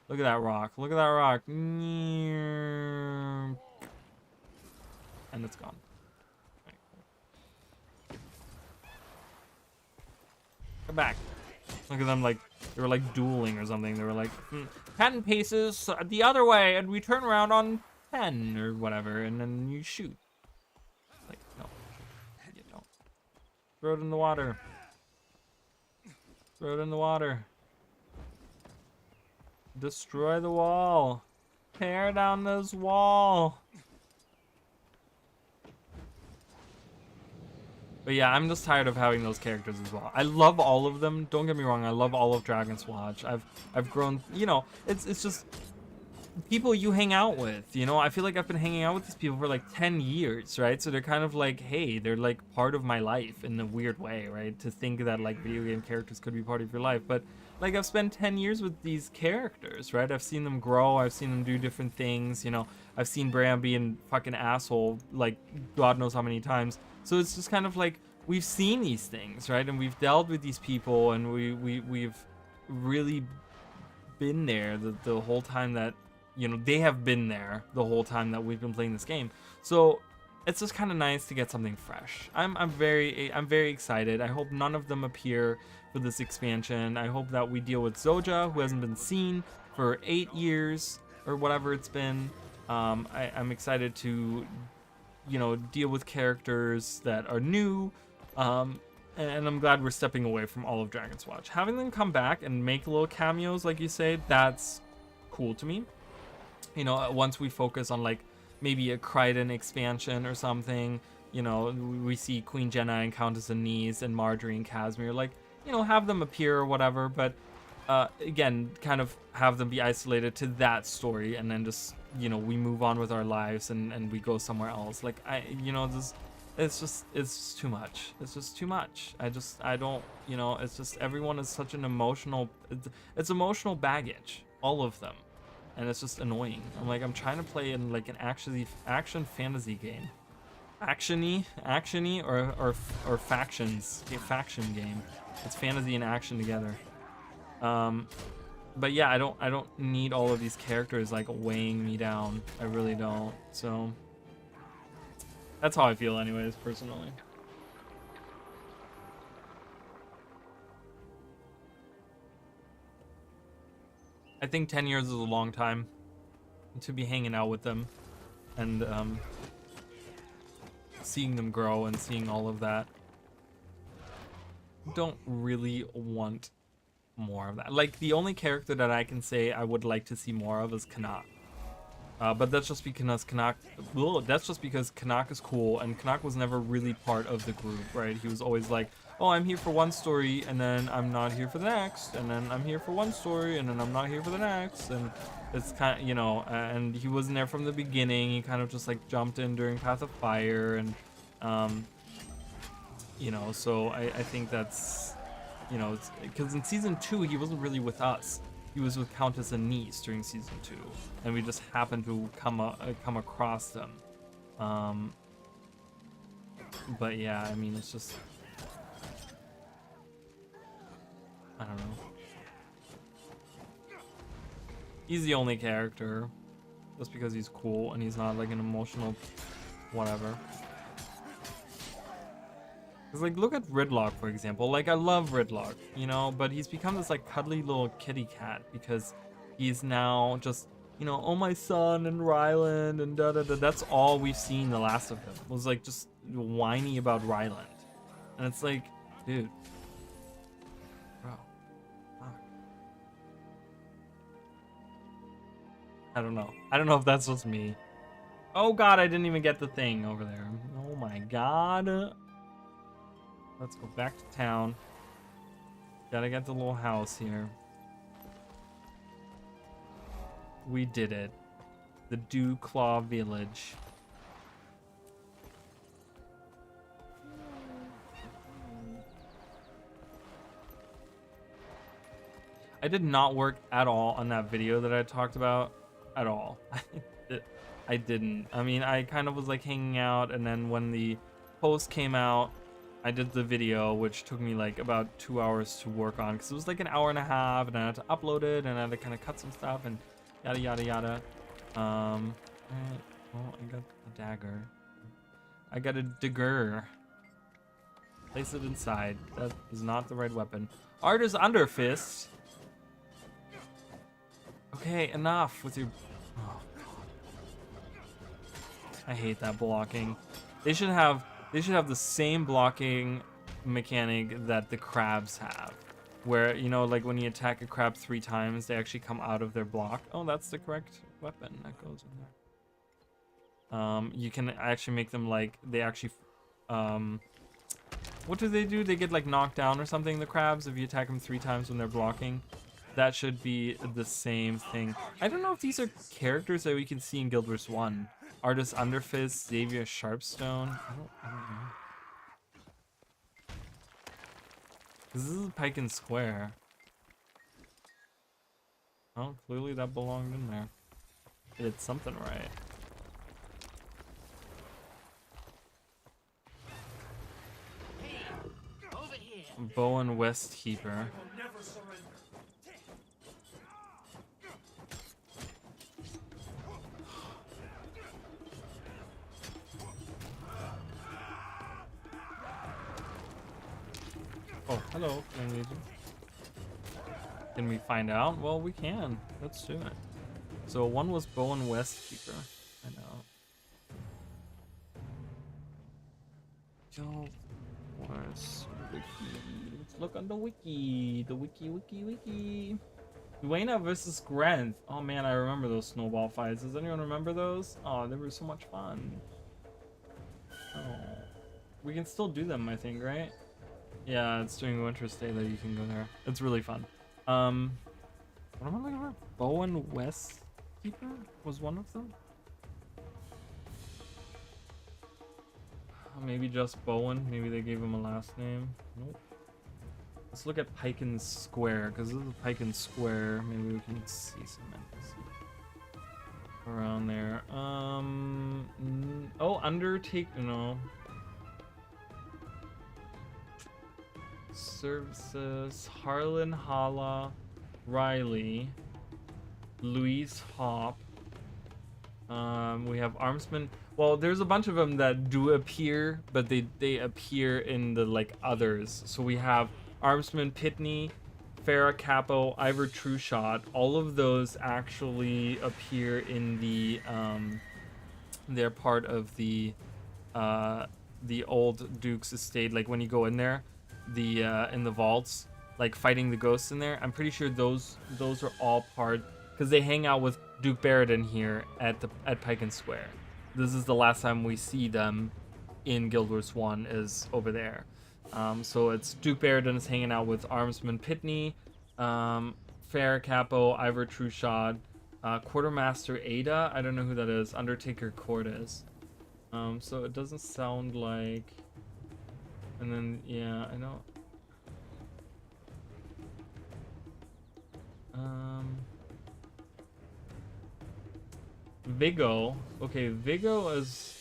Look at that rock. Look at that rock. And it's gone. Come back. Look at them, like they were like dueling or something. They were like 10 paces the other way, and we turn around on 10 or whatever, and then you shoot. Like, no, you don't. Throw it in the water. Throw it in the water. Destroy the wall. Tear down this wall. But yeah, I'm just tired of having those characters as well. I love all of them. Don't get me wrong. I love all of Dragon's Watch. I've grown, you know, it's just people you hang out with, you know. I feel like I've been hanging out with these people for like 10 years, right? So they're kind of like, hey, they're like part of my life in a weird way, right? To think that like video game characters could be part of your life. But like I've spent 10 years with these characters, right? I've seen them grow. I've seen them do different things, you know. I've seen Bram be a fucking asshole like God knows how many times. So it's just kind of like we've seen these things, right? And we've dealt with these people, and we've really been there the whole time that, you know, they have been there the whole time that we've been playing this game. So it's just kind of nice to get something fresh. I'm very excited. I hope none of them appear for this expansion. I hope that we deal with Zoja, who hasn't been seen for 8 years or whatever it's been. I'm excited to, you know, deal with characters that are new, and I'm glad we're stepping away from all of Dragon's Watch. Having them come back and make little cameos, like you say, that's cool to me. You know, once we focus on like maybe a Kryden expansion or something, you know, we see Queen Jenna and Countess Anise and Marjorie and Casimir, like, you know, have them appear or whatever, but again, kind of have them be isolated to that story, and then just, you know, we move on with our lives and we go somewhere else. Like, you know, it's just too much. It's just too much. I don't, you know, it's just everyone is such an emotional, it's emotional baggage, all of them. and it's just annoying. I'm like, I'm trying to play in like an action fantasy game, actiony or factions, a faction game. It's fantasy and action together. But yeah, I don't need all of these characters like weighing me down. I really don't. So that's how I feel, anyways, personally. I think 10 years is a long time to be hanging out with them and seeing them grow and seeing all of that. Don't really want more of that. Like, the only character that I can say I would like to see more of is Canuck. But that's just because Canuck is cool, and Canuck was never really part of the group, right? He was always like, oh, I'm here for one story, and then I'm not here for the next, and then I'm here for one story, and then I'm not here for the next, and it's kind of, you know, and he wasn't there from the beginning. He kind of just like jumped in during Path of Fire, and you know, so I think that's, you know, it's because in season 2 he wasn't really with us. He was with Countess Anise during season 2, and we just happened to come across them. But yeah, I mean, it's just, I don't know. He's the only character, just because he's cool and he's not like an emotional whatever. Cause like, look at Ridlock, for example. Like, I love Ridlock, you know, but he's become this like cuddly little kitty cat because he's now just, you know, oh, my son and Ryland and da da da. That's all we've seen the last of him, was like just whiny about Ryland. And it's like, dude, bro, fuck. I don't know. I don't know if that's just me. Oh god, I didn't even get the thing over there. Oh my god. Let's go back to town. Gotta get the little house here. We did it. The Dewclaw Village. I did not work at all on that video that I talked about. At all. I didn't. I mean, I kind of was like hanging out, and then when the post came out, I did the video, which took me like about 2 hours to work on, because it was like an hour and a half, and I had to upload it, and I had to kind of cut some stuff, and yada yada yada. Well, I got a dagger. I got a dagger. Place it inside. That is not the right weapon. Arda's Underfist. Okay, enough with your. Oh, I hate that blocking. They should have the same blocking mechanic that the crabs have, where, you know, like when you attack a crab 3 times, they actually come out of their block. Oh, that's the correct weapon that goes in there. You can actually make them like, they actually, what do? They get like knocked down or something, the crabs, if you attack them 3 times when they're blocking. That should be the same thing. I don't know if these are characters that we can see in Guild Wars 1. Arda's Underfist, Xavier Sharpstone. I don't know. This is Pike and Square. Oh, clearly that belonged in there. It did something right. Hey, over here. Bowen Westkeeper. Oh, hello, young lady. Can we find out? Well, we can. Let's do it. So one was Bowen Westkeeper. I know. Guild Wars Wiki. Let's look on the wiki. The wiki. Duena versus Grenth. Oh man, I remember those snowball fights. Does anyone remember those? Oh, they were so much fun. Oh. We can still do them, I think, right? Yeah, it's during Winter's Day that you can go there. It's really fun. What am I looking for? Bowen Westkeeper was one of them? Maybe just Bowen. Maybe they gave him a last name. Nope. Let's look at Pike and Square, because this is Pike and Square. Maybe we can see some NPC. around there. Oh, Undertaker. No. Services. Harlan Hala, Riley, Louise Hop. We have Armsman. Well, there's a bunch of them that do appear, but they appear in the like others. So we have Armsman Pitney, Farrah Capo, Ivor Trueshot. All of those actually appear in the they're part of the old Duke's estate. Like when you go in there, the in the vaults, like fighting the ghosts in there. I'm pretty sure those are all part, because they hang out with Duke Barradin here at Pike & Square. This is the last time we see them in Guild Wars 1 is over there. So it's Duke Barradin is hanging out with Armsman Pitney, Farrah Capo, Ivor Trueshot, Quartermaster Ada. I don't know who that is. Undertaker Cordes. So it doesn't sound like. And then yeah, I know. Vigo. Okay, Vigo is.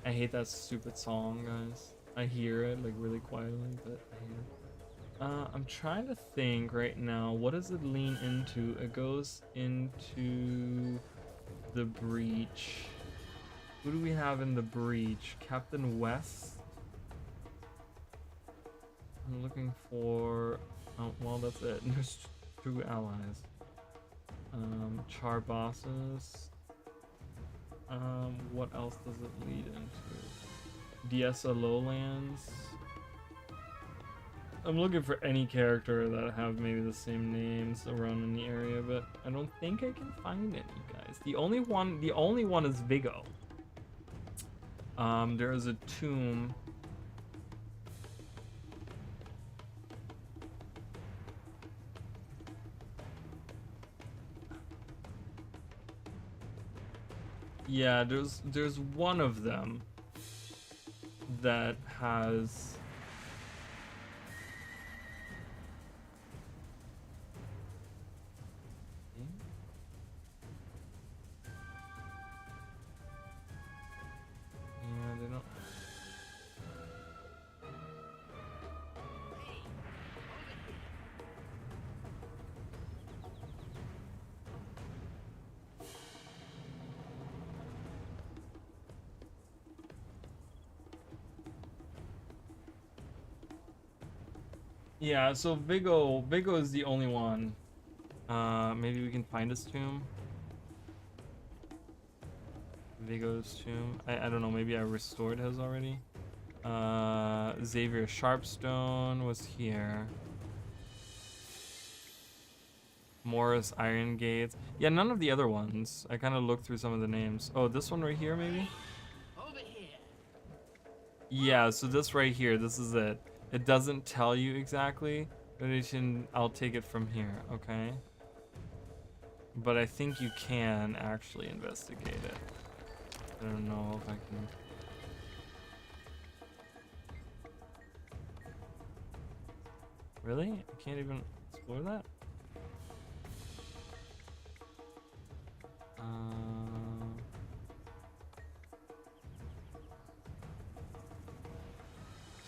I hate that stupid song, guys. I hear it like really quietly, but I hate it. I'm trying to think right now. What does it lean into? It goes into the breach. Who do we have in the breach? Captain West. I'm looking for. Oh, well, that's it. There's 2 allies. Char bosses. What else does it lead into? Diesa Lowlands. I'm looking for any character that have maybe the same names around in the area, but I don't think I can find any, guys. The only one is Vigo. There is a tomb. Yeah, there's one of them that has. Yeah, they don't. Yeah, so Vigo is the only one. Maybe we can find his tomb. Vigo's tomb. I don't know, maybe I restored his already. Xavier Sharpstone was here. Morris Iron Gates. Yeah, none of the other ones. I kind of looked through some of the names. Oh, this one right here, maybe? Over here. Yeah, so this right here, this is it. It doesn't tell you exactly, but I'll take it from here, okay? But I think you can actually investigate it. I don't know if I can. Really? I can't even explore that?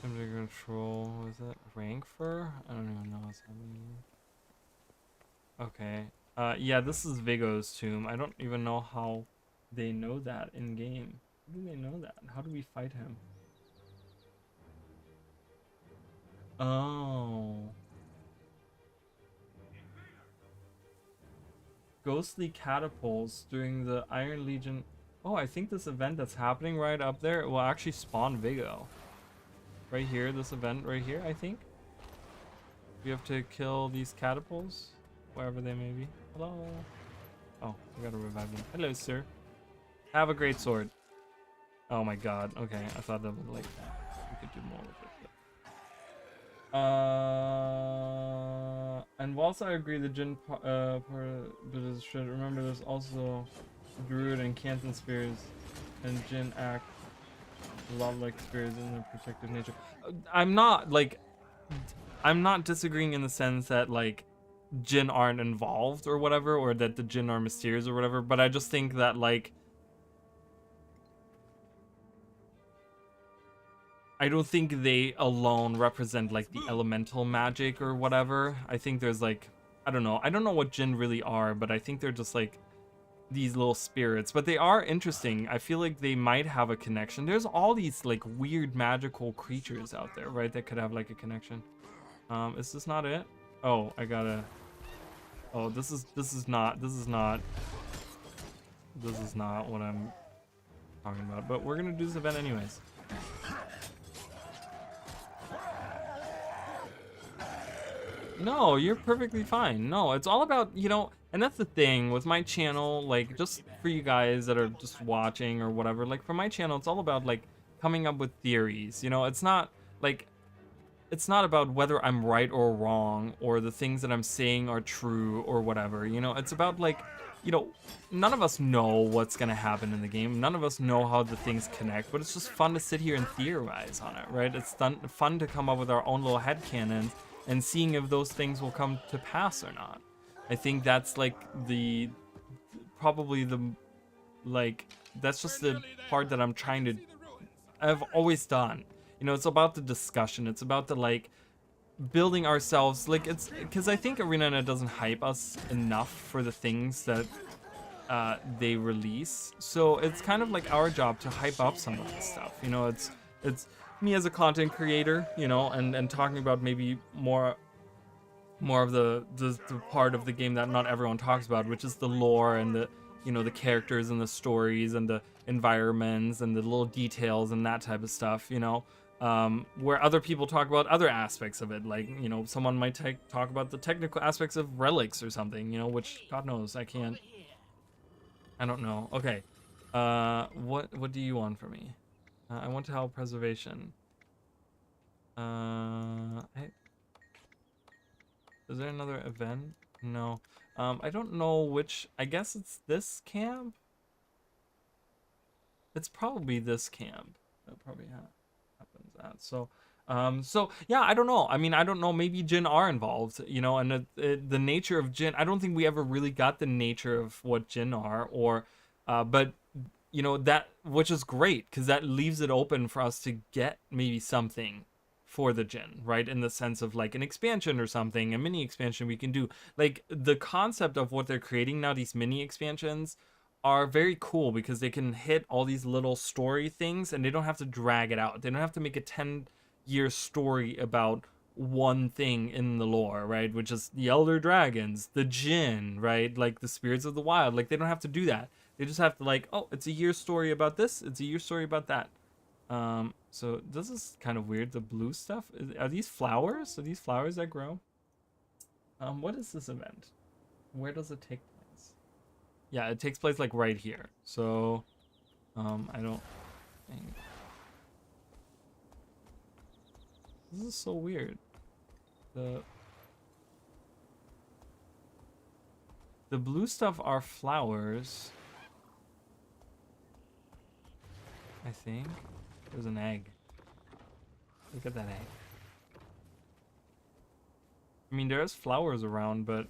Temperature control, was that Rankfur? I don't even know what's happening. Okay. Yeah, this is Vigo's tomb. I don't even know how they know that in game. How do they know that? How do we fight him? Oh. Ghostly catapults during the Iron Legion. Oh, I think this event that's happening right up there will actually spawn Vigo. Right here, this event right here, I think. We have to kill these catapults, wherever they may be. Hello. Oh, we gotta revive them. Hello, sir. Have a great sword. Oh my god. Okay, I thought that was like we could do more with it. And whilst I agree the Jin but should remember there's also Druid and Canton Spears and Jin Act A lot like spirits in their protective nature. I'm not like, I'm not disagreeing in the sense that like Jinn aren't involved or whatever, or that the Jinn are mysterious or whatever, but I just think that like, I don't think they alone represent like the elemental magic or whatever. I think there's like, I don't know what Jinn really are, but I think they're just like these little spirits, but they are interesting. I feel like they might have a connection. There's all these like weird magical creatures out there, right, that could have like a connection. Is this not it? Oh, I gotta, oh, this is not what I'm talking about, but we're gonna do this event anyways. No, you're perfectly fine. No, it's all about, you know, and that's the thing with my channel, like, just for you guys that are just watching or whatever, like, for my channel, it's all about, like, coming up with theories, you know? It's not, like, it's not about whether I'm right or wrong, or the things that I'm saying are true or whatever, you know? It's about, like, you know, none of us know what's gonna happen in the game. None of us know how the things connect, but it's just fun to sit here and theorize on it, right? It's fun to come up with our own little headcanons and seeing if those things will come to pass or not. I think that's like probably the, like, that's just the part that I've always done. You know, it's about the discussion. It's about the, like, building ourselves, like, it's, because I think ArenaNet doesn't hype us enough for the things that they release. So it's kind of like our job to hype up some of this stuff. You know, it's me as a content creator, you know, and talking about maybe more of the part of the game that not everyone talks about, which is the lore and the, you know, the characters and the stories and the environments and the little details and that type of stuff, you know, where other people talk about other aspects of it, like, you know, someone might talk about the technical aspects of relics or something, you know, which God knows I can't, I don't know. Okay, what do you want from me? I want to help preservation. Is there another event? No. I don't know which. I guess it's this camp. It's probably this camp. That probably happens at. So, so yeah, I don't know. I mean, I don't know. Maybe Jinn are involved, you know, and the nature of Jinn. I don't think we ever really got the nature of what Jinn are, or, but. You know, that, which is great, because that leaves it open for us to get maybe something for the Jinn, right? In the sense of like an expansion or something, a mini expansion we can do. Like the concept of what they're creating now, these mini expansions are very cool because they can hit all these little story things and they don't have to drag it out. They don't have to make a 10-year story about one thing in the lore, right? Which is the Elder Dragons, the Jinn, right? Like the spirits of the wild. Like they don't have to do that. They just have to, like, oh, it's a year story about this. It's a year story about that. So this is kind of weird. The blue stuff. Are these flowers? Are these flowers that grow? What is this event? Where does it take place? Yeah, it takes place like right here. So, I don't think. This is so weird. The blue stuff are flowers. I think there's an egg. Look at that egg. I mean, there's flowers around, but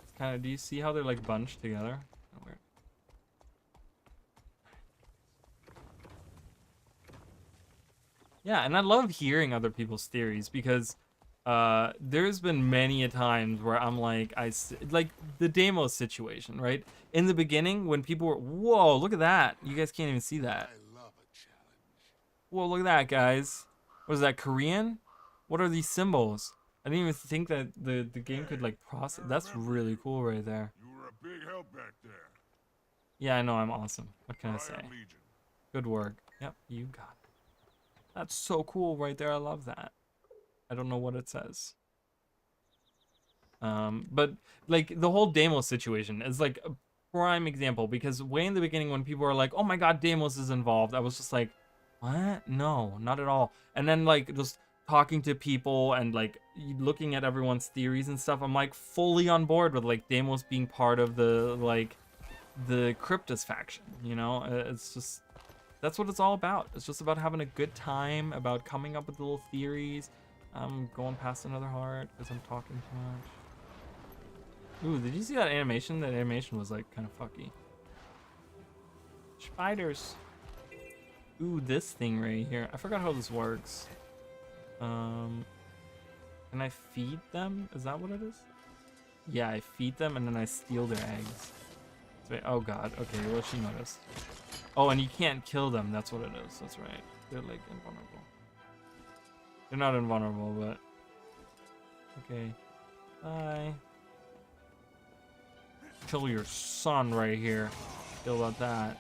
it's kind of, do you see how they're like bunched together? Oh, weird. Yeah, and I love hearing other people's theories because there's been many a times where I'm like, like the Deimos situation, right? In the beginning, when people were, whoa, look at that. You guys can't even see that. Whoa, look at that, guys. What is that, Korean? What are these symbols? I didn't even think that the game could, like, process. That's really cool right there. You were a big help back there. Yeah, I know, I'm awesome. What can I say? Legion. Good work. Yep, you got it. That's so cool right there. I love that. I don't know what it says. But, like, the whole Deimos situation is, like, a prime example. Because way in the beginning when people were like, oh my god, Deimos is involved, I was just like, what? No, not at all. And then, like, just talking to people and, like, looking at everyone's theories and stuff, I'm, like, fully on board with, like, Deimos being part of the, like, the Cryptus faction, you know? It's just, That's what it's all about. It's just about having a good time, about coming up with little theories. I'm going past another heart because I'm talking too much. Ooh, did you see that animation? That animation was like kind of fucky. Spiders. Ooh, this thing right here. I forgot how this works. Can I feed them? Is that what it is? Yeah, I feed them and then I steal their eggs. Oh god, okay, well she noticed. Oh, and you can't kill them, that's what it is, that's right. They're like invulnerable. They're not invulnerable, but... Okay. Bye. Kill your son right here. Feel about that.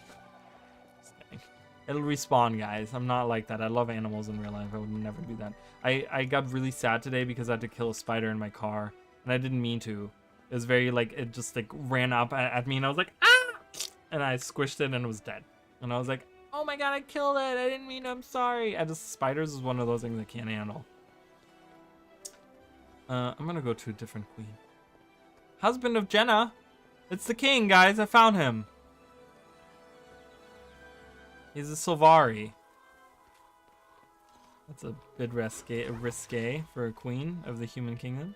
It'll respawn, guys. I'm not like that. I love animals in real life. I would never do that. I got really sad today because I had to kill a spider in my car. And I didn't mean to. It was very like, it just like ran up at me and I was like, ah! And I squished it and it was dead. And I was like, oh my god, I killed it. I didn't mean to. I'm sorry. Spiders is one of those things I can't handle. I'm gonna go to a different queen. Husband of Jenna. It's the king, guys. I found him. He's a Sylvari. That's a bit risque for a queen of the human kingdom.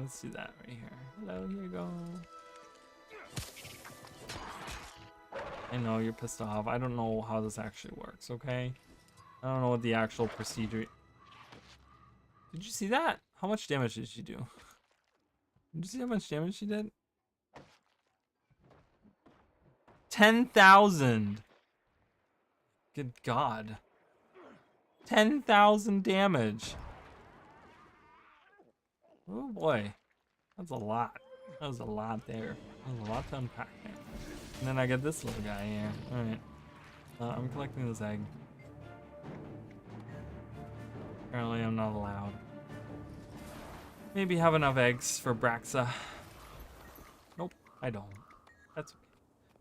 Let's do that right here. Hello, here you go. I know you're pissed off. I don't know how this actually works, okay? I don't know what the actual procedure... Did you see that? How much damage did she do? Did you see how much damage she did? 10,000! Good god. 10,000 damage. Oh boy. That's a lot. That was a lot there. That was a lot to unpack there. And then I get this little guy here. Alright. I'm collecting this egg. Apparently I'm not allowed. Maybe have enough eggs for Braxa. Nope, I don't. That's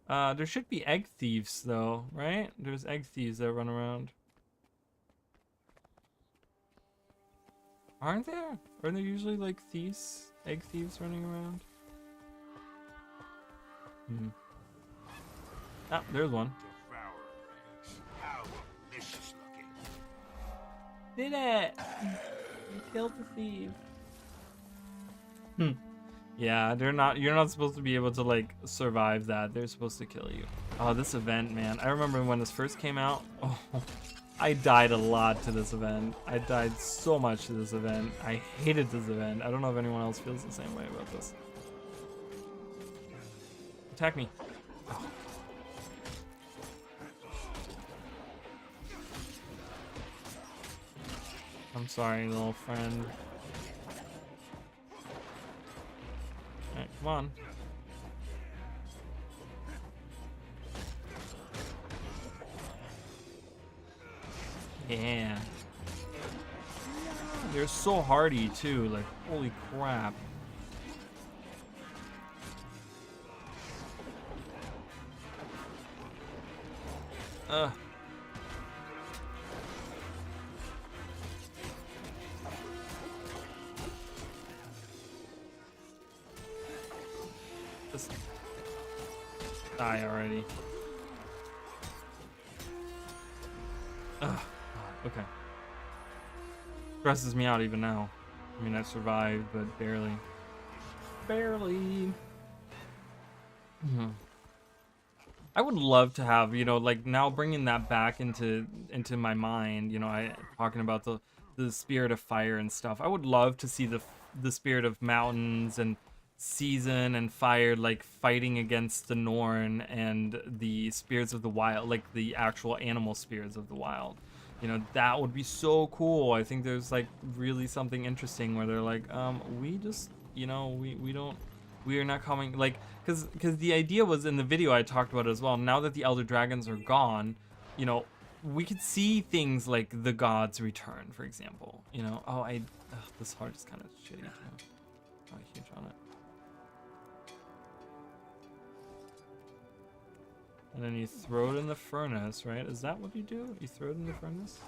okay. There should be egg thieves though, right? There's egg thieves that run around. Aren't there? Are there usually like thieves, egg thieves running around? Hmm. Ah, there's one. Did it! You killed the thief. Yeah, they're not. You're not supposed to be able to like survive that. They're supposed to kill you. Oh, this event, man. I remember when this first came out. Oh, I died a lot to this event. I died so much to this event. I hated this event. I don't know if anyone else feels the same way about this. Attack me. Oh. I'm sorry, little friend. Alright, come on. Yeah. They're so hardy too, like holy crap. Just die already. Okay. Stresses me out even now. I mean, I survived, but barely. Barely. I would love to have, you know, like now bringing that back into my mind, you know, talking about the spirit of fire and stuff. I would love to see the spirit of mountains and season and fire like fighting against the Norn and the spirits of the wild, like the actual animal spirits of the wild. You know, that would be so cool. I think there's like really something interesting where they're like, we just, you know, we are not coming, like, because the idea was in the video I talked about it as well. Now that the Elder Dragons are gone, you know, we could see things like the gods return, for example. You know, this heart is kind of shitty too. Oh, huge on it. And then you throw it in the furnace, right? Is that what you do? You throw it in the furnace?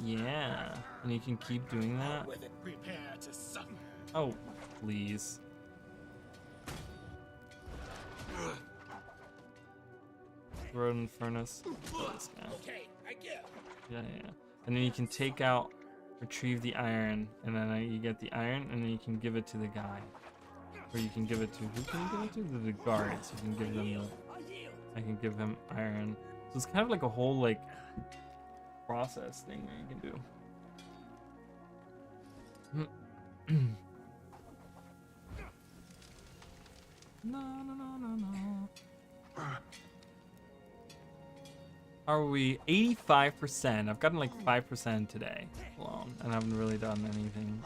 Yeah, and you can keep doing that. With it, prepare to suffer. Oh, please. Throw it in the furnace. Kill this guy. Okay, I give. Yeah, yeah. And then you can take out, retrieve the iron, and then you get the iron, and then you can give it to the guy. Or you can give it to, who can you give it to? The guards. You can give them the, I can give him iron. So it's kind of like a whole, like, process thing that you can do. No, no, no, no, no. Are we 85%? I've gotten like 5% today alone, and I haven't really done anything.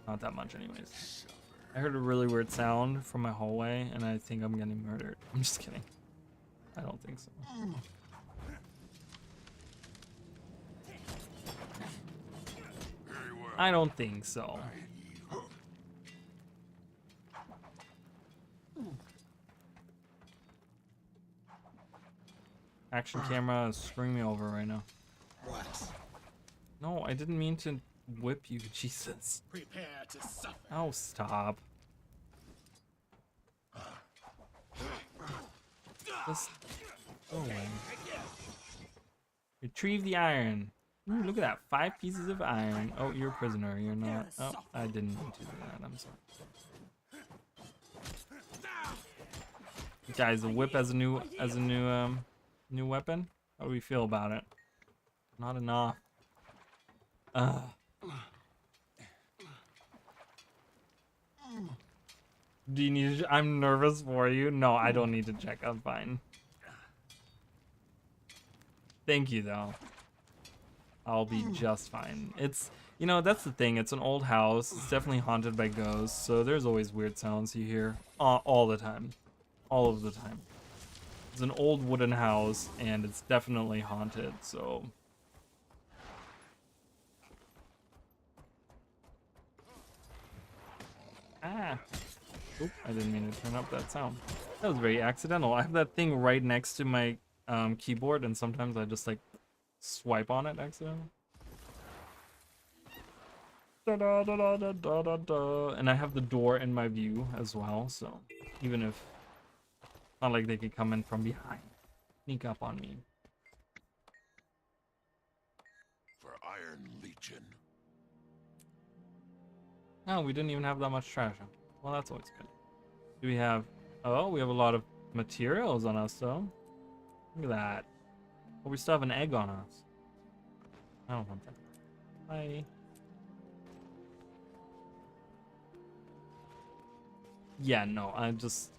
Not that much anyways. I heard a really weird sound from my hallway, and I think I'm getting murdered. I'm just kidding. I don't think so. I don't think so. Action camera is screwing me over right now. What? No, I didn't mean to whip you, Jesus. Prepare to suffer. Oh, stop. Just go away. Retrieve the iron. Ooh, look at that. 5 pieces of iron. Oh, you're a prisoner. You're not. Oh, I didn't mean to do that. I'm sorry. Guys, the whip as a new new weapon. How do we feel about it? Not enough. Do you need to, I'm nervous for you. No, I don't need to check. I'm fine. Thank you though. I'll be just fine. It's, you know, that's the thing. It's an old house. It's definitely haunted by ghosts. So there's always weird sounds you hear all the time. All of the time. It's an old wooden house and it's definitely haunted. So oop, I didn't mean to turn up that sound. That was very accidental. I have that thing right next to my keyboard, and sometimes I just like swipe on it accidentally. Da, da, da, da, da, da, da, da. And I have the door in my view as well, so even if not like they could come in from behind, sneak up on me. For Iron Legion. Oh, we didn't even have that much trash. Well, that's always good. Do we have... Oh, we have a lot of materials on us, though. Look at that. Oh, we still have an egg on us. I don't want that. Bye. Yeah, no, I just...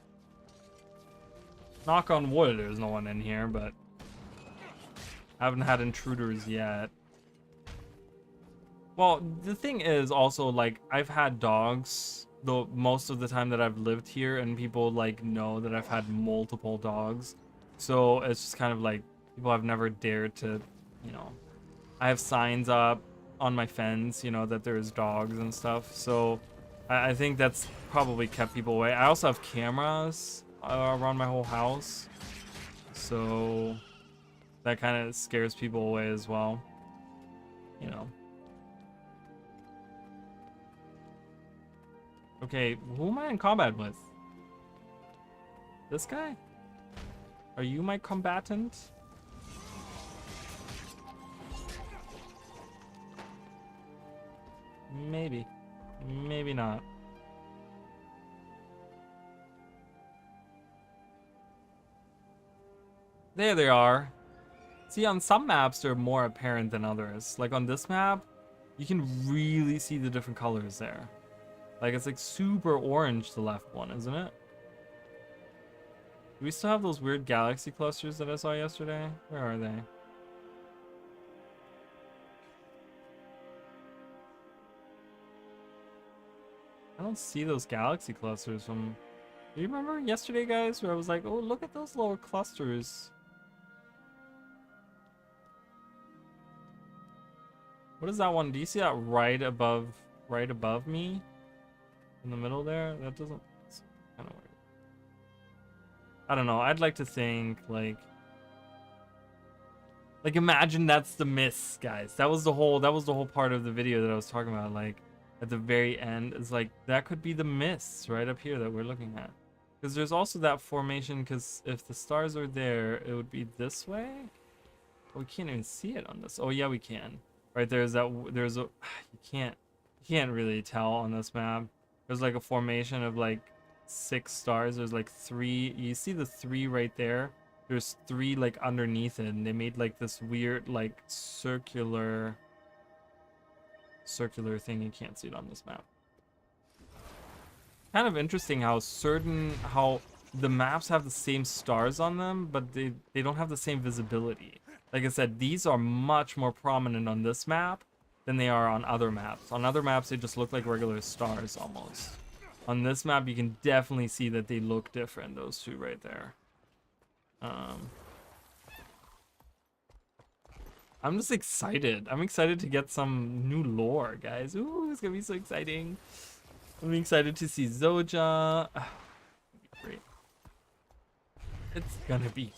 Knock on wood, there's no one in here, but... I haven't had intruders yet. Well, the thing is also, like, I've had dogs most of the time that I've lived here, and people, like, know that I've had multiple dogs. So it's just kind of like, people have never dared to, you know... I have signs up on my fence, you know, that there's dogs and stuff. So I think that's probably kept people away. I also have cameras around my whole house. So that kind of scares people away as well, you know. Okay, who am I in combat with? This guy? Are you my combatant? Maybe. Maybe not. There they are. See, on some maps they're more apparent than others. Like on this map, you can really see the different colors there. Like it's like super orange, the left one, isn't it? Do we still have those weird galaxy clusters that I saw yesterday? Where are they? I don't see those galaxy clusters from... Do you remember yesterday, guys, where I was like, oh, look at those little clusters. What is that one? Do you see that right above me? In the middle there? That doesn't... It's kind of weird. I don't know. I'd like to think, like Like imagine that's the miss, guys. That was the whole part of the video that I was talking about. Like at the very end, is like that could be the miss right up here that we're looking at. Because there's also that formation. Because if the stars are there, it would be this way. Oh, we can't even see it on this. Oh yeah, we can. Right there's that. There's a. You can't really tell on this map. There's like a formation of like 6 stars. There's like 3. You see the 3 right there. There's 3 like underneath it, and they made like this weird like circular thing. You can't see it on this map. Kind of interesting how the maps have the same stars on them, but they don't have the same visibility. Like I said, these are much more prominent on this map than they are on other maps. On other maps, they just look like regular stars almost. On this map, you can definitely see that they look different, those 2 right there. I'm just excited. I'm excited to get some new lore, guys. Ooh, it's gonna be so exciting. I'm excited to see Zoja. Great. It's gonna be.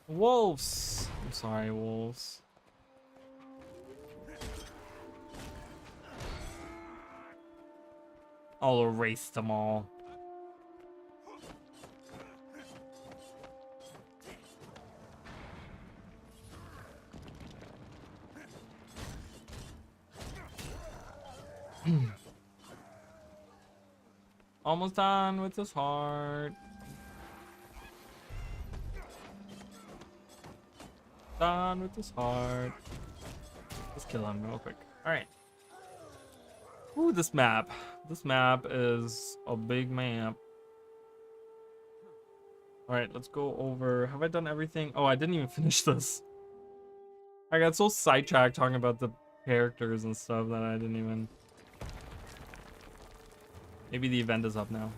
Wolves. I'm sorry, wolves. I'll erase them all. Almost done with this heart. Done with this heart. Let's kill him real quick. Alright. Ooh, this map. This map is a big map. Alright, let's go over. Have I done everything? Oh, I didn't even finish this. I got so sidetracked talking about the characters and stuff that I didn't even... Maybe the event is up now.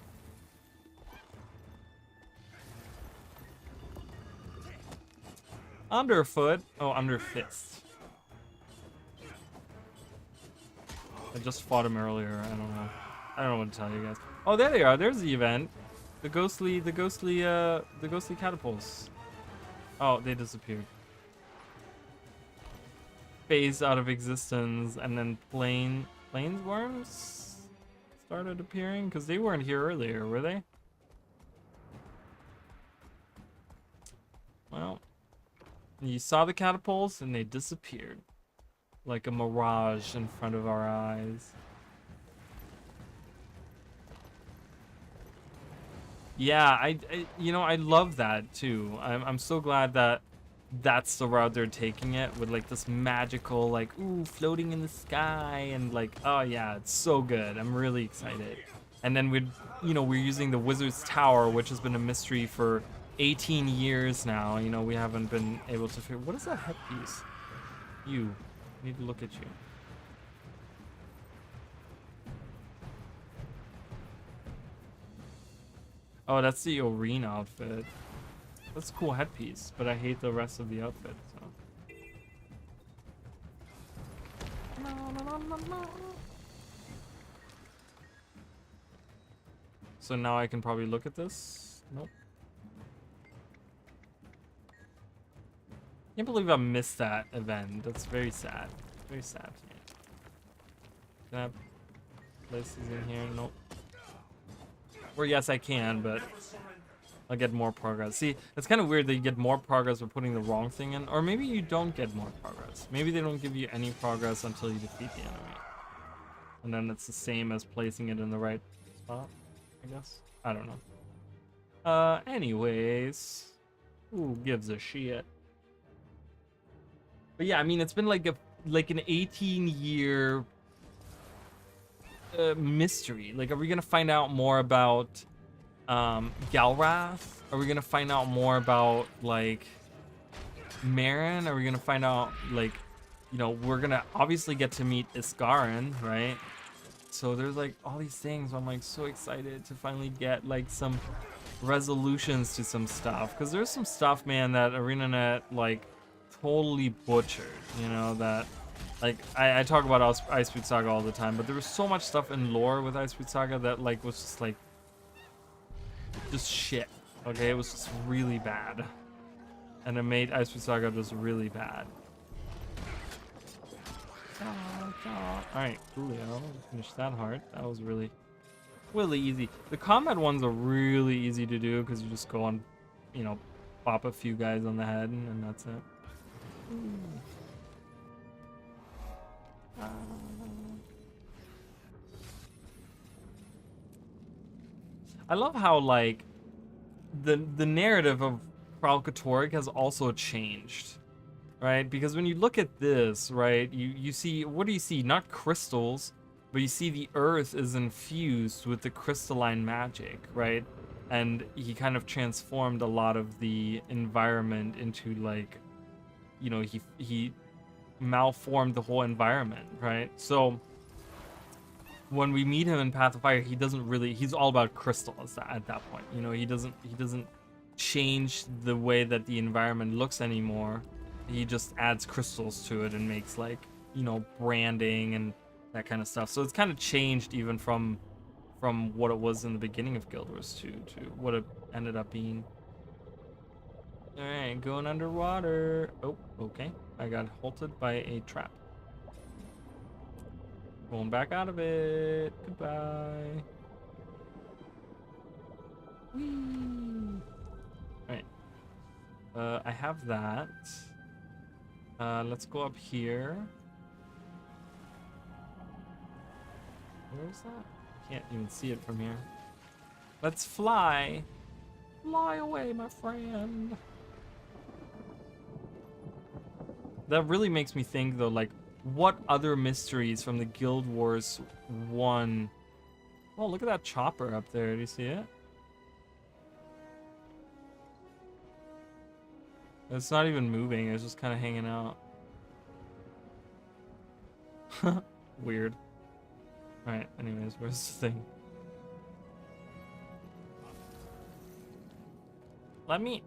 Underfoot. Oh, Underfist. I just fought him earlier. I don't know. I don't know what to tell you guys. Oh, there they are. There's the event. The ghostly catapults. Oh, they disappeared. Phased out of existence, and then planesworms started appearing because they weren't here earlier, were they? Well, you saw the catapults and they disappeared like a mirage in front of our eyes. Yeah, I love that too. I'm so glad that that's the route they're taking it, with like this magical, like, ooh, floating in the sky, and like, oh yeah, it's so good. I'm really excited. And then we're using the Wizard's Tower, which has been a mystery for 18 years now. You know, we haven't been able to figure, what is that headpiece? You need to look at you. Oh, that's the arena outfit. That's a cool headpiece, but I hate the rest of the outfit, so. So now I can probably look at this. Nope. Can't believe I missed that event. That's very sad. Very sad to me. Can I have places in here? Nope. Or yes, I can, but I'll get more progress. See, it's kind of weird that you get more progress for putting the wrong thing in. Or maybe you don't get more progress. Maybe they don't give you any progress until you defeat the enemy. And then it's the same as placing it in the right spot, I guess. I don't know. Anyways. Who gives a shit? But yeah, I mean, it's been like an 18-year mystery. Like, are we gonna find out more about Galrath? Are we gonna find out more about like Marin? Are we gonna find out, like, we're gonna obviously get to meet Iskarin, right? So there's like all these things. I'm like so excited to finally get like some resolutions to some stuff, because there's some stuff, man, that ArenaNet like totally butchered. You know that, like I talk about Icewind Saga all the time, but there was so much stuff in lore with Icewind Saga that like was just like just shit. Okay, it was just really bad, and it made Icewind Saga just really bad. All right, Coolio, finish that heart. That was really easy. The combat ones are really easy to do because you just go on, you know, pop a few guys on the head and that's it. I love how like the narrative of Kralkatorrik has also changed, right? Because when you look at this, right, you see, what do you see? Not crystals, but you see the earth is infused with the crystalline magic, right? And he kind of transformed a lot of the environment into like, you know, he malformed the whole environment, right? So when we meet him in Path of Fire, he doesn't really, he's all about crystals at that point. You know, he doesn't change the way that the environment looks anymore. He just adds crystals to it and makes like, you know, branding and that kind of stuff. So it's kind of changed even from what it was in the beginning of Guild Wars 2 to what it ended up being. All right, going underwater. Oh, okay. I got halted by a trap. Going back out of it. Goodbye. Whee. All right. I have that. Let's go up here. Where is that? Can't even see it from here. Let's fly. Fly away, my friend. That really makes me think, though, like, what other mysteries from the Guild Wars 1... Oh, look at that chopper up there. Do you see it? It's not even moving. It's just kind of hanging out. Weird. Alright, anyways, where's the thing? Let me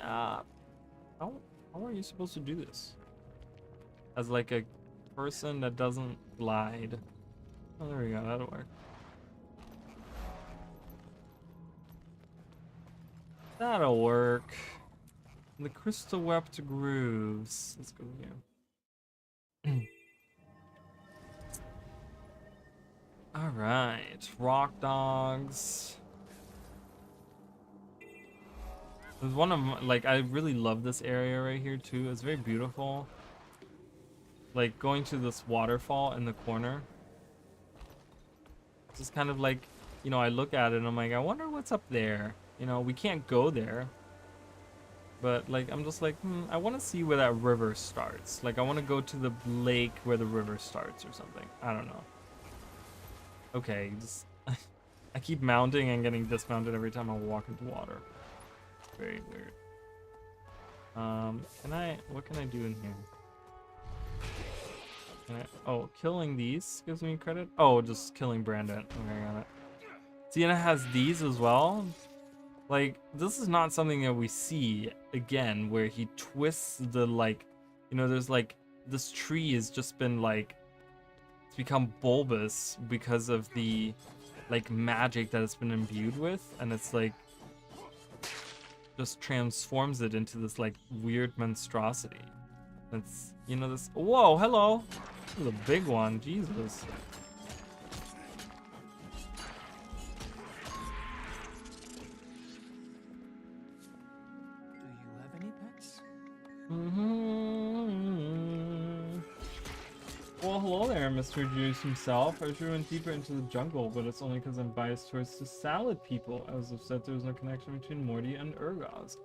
up. How are you supposed to do this? As like a person that doesn't glide. Oh, there we go, that'll work. That'll work. The crystal wept grooves. Let's go here. All right, rock dogs. There's one of my, like, I really love this area right here too. It's very beautiful. Like going to this waterfall in the corner. It's just kind of like, you know, I look at it and I'm like, I wonder what's up there. You know, we can't go there. But like, I'm just like, I want to see where that river starts. Like, I want to go to the lake where the river starts or something. I don't know. Okay, just I keep mounting and getting dismounted every time I walk into water. Very weird. What can I do in here? Oh, killing these gives me credit? Oh, just killing Brandon. Okay, I got it. See, and it has these as well. Like, this is not something that we see again, where he twists the, like, you know, there's like, this tree has just been like, it's become bulbous because of the, like, magic that it's been imbued with, and it's like, just transforms it into this, like, weird monstrosity. It's, you know, this, whoa, hello! This is a big one, Jesus. Well, hello there, Mr. Juice himself. I sure went deeper into the jungle, but it's only because I'm biased towards the salad people. I was upset there was no connection between Morty and Urgoz.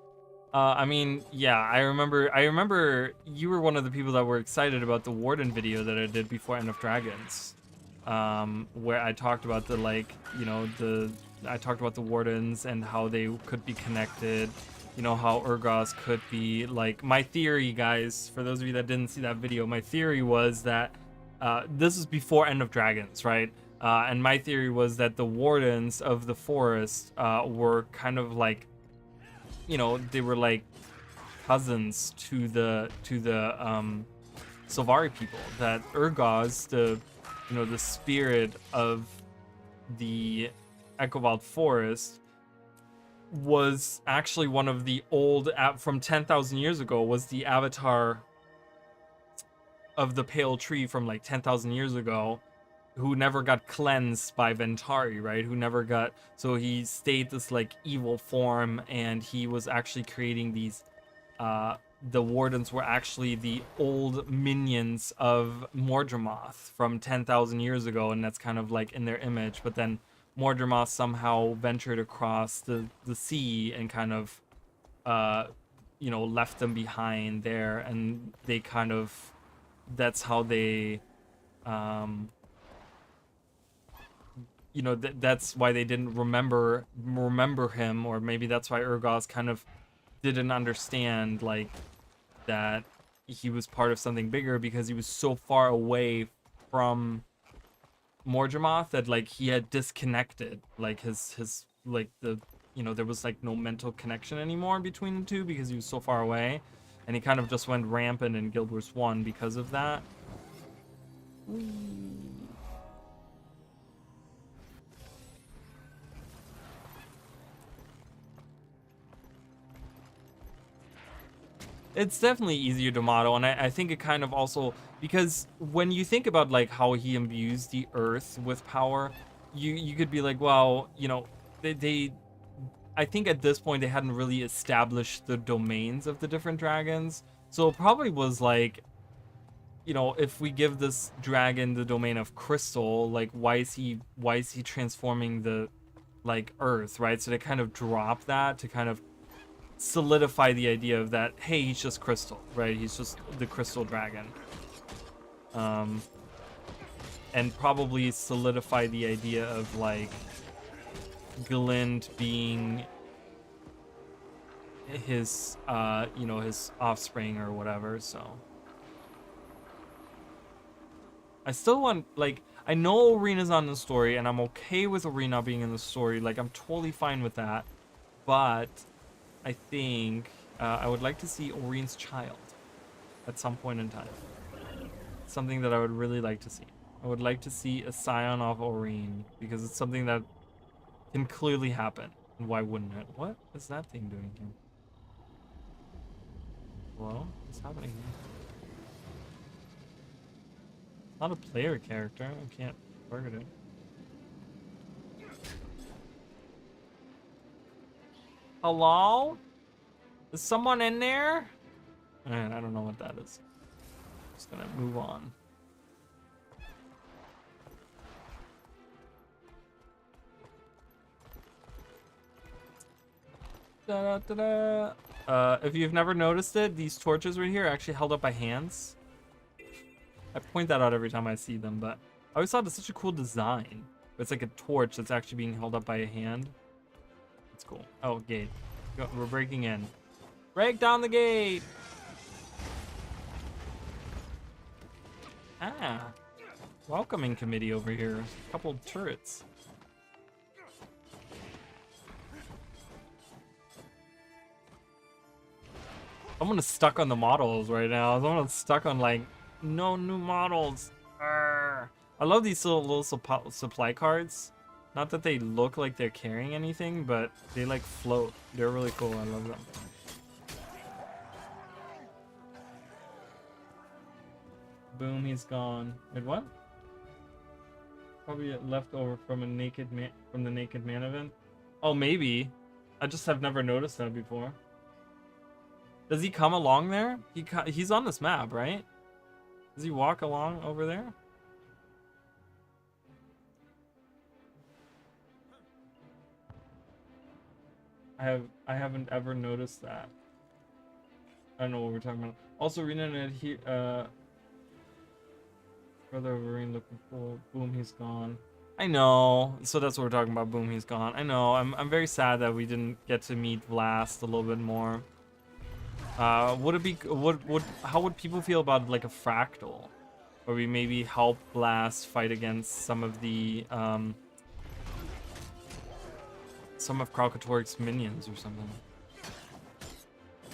I mean, yeah, I remember you were one of the people that were excited about the Warden video that I did before End of Dragons. Where I talked about the, like, you know, I talked about the Wardens and how they could be connected. You know, how Urgoz could be, like, my theory, guys, for those of you that didn't see that video, my theory was that, this is before End of Dragons, right? And my theory was that the Wardens of the forest, were kind of like, you know, they were like cousins to the Sylvari people. That Urgoz, the spirit of the Echowild Forest, was actually one of the old from 10,000 years ago, was the avatar of the Pale Tree from like 10,000 years ago, who never got cleansed by Ventari, right? Who never got, so he stayed this like evil form, and he was actually creating these the Wardens were actually the old minions of Mordramoth from 10,000 years ago, and that's kind of like in their image. But then Mordramoth somehow ventured across the sea and kind of left them behind there, and they kind of, that's how they that's why they didn't remember him, or maybe that's why Urgoz kind of didn't understand like that he was part of something bigger, because he was so far away from Mordramoth that like he had disconnected like his like the there was like no mental connection anymore between the two, because he was so far away, and he kind of just went rampant in Guild Wars 1 because of that. It's definitely easier to model, and I think it kind of also, because when you think about like how he imbues the earth with power, you could be like, well, they I think at this point they hadn't really established the domains of the different dragons, so it probably was like, if we give this dragon the domain of crystal, like why is he transforming the like earth, right? So they kind of drop that to kind of solidify the idea of that, hey, he's just crystal, right? He's just the crystal dragon. And probably solidify the idea of like Glint being his his offspring or whatever. So I still want, like, I know Arena's on the story, and I'm okay with Arena being in the story, like I'm totally fine with that, but I think I would like to see Oreen's child at some point in time. Something that I would really like to see. I would like to see a scion of Oreen, because it's something that can clearly happen. And why wouldn't it? What is that thing doing here? Hello? What's happening here? It's not a player character. I can't target it. Hello? Is someone in there? Man, I don't know what that is. Just gonna move on. Da, da, da. If you've never noticed it, these torches right here are actually held up by hands. I point that out every time I see them, but I always thought it's such a cool design. It's like a torch that's actually being held up by a hand. It's cool. Oh, gate. Go, we're breaking in. Break down the gate! Ah. Welcoming committee over here. A couple turrets. Someone's stuck on the models right now. Someone's stuck on like, no new models. Arrgh. I love these little supply cards. Not that they look like they're carrying anything, but they like float. They're really cool. I love them. Boom, he's gone. Wait, what? Probably a leftover from the Naked Man event. Oh, maybe. I just have never noticed that before. Does he come along there? He's on this map, right? Does he walk along over there? I haven't ever noticed that. I don't know what we're talking about. Also, Rena and he brother of Arena looking cool. Boom, he's gone. I know. So that's what we're talking about. Boom, he's gone. I know. I'm very sad that we didn't get to meet Blast a little bit more. Would it be how would people feel about like a fractal, where we maybe help Blast fight against some of the some of Kralkatorrik's minions or something?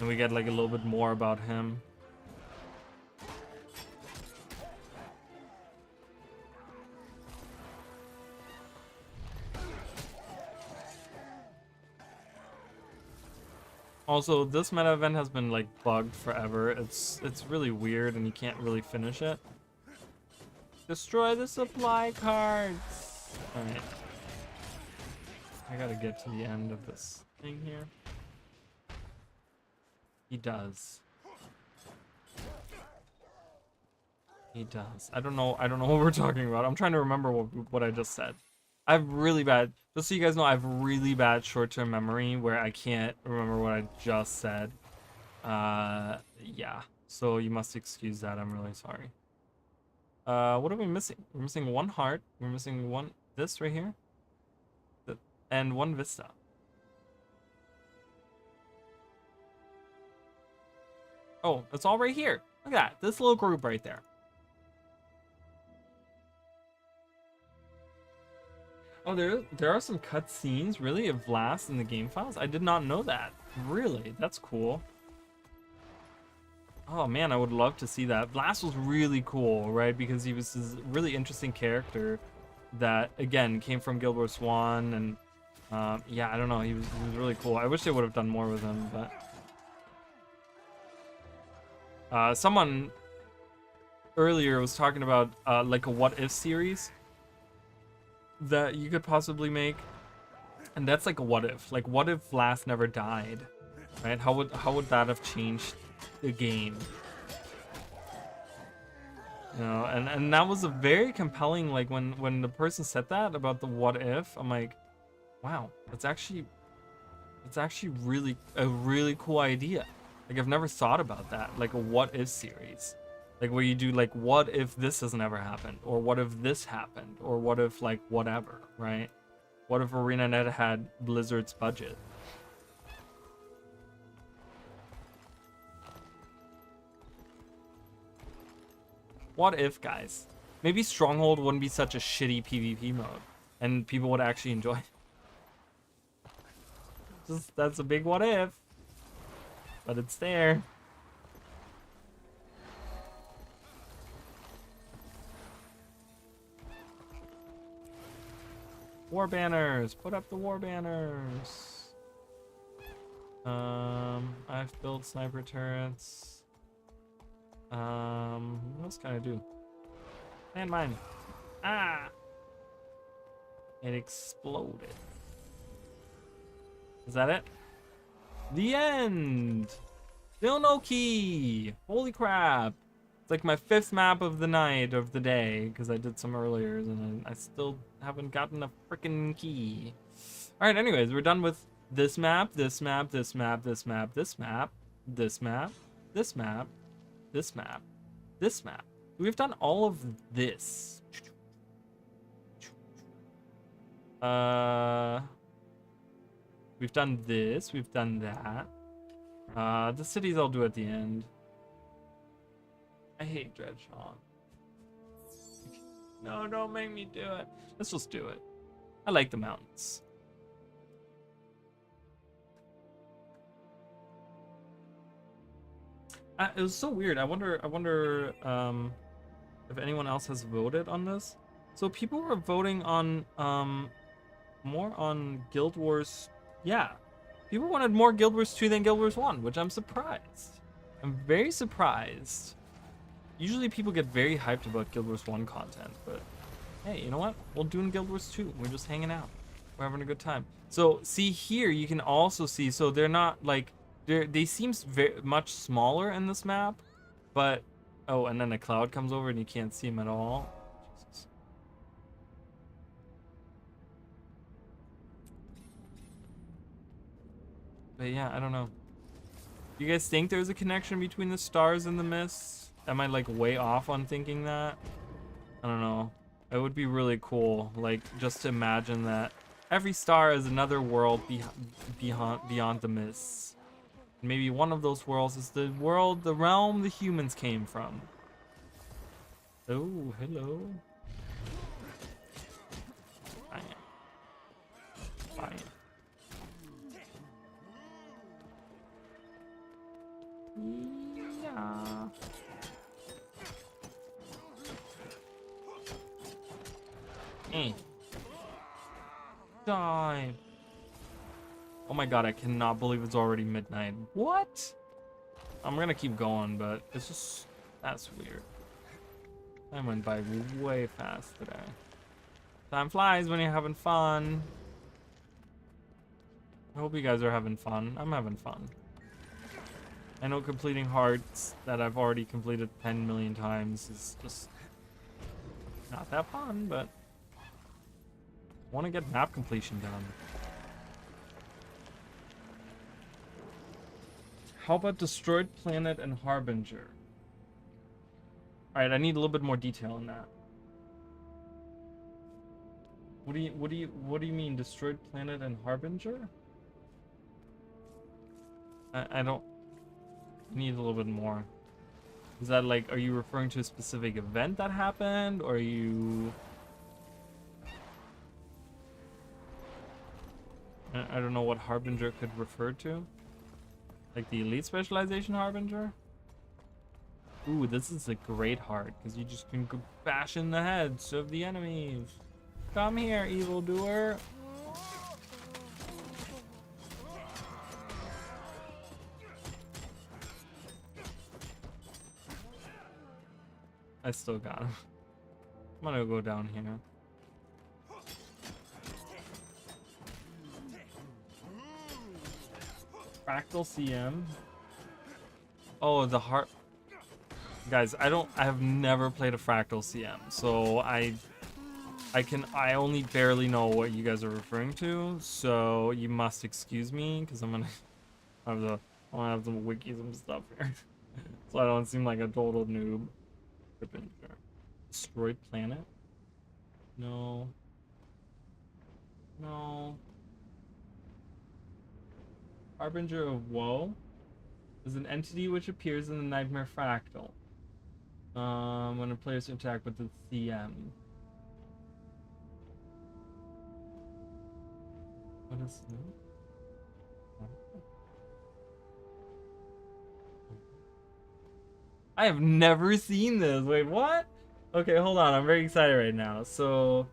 And we get like a little bit more about him. Also, this meta event has been like bugged forever. It's really weird and you can't really finish it. Destroy the supply cards. Alright. I gotta get to the end of this thing here. He does. He does. I don't know what we're talking about. I'm trying to remember what I just said. I have really bad, just so you guys know, I have really bad short-term memory where I can't remember what I just said. Yeah. So you must excuse that. I'm really sorry. What are we missing? We're missing one heart. We're missing one, this right here. And one vista. Oh, it's all right here. Look at that. This little group right there. Oh, there are some cut scenes, really, of Vlast in the game files? I did not know that. Really? That's cool. Oh man, I would love to see that. Vlast was really cool, right? Because he was this really interesting character that, again, came from Guild Wars 1, and yeah, I don't know, he was really cool. I wish they would have done more with him, but someone earlier was talking about like a what if series that you could possibly make, and that's like a what if. Like, what if Vlast never died, right? How would that have changed the game? You know, and that was a very compelling, like, when the person said that about the what if, I'm like, wow, it's actually really a really cool idea. Like, I've never thought about that, like a what if series. Like, where you do, like, what if this has never happened? Or what if this happened? Or what if, like, whatever, right? What if ArenaNet had Blizzard's budget? What if, guys? Maybe Stronghold wouldn't be such a shitty PvP mode, and people would actually enjoy it. That's a big what if. But it's there. War banners! Put up the war banners! I've built sniper turrets. What else can I do? Landmine! Ah! It exploded. Is that it? The end! Still no key! Holy crap! It's like my 5th map of the night, of the day, because I did some earlier, and I still haven't gotten a freaking key. Alright, anyways, we're done with this map, this map, this map, this map, this map, this map, this map, this map, this map. We've done all of this. We've done this, we've done that. The cities I'll do at the end. I hate Dreadshot. No, don't make me do it. Let's just do it. I like the mountains. It was so weird. I wonder if anyone else has voted on this. So people were voting on more on Guild Wars. Yeah, people wanted more Guild Wars 2 than Guild Wars 1, which I'm surprised. I'm very surprised. Usually people get very hyped about Guild Wars 1 content, but hey, you know what? We'll do in Guild Wars 2. We're just hanging out. We're having a good time. So see here, you can also see, so they're not like, they seem very much smaller in this map, but, oh, and then a cloud comes over and you can't see them at all. Jesus. But yeah, I don't know. Do you guys think there's a connection between the stars and the mists? Am I like way off on thinking that? I don't know. It would be really cool, like, just to imagine that every star is another world beyond the mists. Maybe one of those worlds is the world, the realm the humans came from. Oh, hello. Fine. Fine. Yeah. Eh. Die. Oh my god, I cannot believe it's already midnight. What? I'm gonna keep going, but it's just... That's weird. Time went by way fast today. Time flies when you're having fun. I hope you guys are having fun. I'm having fun. I know completing hearts that I've already completed 10 million times is just not that fun, but I want to get map completion done. How about Destroyed Planet and Harbinger? Alright, I need a little bit more detail on that. What do you mean Destroyed Planet and Harbinger? I don't need a little bit more. Is that like, are you referring to a specific event that happened, or are you... I don't know what Harbinger could refer to. Like the Elite Specialization Harbinger? Ooh, this is a great heart, because you just can go bash in the heads of the enemies. Come here, evildoer. I still got him. I'm gonna go down here. Fractal CM. Oh, the heart. Guys, I have never played a Fractal CM, so I only barely know what you guys are referring to, so you must excuse me, because I'm gonna have to wiki some stuff here. So I don't seem like a total noob. Destroyed Planet? No. No. Harbinger of Woe is an entity which appears in the Nightmare Fractal. When a player's interact with the CM. What is this? I have never seen this. Wait, what? Okay, hold on. I'm very excited right now. So,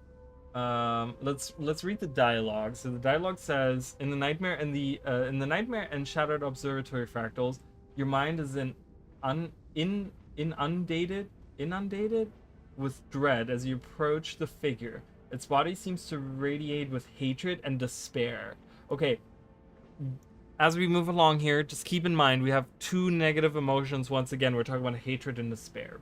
let's read the dialogue. So the dialogue says, in the Nightmare and Shattered Observatory fractals, your mind is inundated with dread as you approach the figure. Its body seems to radiate with hatred and despair. Okay. As we move along here, just keep in mind we have two negative emotions. Once again, we're talking about hatred and despair.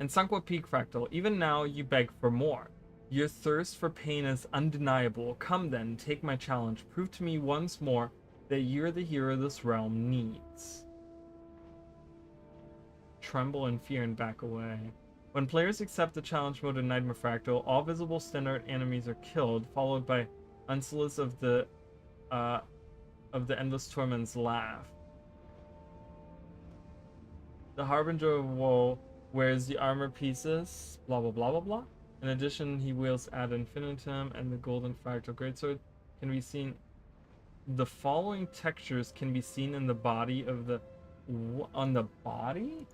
In Sunqua Peak Fractal, even now you beg for more. Your thirst for pain is undeniable. Come then, take my challenge. Prove to me once more that you're the hero this realm needs. Tremble in fear and back away. When players accept the challenge mode in Nightmare Fractal, all visible standard enemies are killed, followed by Unsulus of the Endless Torment's laugh. The Harbinger of Woe wears the armor pieces, blah blah blah blah blah. In addition, he wields Ad Infinitum and the Golden Fractal Greatsword can be seen. The following textures can be seen in the body of the... on the body?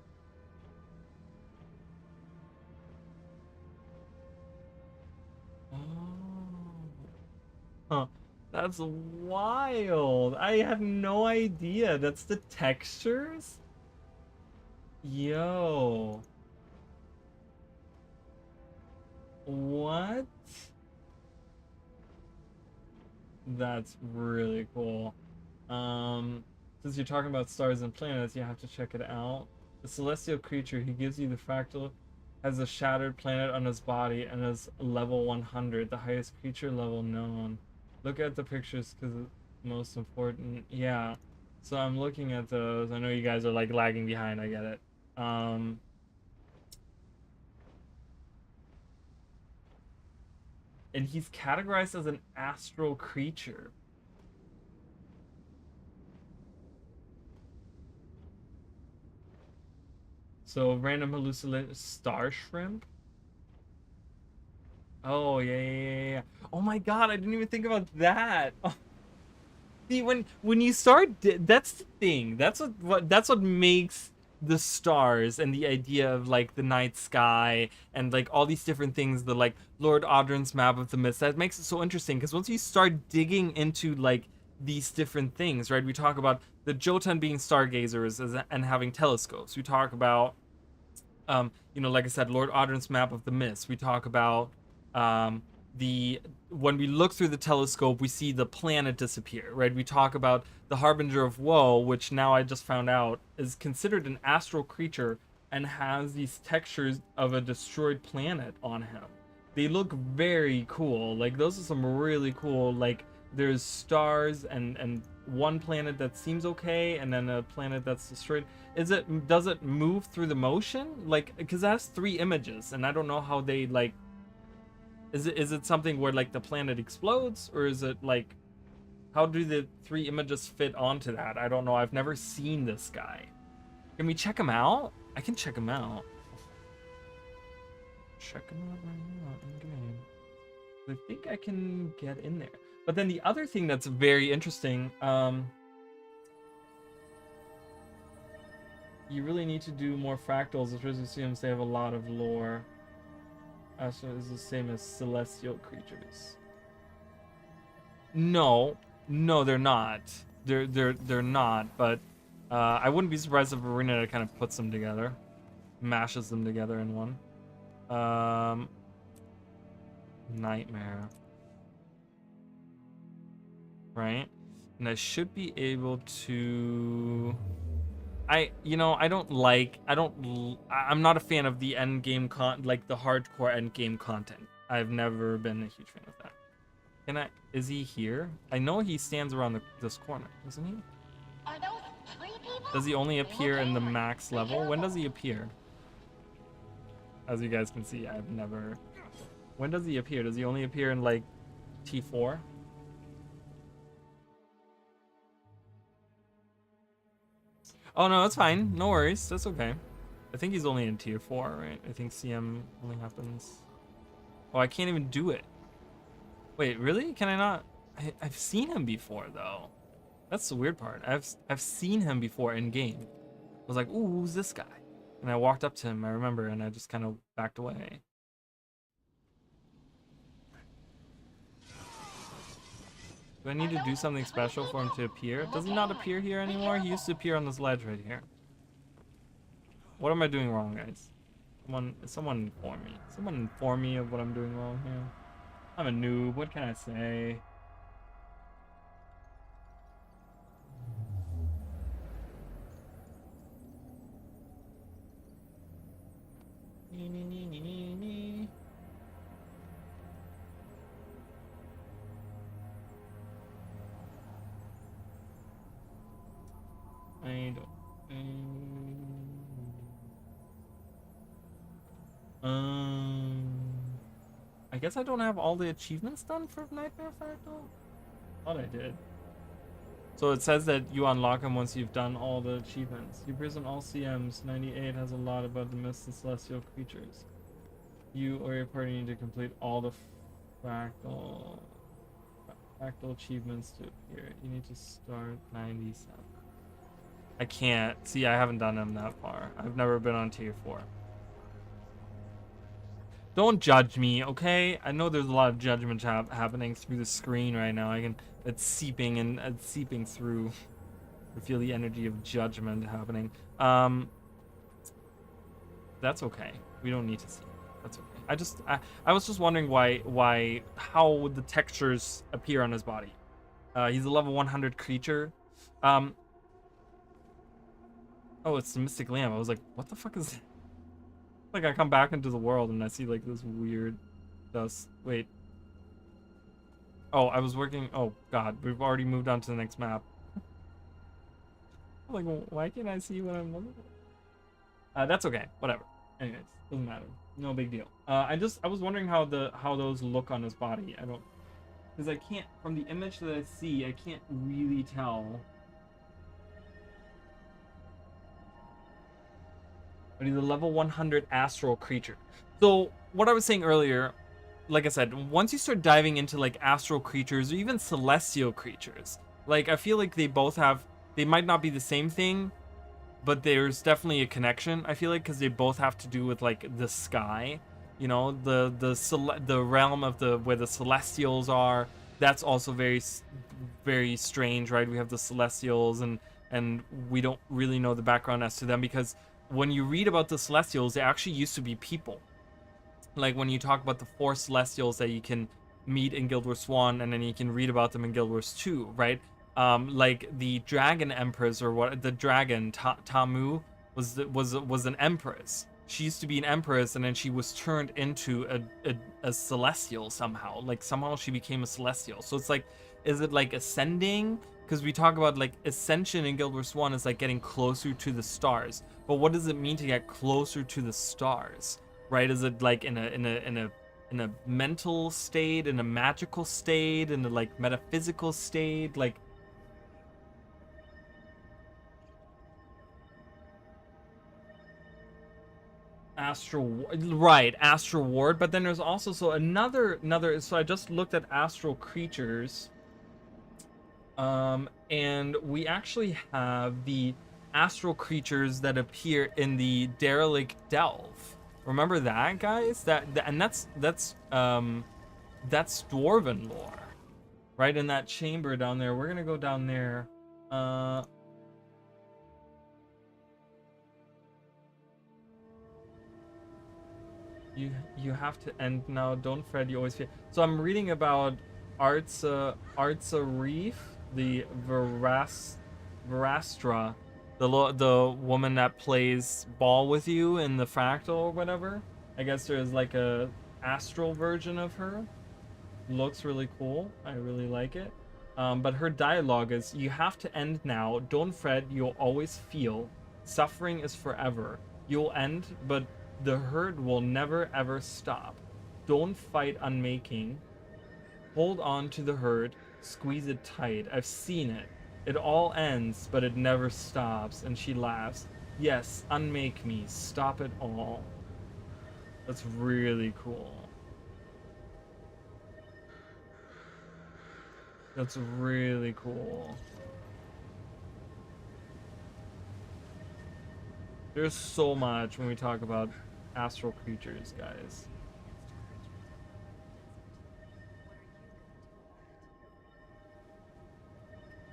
Oh. Huh. That's wild. I had no idea. That's the textures? Yo. What? That's really cool. Since you're talking about stars and planets, you have to check it out. The celestial creature who gives you the fractal has a shattered planet on his body and is level 100, the highest creature level known. Look at the pictures because it's most important. Yeah. So I'm looking at those. I know you guys are like lagging behind. I get it. And he's categorized as an astral creature. So random hallucination star shrimp. Oh yeah. Oh my god, I didn't even think about that. See, when you start, that's the thing. That's what makes the stars and the idea of like the night sky and like all these different things. The like Lord Audrin's map of the mist. That makes it so interesting because once you start digging into like these different things, right? We talk about the Jotun being stargazers and having telescopes. We talk about, you know, like I said, Lord Audrin's map of the mist. We talk about when we look through the telescope, we see the planet disappear, right? We talk about the Harbinger of Woe, which now I just found out is considered an astral creature and has these textures of a destroyed planet on him. They look very cool. Like, those are some really cool, like, there's stars and one planet that seems okay and then a planet that's destroyed. Does it move through the motion? Like, because it has 3 images and I don't know how they like. Is it something where like the planet explodes, or is it like, how do the 3 images fit onto that? I don't know. I've never seen this guy. Can we check him out? I can check him out. Check him out right now in game. I think I can get in there. But then the other thing that's very interesting, you really need to do more fractals. Especially since they have a lot of lore. So it's the same as celestial creatures. No, they're not. They're not. But I wouldn't be surprised if Arena kind of puts them together, mashes them together in one. Nightmare. Right, and I should be able to. I'm not a fan of the end game like the hardcore end game content. I've never been a huge fan of that. Is he here? I know he stands around this corner, doesn't he? Are those 3 people? Does he only appear in the max level? When does he appear? As you guys can see, I've never. When does he appear? Does he only appear in like T4? Oh no, that's fine. No worries. That's okay. I think he's only in tier 4, right? I think CM only happens. Oh, I can't even do it. Wait, really? Can I not? I've seen him before though. That's the weird part. I've seen him before in game. I was like, ooh, who's this guy? And I walked up to him, I remember, and I just kind of backed away. Do I need to do something special for him to appear? Does he not appear here anymore? He used to appear on this ledge right here. What am I doing wrong, guys? Someone inform me. Someone inform me of what I'm doing wrong here. I'm a noob. What can I say? I don't. I guess I don't have all the achievements done for Nightmare Fractal. Thought I did. So it says that you unlock them once you've done all the achievements. He appears on all CMs. 98 has a lot about the mist and celestial creatures. You or your party need to complete all the fractal achievements to appear. You need to start 97. I can't. See, I haven't done them that far. I've never been on tier 4. Don't judge me, okay? I know there's a lot of judgment happening through the screen right now. It's seeping and seeping through. I feel the energy of judgment happening. That's okay. We don't need to see it. That's okay. I was just wondering how would the textures appear on his body? He's a level 100 creature. Oh, it's the Mystic Lamb. I was like, what the fuck is that? Like, I come back into the world and I see like this weird dust. Wait. Oh, I was working. Oh god, we've already moved on to the next map. Like, why can't I see what I'm looking for? That's okay. Whatever. Anyways, doesn't matter. No big deal. I was wondering how those look on his body. I don't, because I can't, from the image that I see, I can't really tell. But he's a level 100 astral creature. So what I was saying earlier, like I said, once you start diving into like astral creatures or even celestial creatures, Like I feel like they both have, they might not be the same thing, but there's definitely a connection. I feel like because they both have to do with like the sky, you know, the realm of the where the celestials are. That's also very strange, right? We have the celestials, and we don't really know the background as to them, because when you read about the celestials, they actually used to be people. Like when you talk about the 4 celestials that you can meet in Guild Wars 1, and then you can read about them in Guild Wars 2, right? Like the dragon empress, or what, the dragon Tamu was an empress. She used to be an empress, and then she was turned into a celestial somehow. Like somehow she became a celestial. So it's like, is it like ascending? Because we talk about like ascension in Guild Wars 1 is like getting closer to the stars. But what does it mean to get closer to the stars? Right? Is it like in a mental state, in a magical state, in a like metaphysical state? Like, Astral Ward. But then there's also, so another, so I just looked at astral creatures, and we actually have the astral creatures that appear in the Derelict Delve. Remember that, guys? And that's dwarven lore, right? In that chamber down there. We're gonna go down there. You have to end now. Don't fret. You always feel. So I'm reading about Arza Reef, the Verastra, the woman that plays ball with you in the fractal or whatever. I guess there's like a astral version of her. Looks really cool. I really like it. But her dialogue is, you have to end now. Don't fret. You'll always feel. Suffering is forever. You'll end, but the hurt will never ever stop. Don't fight unmaking. Hold on to the hurt. Squeeze it tight. I've seen it. It all ends, but it never stops. And she laughs. Yes, unmake me. Stop it all. That's really cool. That's really cool. There's so much when we talk about astral creatures, guys.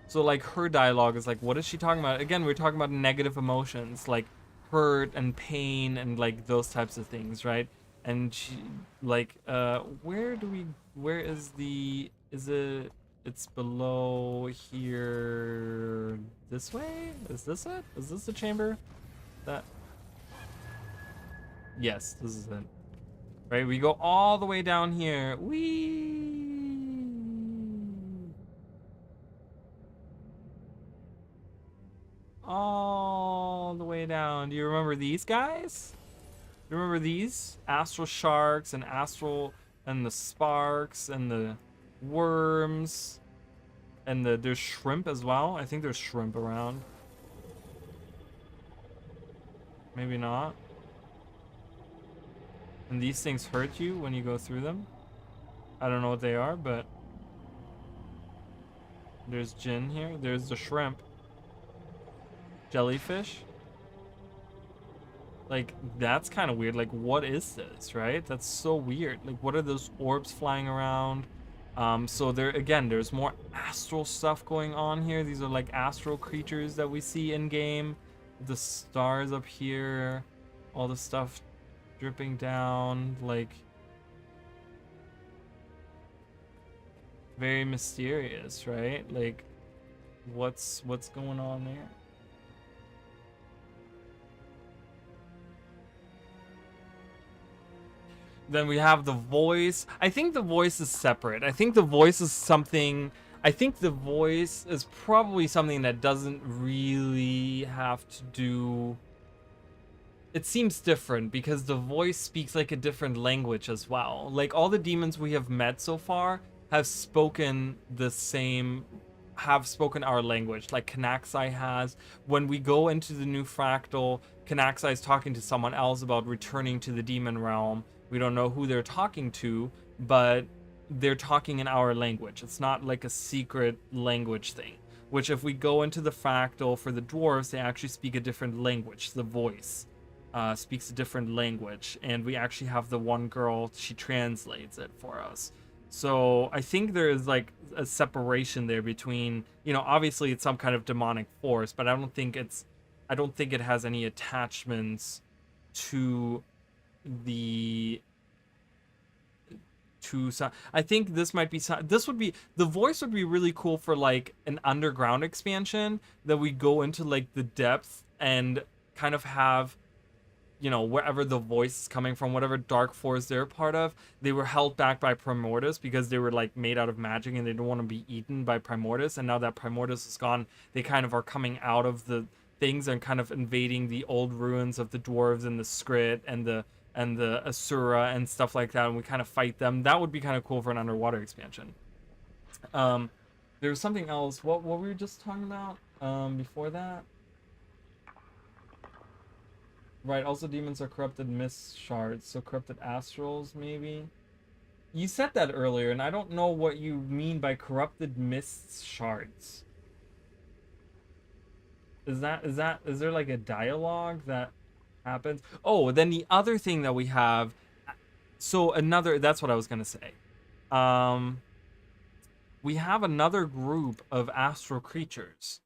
So like her dialogue is like, what is she talking about? Again, we're talking about negative emotions like hurt and pain and like those types of things, right? And she like where is it's below here, this way? Is this it? Is this the chamber? Yes, this is it. Right, we go all the way down here. Whee! All the way down. Do you remember these guys? Do you remember these? Astral sharks and the sparks and the worms and there's shrimp as well. I think there's shrimp around. Maybe not. And these things hurt you when you go through them. I don't know what they are, but there's Jin here. There's the shrimp. Jellyfish. Like, that's kind of weird. Like, what is this, right? That's so weird. Like, what are those orbs flying around? So there's more astral stuff going on here. These are like astral creatures that we see in game. The stars up here, all the stuff dripping down, like very mysterious, right? Like what's going on there? Then we have the voice. I think the voice is separate. I think the voice is probably something that doesn't really have to do. It seems different because the voice speaks like a different language as well. Like all the demons we have met so far have spoken our language, like Kanaxai has. When we go into the new fractal, Kanaxai is talking to someone else about returning to the demon realm. We don't know who they're talking to, but they're talking in our language. It's not like a secret language thing. which if we go into the fractal for the dwarves, they actually speak a different language. The voice speaks a different language, and we actually have the one girl, she translates it for us. So I think there is like a separation there between, you know, obviously it's some kind of demonic force, but I don't think it has any attachments to the I think this might be the voice would be really cool for like an underground expansion that we go into like the depth and kind of have, you know, wherever the voice is coming from, whatever dark force they're part of, they were held back by Primordus because they were like made out of magic and they don't want to be eaten by Primordus. And now that Primordus is gone, they kind of are coming out of the things and kind of invading the old ruins of the dwarves and the Skrit and the Asura and stuff like that, and we kind of fight them. That would be kind of cool for an underwater expansion. There was something else. What were we just talking about before that? Right, also demons are corrupted mist shards, so corrupted astrals maybe? You said that earlier, and I don't know what you mean by corrupted mist shards. Is there like a dialogue that happens? Oh, then the other thing that we have, that's what I was gonna say. We have another group of astral creatures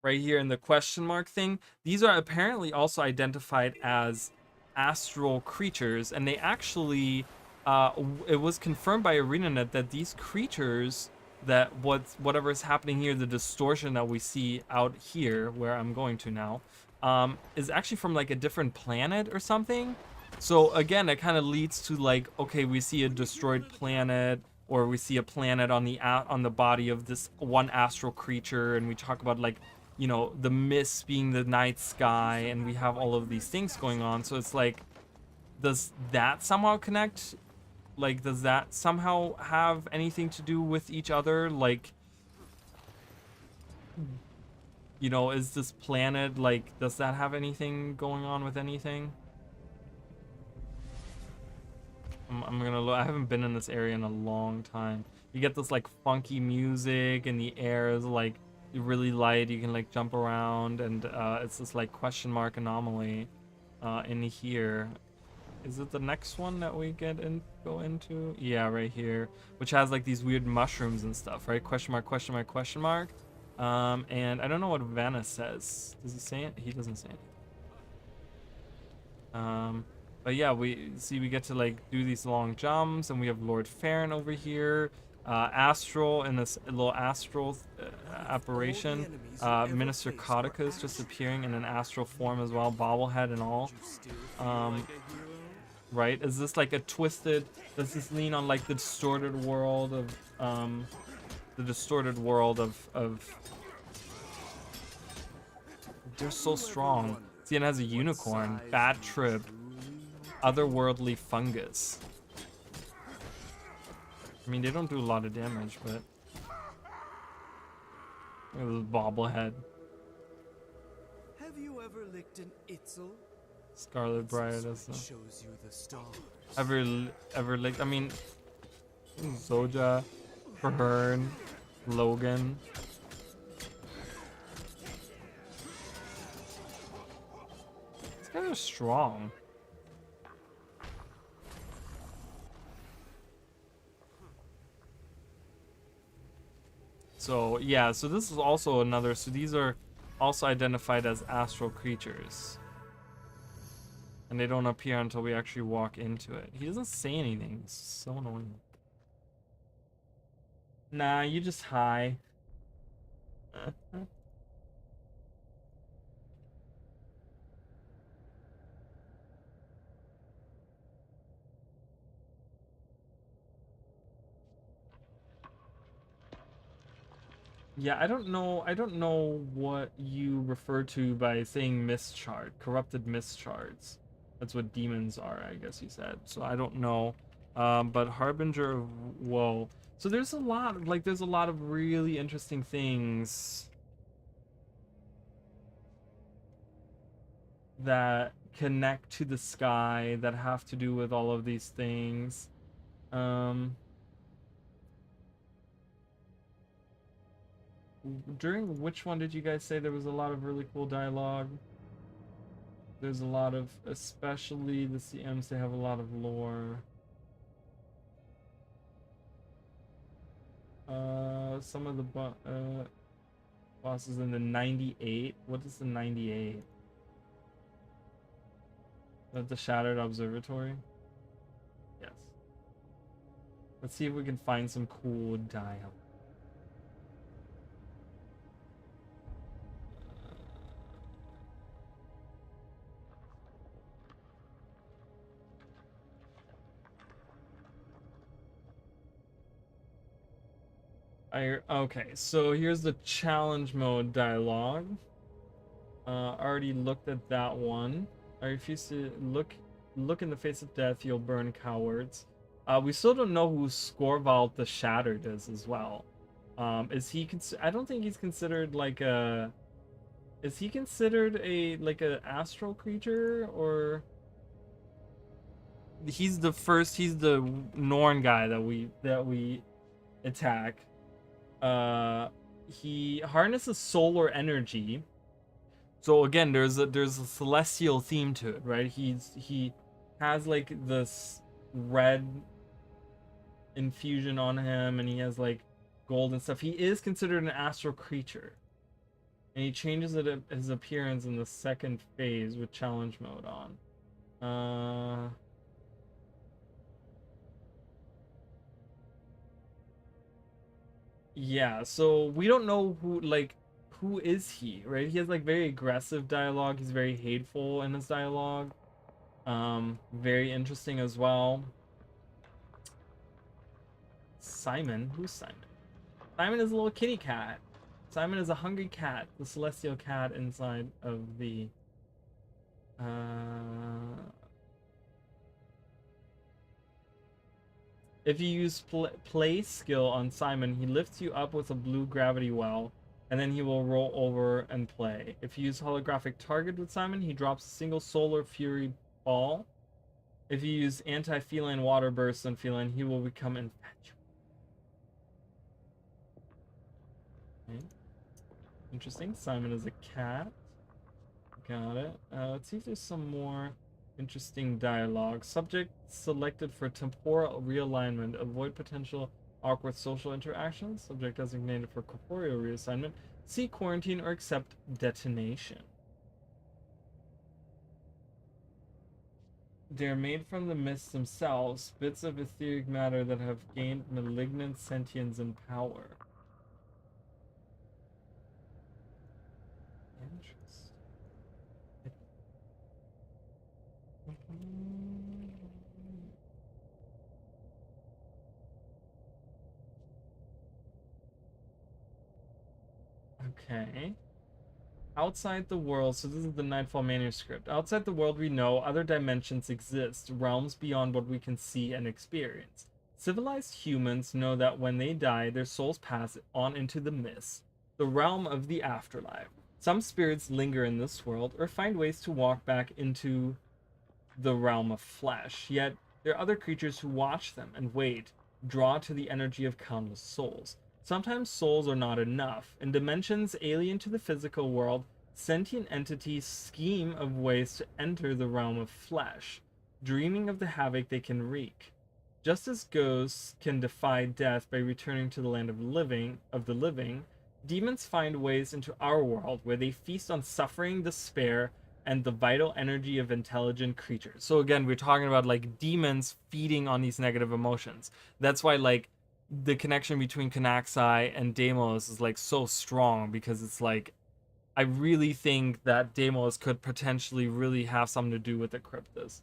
right here in the question mark thing. These are apparently also identified as astral creatures, and they actually it was confirmed by ArenaNet that these creatures, that whatever is happening here, the distortion that we see out here where I'm going to now, is actually from like a different planet or something. So again, it kind of leads to like, okay, we see a destroyed planet, or we see a planet on the body of this one astral creature, and we talk about like, you know, the mist being the night sky, and we have all of these things going on. So it's like, does that somehow connect? Like, does that somehow have anything to do with each other? Like, you know, is this planet, like, does that have anything going on with anything? I'm gonna look. I haven't been in this area in a long time. You get this like funky music, and the air is like really light. You can like jump around, and it's this like question mark anomaly in here. Is it the next one that we go into? Yeah, right here, which has like these weird mushrooms and stuff, right? Question mark, question mark, question mark. And I don't know what Vanna says. Does he say it? He doesn't say it. But yeah, we get to like do these long jumps, and we have Lord Farron over here, Astral in this little astral apparition. Minister Codicus just appearing in an astral form as well, bobblehead and all. Right? Is this like a twisted? Does this lean on like the distorted world of They're so strong. See, it has a unicorn, bad trip, otherworldly fungus. I mean, they don't do a lot of damage, but look at this bobblehead. Have you ever licked an Itzel? Scarlet Briar does that. Shows you the stars. Ever licked? I mean, Zoja, Fahern, Logan. These guys are strong. So yeah, so this is also another, so these are also identified as astral creatures. And they don't appear until we actually walk into it. He doesn't say anything. It's so annoying. Nah, you just high. Yeah, I don't know what you refer to by saying mist shard, corrupted mist shards. That's what demons are, I guess you said. So I don't know. But Harbinger of Woe. So there's a lot of really interesting things that connect to the sky that have to do with all of these things. during which one did you guys say there was a lot of really cool dialogue? There's a lot of, especially the CMs, they have a lot of lore. Some of the bosses in the 98. What is the 98? That's the Shattered Observatory? Yes. Let's see if we can find some cool dialogue. Okay, so here's the challenge mode dialogue. Already looked at that one. I refuse to look in the face of death, you'll burn, cowards. We still don't know who Skorvald the Shattered is as well. Is he I don't think he's considered like a... Is he considered a like an astral creature, or... He's the Norn guy that we attack. He harnesses solar energy. So again, there's a celestial theme to it, right? He has like this red infusion on him, and he has like gold and stuff. He is considered an astral creature, and he changes his appearance in the second phase with challenge mode on. Yeah, so we don't know who is he, right? He has like very aggressive dialogue. He's very hateful in his dialogue. Very interesting as well. Simon, who's Simon? Simon is a little kitty cat. Simon is a hungry cat, the celestial cat inside of the If you use play skill on Simon, he lifts you up with a blue gravity well, and then he will roll over and play. If you use holographic target with Simon, he drops a single solar fury ball. If you use anti-feline water burst on Feline, he will become infatuated. Okay. Interesting. Simon is a cat. Got it. Let's see if there's some more interesting dialogue. Subject selected for temporal realignment. Avoid potential awkward social interactions. Subject designated for corporeal reassignment. See quarantine or accept detonation. They're made from the mists themselves, bits of etheric matter that have gained malignant sentience and power. Interesting. Okay. Outside the world, so this is the Nightfall manuscript. Outside the world we know, other dimensions exist, realms beyond what we can see and experience. Civilized humans know that when they die, their souls pass on into the mist, the realm of the afterlife. Some spirits linger in this world or find ways to walk back into the realm of flesh, yet there are other creatures who watch them and wait, draw to the energy of countless souls. Sometimes souls are not enough. In dimensions alien to the physical world, sentient entities scheme of ways to enter the realm of flesh, dreaming of the havoc they can wreak. Just as ghosts can defy death by returning to the land of the living, demons find ways into our world where they feast on suffering, despair, and the vital energy of intelligent creatures. So again, we're talking about like demons feeding on these negative emotions. That's why like the connection between Kanaxai and Deimos is like so strong, because it's like I really think that Deimos could potentially really have something to do with the Cryptus.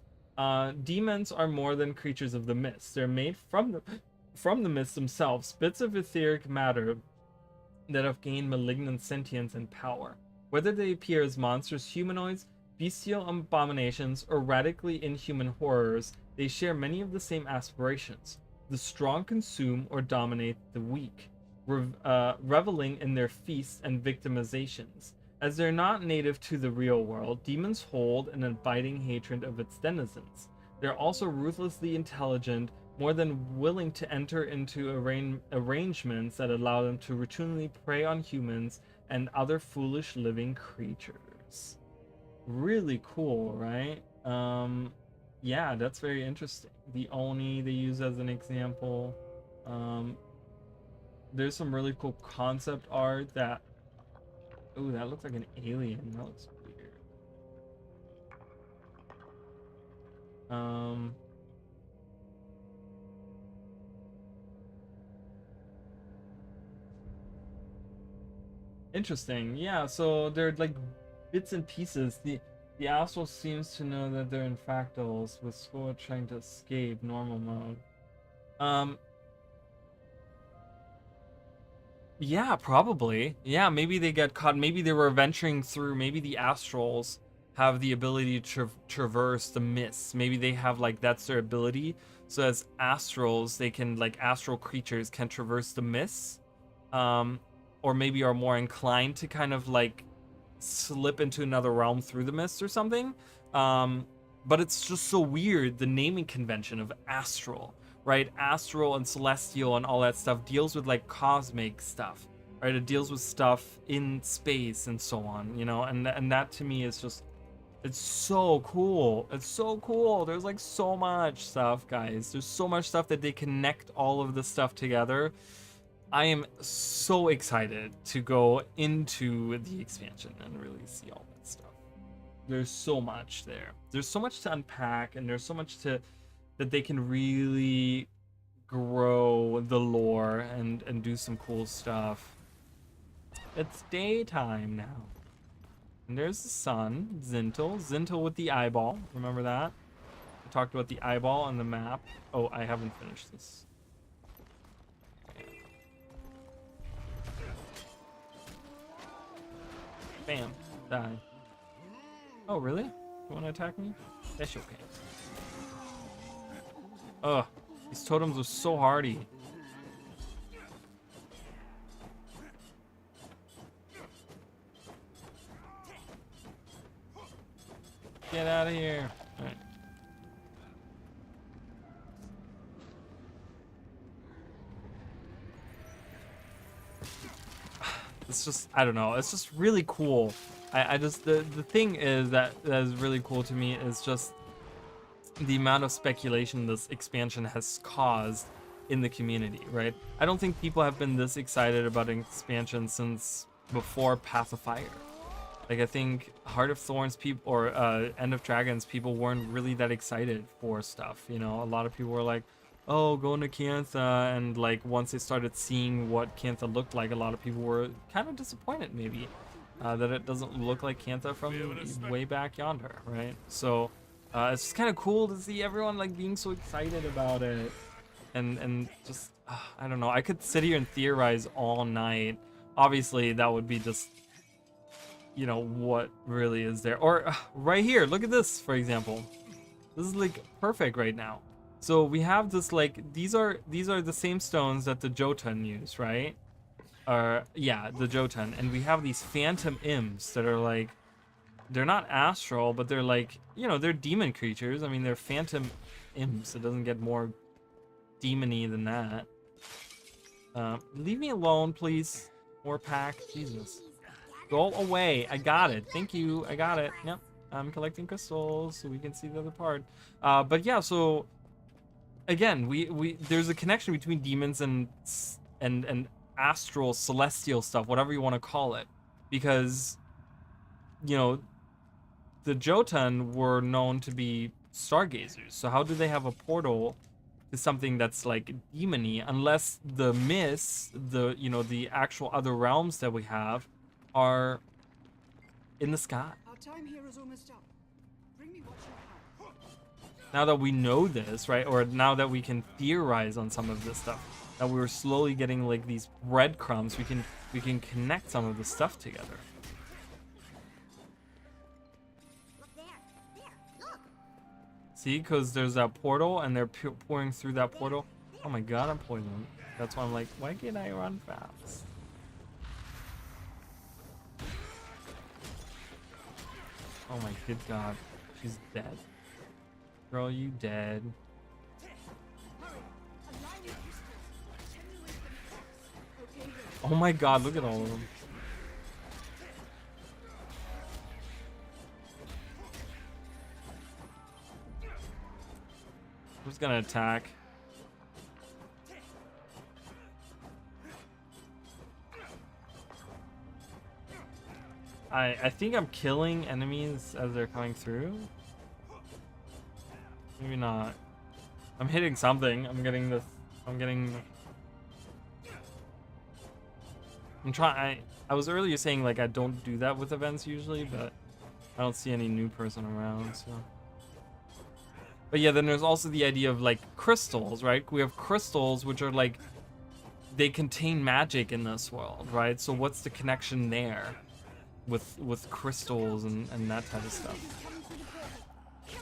Demons are more than creatures of the mist. They're made from the mist themselves, bits of etheric matter that have gained malignant sentience and power. Whether they appear as monstrous humanoids, bestial abominations, or radically inhuman horrors, they share many of the same aspirations. The strong consume or dominate the weak, reveling in their feasts and victimizations. As they're not native to the real world, demons hold an abiding hatred of its denizens. They're also ruthlessly intelligent, more than willing to enter into arrangements that allow them to routinely prey on humans and other foolish living creatures. Really cool, right? Yeah, that's very interesting. The Oni they use as an example. There's some really cool concept art that... Ooh, that looks like an alien. That looks weird. Interesting. Yeah, so they're like bits and pieces. The Astral seems to know that they're in fractals, with Skoa trying to escape normal mode. Yeah, probably. Yeah, maybe they get caught. Maybe they were venturing through. Maybe the Astrals have the ability to traverse the mists. Maybe they have, like, that's their ability. So as Astrals, they can, like, astral creatures can traverse the mists. Or maybe are more inclined to kind of, like, slip into another realm through the mist or something. But it's just so weird, the naming convention of Astral. Right, astral and celestial and all that stuff deals with like cosmic stuff, right? It deals with stuff in space and so on, you know, and that to me is just, it's so cool. It's so cool. There's like so much stuff, guys. There's so much stuff that they connect all of this stuff together. I am so excited to go into the expansion and really see all that stuff. There's so much there. There's so much to unpack, and there's so much to that they can really grow the lore and do some cool stuff. It's daytime now. And there's the sun, Zintel. Zintel with the eyeball. Remember that? I talked about the eyeball on the map. Oh, I haven't finished this. Bam. Die. Oh, really? You want to attack me? That's okay. Ugh, these totems are so hardy. Get out of here. All right. It's just, I don't know, it's just really cool. I just, the thing is that is really cool to me is just the amount of speculation this expansion has caused in the community, right? I don't think people have been this excited about an expansion since before Path of Fire. Like, I think Heart of Thorns people or End of Dragons people weren't really that excited for stuff, you know? A lot of people were like, oh, going to Cantha, and like once they started seeing what Cantha looked like, a lot of people were kind of disappointed maybe that it doesn't look like Cantha from way back yonder, right? So it's just kind of cool to see everyone like being so excited about it, and just I don't know. I could sit here and theorize all night. Obviously, that would be just, you know, what really is there. Or right here, look at this, for example. This is like perfect right now. So we have this, like, these are the same stones that the Jotun use, right? Yeah, the Jotun, and we have these phantom imps that are like, they're not astral, but they're like, you know, they're demon creatures. I mean, they're phantom imps. It doesn't get more demony than that. Leave me alone, please. More pack. Jesus. Go away. I got it. Thank you. I got it. Yep. I'm collecting crystals so we can see the other part. But yeah, so again, we there's a connection between demons and astral, celestial stuff, whatever you want to call it, because, you know, the Jotun were known to be stargazers. So how do they have a portal to something that's like demony, unless the myths, the, you know, the actual other realms that we have are in the sky? Our time here is almost up. Bring me what you have. Now that we know this, right, or now that we can theorize on some of this stuff, that we're slowly getting like these breadcrumbs, we can connect some of the stuff together. Look there. There. Look. See, because there's that portal, and they're pouring through that portal. Oh my god, I'm poisoned. That's why I'm like, why can't I run fast? Oh my good god, she's dead. Girl, you dead. Oh my god, look at all of them. Who's gonna attack? I think I'm killing enemies as they're coming through. Maybe not. I'm hitting something. I'm getting. I'm trying. I was earlier saying like I don't do that with events usually, but I don't see any new person around, so. But yeah, then there's also the idea of like crystals, right? We have crystals which are like they contain magic in this world, right? So what's the connection there with crystals and that type of stuff?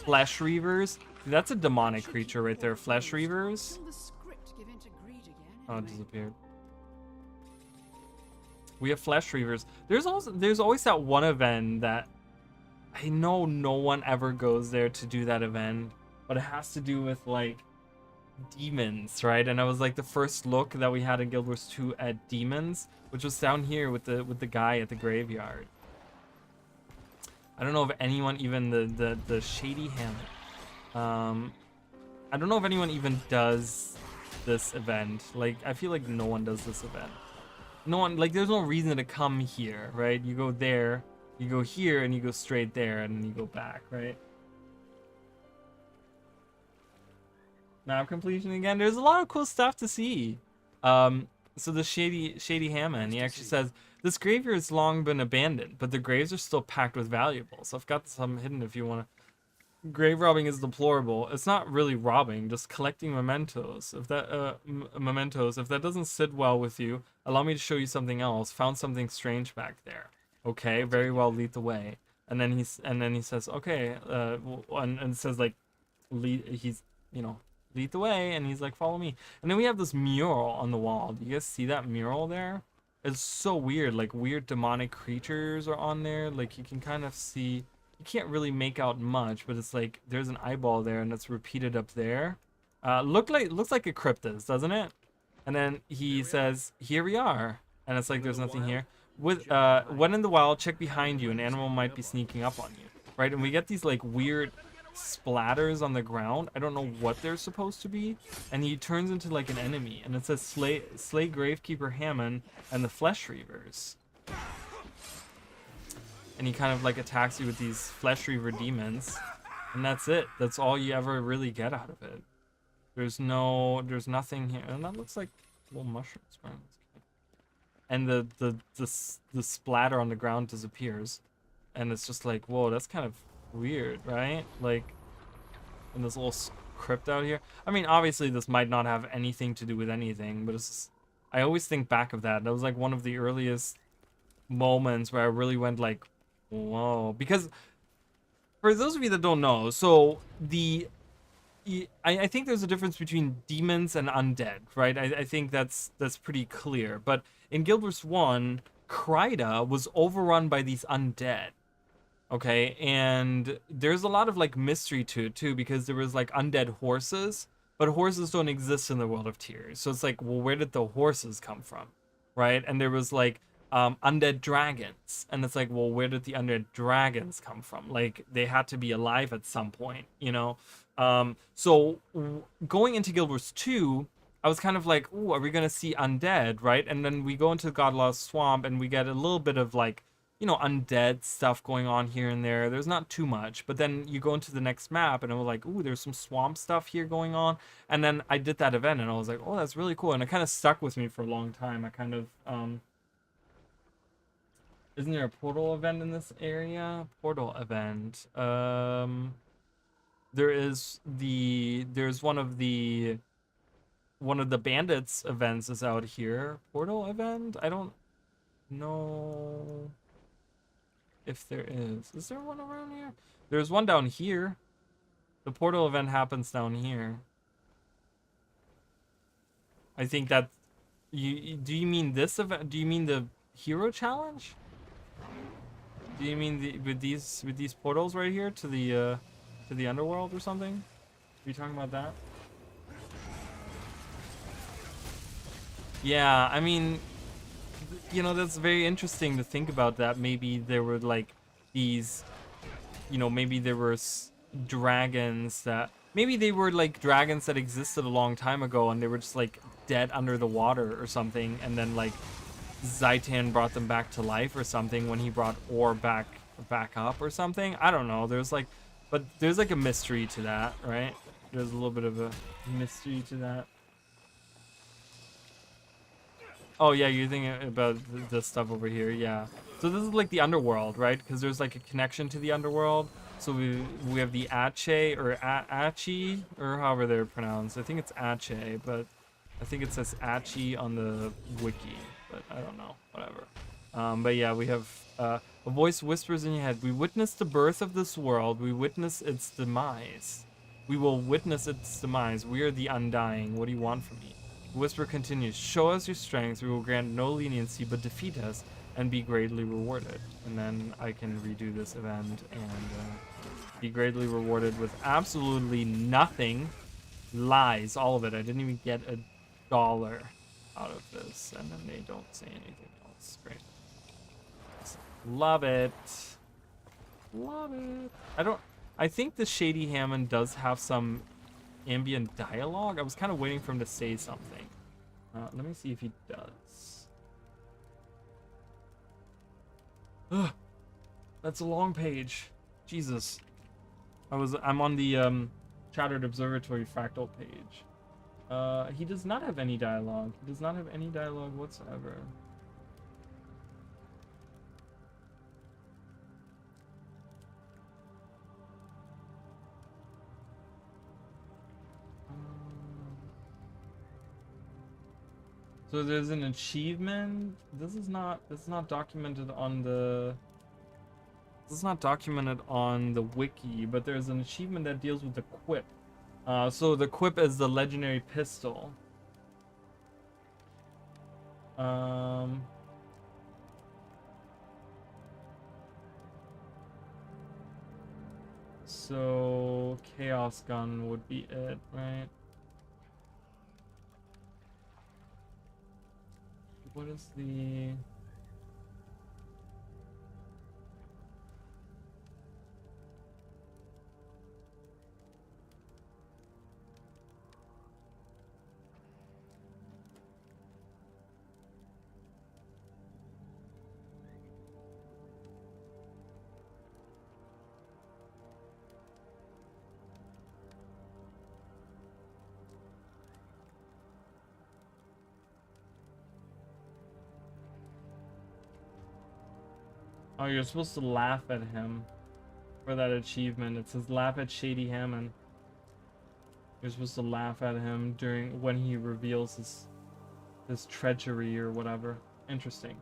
Flesh Reavers, that's a demonic creature right there. Flesh Reavers. Will the script give in to greed again? Oh, it anyway? disappeared. We have Flesh Reavers. There's always that one event that I know no one ever goes there to do that event, but it has to do with like demons, right? And I was like the first look that we had in Guild Wars 2 at demons, which was down here with the guy at the graveyard. I don't know if anyone, even the Shady Hamlet. I don't know if anyone even does this event. Like I feel like no one does this event. No one, like there's no reason to come here, right? You go there, you go here, and you go straight there, and you go back, right? Map completion again. There's a lot of cool stuff to see. So the Shady Hammond, he actually says, this graveyard has long been abandoned, but the graves are still packed with valuables. I've got some hidden if you want to. Grave robbing is deplorable. It's not really robbing, just collecting mementos. If that mementos, if that doesn't sit well with you, allow me to show you something else. Found something strange back there. Okay, very well, lead the way. And then he says, okay, and it says like, lead the way, and he's like, follow me. And then we have this mural on the wall. Do you guys see that mural there? It's so weird. Like weird demonic creatures are on there. Like you can kind of see. You can't really make out much, but it's like there's an eyeball there, and it's repeated up there. Looks like a cryptid, doesn't it? And then he says, "Here we are," and it's like there's nothing here. When in the wild, check behind you. An animal might be sneaking up on you, right? And we get these like weird splatters on the ground. I don't know what they're supposed to be. And he turns into like an enemy, and it says, "Slay Gravekeeper Hammond and the Flesh Reavers." And he kind of like attacks you with these Flesh Reaver demons, and that's it. That's all you ever really get out of it. There's nothing here, and that looks like little mushrooms, right? And the splatter on the ground disappears, and it's just like, whoa, that's kind of weird, right? Like, in this little crypt out here. I mean, obviously this might not have anything to do with anything, but it's just, I always think back of that. That was like one of the earliest moments where I really went like, whoa. Because for those of you that don't know, so I think there's a difference between demons and undead, right? I think that's pretty clear. But in Guild Wars 1, Kryda was overrun by these undead. Okay, and there's a lot of like mystery to it too, because there was like undead horses, but horses don't exist in the world of Tears. So it's like, well, where did the horses come from, right? And there was like undead dragons, and it's like, well, where did the undead dragons come from? Like they had to be alive at some point, you know. So going into Guild Wars 2, I was kind of like, ooh, are we gonna see undead, right? And then we go into Godlost Swamp, and we get a little bit of like, you know, undead stuff going on here and there. There's not too much, but then you go into the next map, and I was like, ooh, there's some swamp stuff here going on. And then I did that event, and I was like, oh, that's really cool, and it kind of stuck with me for a long time. I kind of isn't there a portal event in this area? Portal event. There's one of the bandits events is out here. Portal event? I don't know if there is. Is there one around here? There's one down here. The portal event happens down here. I think that do you mean this event? Do you mean the hero challenge? Do you mean with these portals right here to the underworld or something? Are you talking about that? Yeah, I mean, you know, that's very interesting to think about that. Maybe there were like these, you know, maybe there were dragons that, maybe they were like dragons that existed a long time ago and they were just like dead under the water or something, and then like Zaitan brought them back to life or something when he brought Or back up or something. I don't know. There's like, but there's like a mystery to that, right? There's a little bit of a mystery to that. Oh yeah, you're thinking about this stuff over here, yeah. So this is like the underworld, right? Because there's like a connection to the underworld. So we have the Ache or Achi, or however they're pronounced. I think it's Ache, but I think it says Achi on the wiki, but I don't know, whatever. But yeah, we have a voice whispers in your head. We witness the birth of this world. We witness its demise. We will witness its demise. We are the undying. What do you want from me? The whisper continues. Show us your strength. We will grant no leniency, but defeat us and be greatly rewarded. And then I can redo this event and be greatly rewarded with absolutely nothing. Lies, all of it. I didn't even get $1 out of this, and then they don't say anything else. Great. Love it. Love it. I think the Shady Hammond does have some ambient dialogue. I was kind of waiting for him to say something. Let me see if he does. Ugh, that's a long page. Jesus. I'm on the Shattered Observatory fractal page. He does not have any dialogue. He does not have any dialogue whatsoever. So there's an achievement. This is not documented on the. This is not documented on the wiki, but there's an achievement that deals with the quip. So the quip is the legendary pistol. So Chaos Gun would be it, right? What is the... Oh, you're supposed to laugh at him for that achievement. It says laugh at Shady Hammond. You're supposed to laugh at him when he reveals his treachery or whatever. Interesting.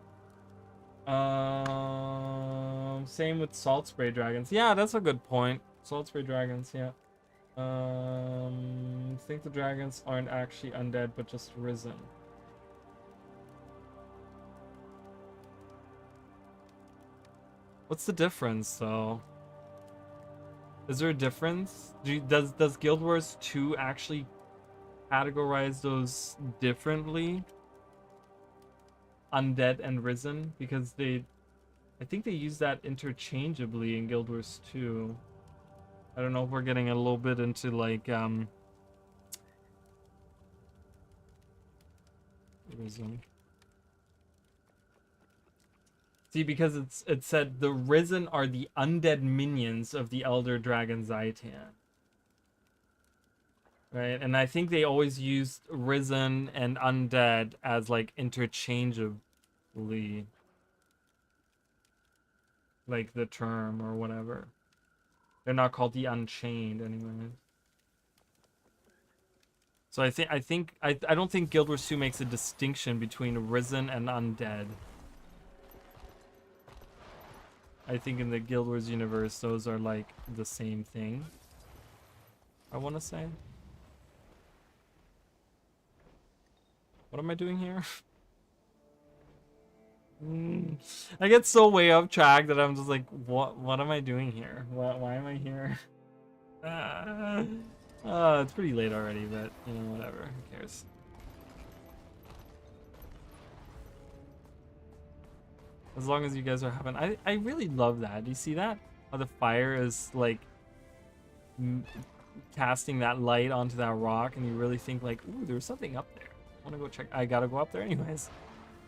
Same with Salt Spray Dragons. Yeah, that's a good point. Salt Spray Dragons, yeah. Think the dragons aren't actually undead, but just risen. What's the difference, though? Is there a difference? Does Guild Wars 2 actually categorize those differently? Undead and risen? Because I think they use that interchangeably in Guild Wars 2. I don't know if we're getting a little bit into like risen. See, because it said the risen are the undead minions of the elder dragon Zaitan. Right? And I think they always used risen and undead as like interchangeably. Like the term or whatever. They're not called the Unchained anyway. So I don't think Guild Wars 2 makes a distinction between risen and undead. I think in the Guild Wars universe, those are like the same thing. I want to say. What am I doing here? I get so way off track that I'm just like, what am I doing here? Why am I here? It's pretty late already, but you know, whatever. Who cares? As long as you guys are having, I really love that. Do you see that? How the fire is like casting that light onto that rock, and you really think like, ooh, there's something up there. I want to go check. I gotta go up there anyways.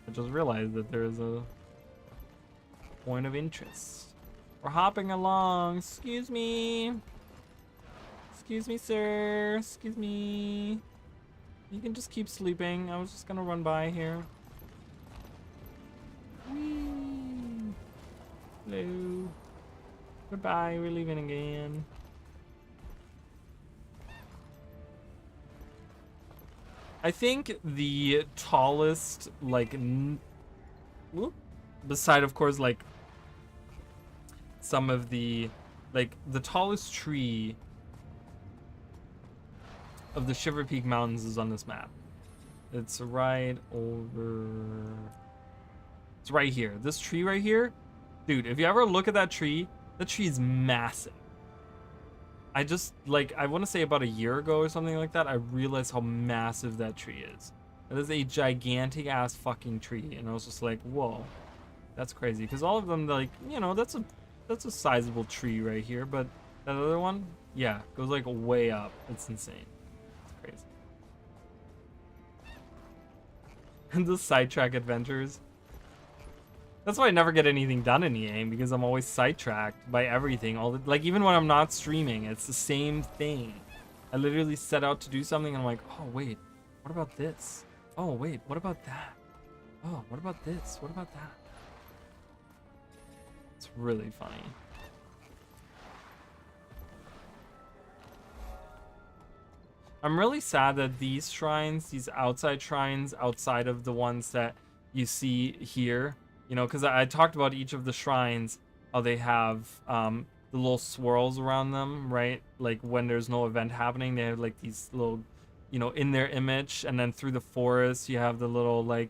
I just realized that there's a point of interest. We're hopping along. Excuse me. Excuse me, sir. Excuse me. You can just keep sleeping. I was just gonna run by here. Whee. Hello. Goodbye. We're leaving again. I think the tallest, like, beside, of course, like, some of the, like, the tallest tree of the Shiver Peak Mountains is on this map. It's right over... It's right here. This tree right here, dude, if you ever look at that tree is massive. I just, like, I want to say about a year ago or something like that, I realized how massive that tree is. It is a gigantic ass fucking tree, and I was just like, whoa, that's crazy. Because all of them, like, you know, that's a sizable tree right here, but that other one, yeah, goes like way up. It's insane. It's crazy. And the sidetrack adventures. That's why I never get anything done in EA, because I'm always sidetracked by everything. Like, even when I'm not streaming, it's the same thing. I literally set out to do something, and I'm like, oh, wait, what about this? Oh, wait, what about that? Oh, what about this? What about that? It's really funny. I'm really sad that these shrines, these outside shrines, outside of the ones that you see here, you know, because I talked about each of the shrines, how they have the little swirls around them, right? Like when there's no event happening, they have like these little, you know, in their image. And then through the forest, you have the little like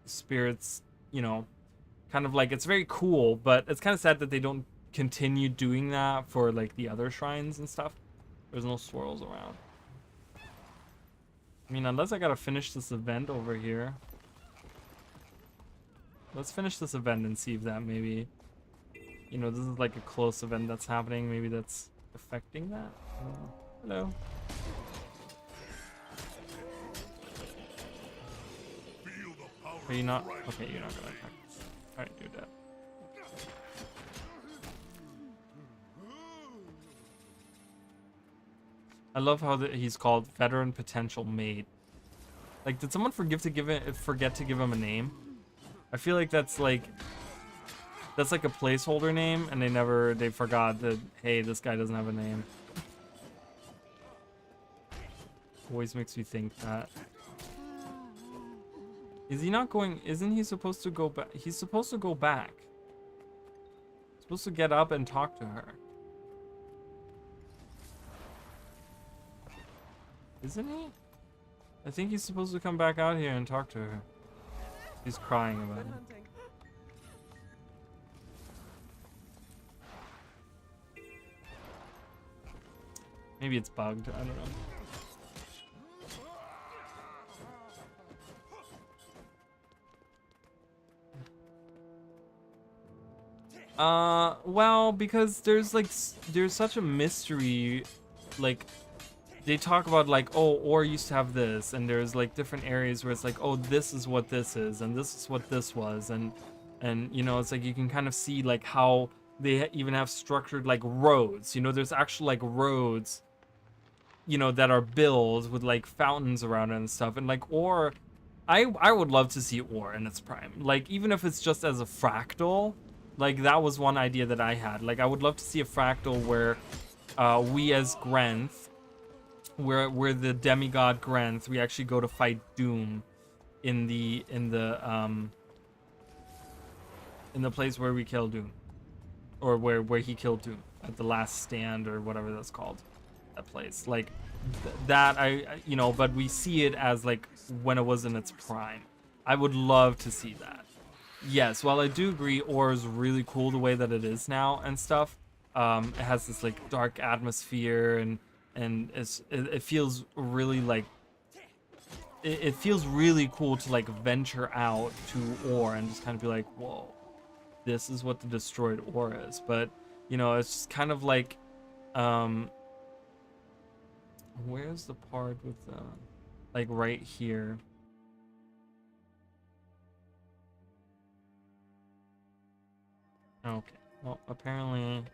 spirits, you know, kind of like, it's very cool, but it's kind of sad that they don't continue doing that for like the other shrines and stuff. There's no swirls around. I mean, unless I gotta finish this event over here. Let's finish this event and see if that maybe, you know, this is like a close event that's happening. Maybe that's affecting that. Hello. Are you not? Okay, you're not gonna attack. Alright, do that. I love how he's called Veteran Potential Mate. Like, did someone forget to give him a name? I feel like that's like a placeholder name, and they forgot that, hey, this guy doesn't have a name. Always makes me think that. Is he not going? Isn't he supposed to go back? He's supposed to go back. He's supposed to get up and talk to her. Isn't he? I think he's supposed to come back out here and talk to her. He's crying about it. Maybe it's bugged. I don't know. Well, because there's such a mystery, like, they talk about like, oh, Or used to have this, and there's like different areas where it's like, oh, this is what this is, and this is what this was, and you know, it's like you can kind of see like how they even have structured like roads. You know, there's actual like roads, you know, that are built with like fountains around it and stuff, and like Or, I would love to see Or in its prime, like even if it's just as a fractal. Like, that was one idea that I had. Like, I would love to see a fractal where we as Grenth, we're the demigod Grenth, we actually go to fight Doom in the place where we kill Doom. Or where he killed Doom. At the Last Stand, or whatever that's called. That place. Like, that, you know, but we see it as, like, when it was in its prime. I would love to see that. Yes, while I do agree Or is really cool the way that it is now and stuff, it has this like dark atmosphere, and it feels really like it feels really cool to like venture out to Or and just kind of be like, whoa, this is what the destroyed ore is. But you know, it's just kind of like, where's the part with like right here? Okay, well, apparently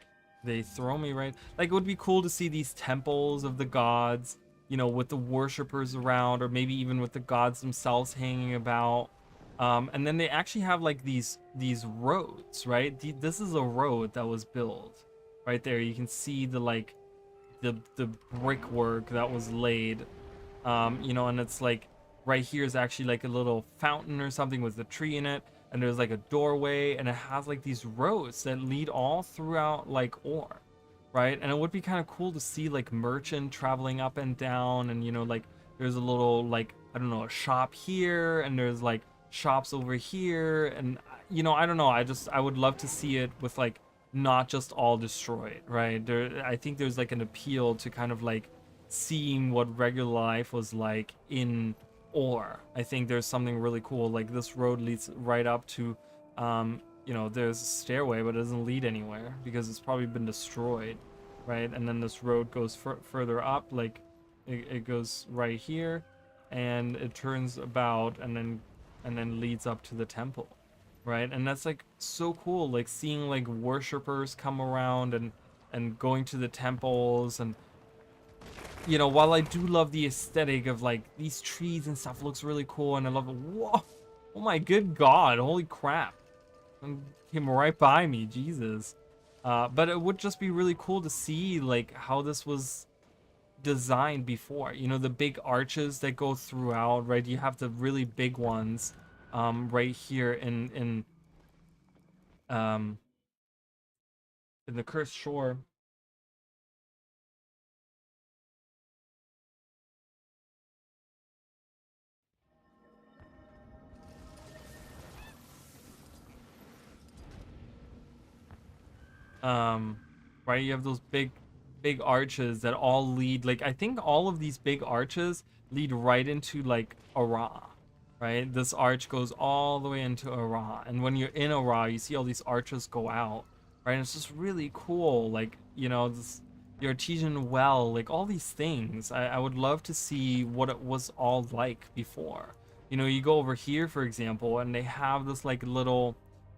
they throw me right. Like, it would be cool to see these temples of the gods, you know, with the worshippers around, or maybe even with the gods themselves hanging about. And then they actually have like these roads, right? This is a road that was built right there. You can see the like the brickwork that was laid. You know, and it's like right here is actually like a little fountain or something with a tree in it, and there's like a doorway, and it has like these roads that lead all throughout like ore, right? And it would be kind of cool to see like merchant traveling up and down, and you know, like there's a little like, I don't know, a shop here, and there's like shops over here, and you know, I don't know, I would love to see it with like not just all destroyed, right? I think there's like an appeal to kind of like seeing what regular life was like in ore. I think there's something really cool. Like this road leads right up to, you know, there's a stairway, but it doesn't lead anywhere because it's probably been destroyed, right? And then this road goes further up, like it goes right here, and it turns about, and then leads up to the temple, right? And that's like so cool, like seeing like worshippers come around and going to the temples. And you know, while I do love the aesthetic of like these trees and stuff, looks really cool, and I love it. Whoa, oh my good god, holy crap, it came right by me, Jesus. But it would just be really cool to see like how this was designed before. You know, the big arches that go throughout, right? You have the really big ones right here in the Cursed Shore. Right, you have those big arches that all lead, like I think all of these big arches lead right into like Ara, right? This arch goes all the way into Ara, and when you're in Ara, you see all these arches go out, right? And it's just really cool, like, you know, the artesian well, like all these things. I would love to see what it was all like before. You know, you go over here, for example, and they have this like little,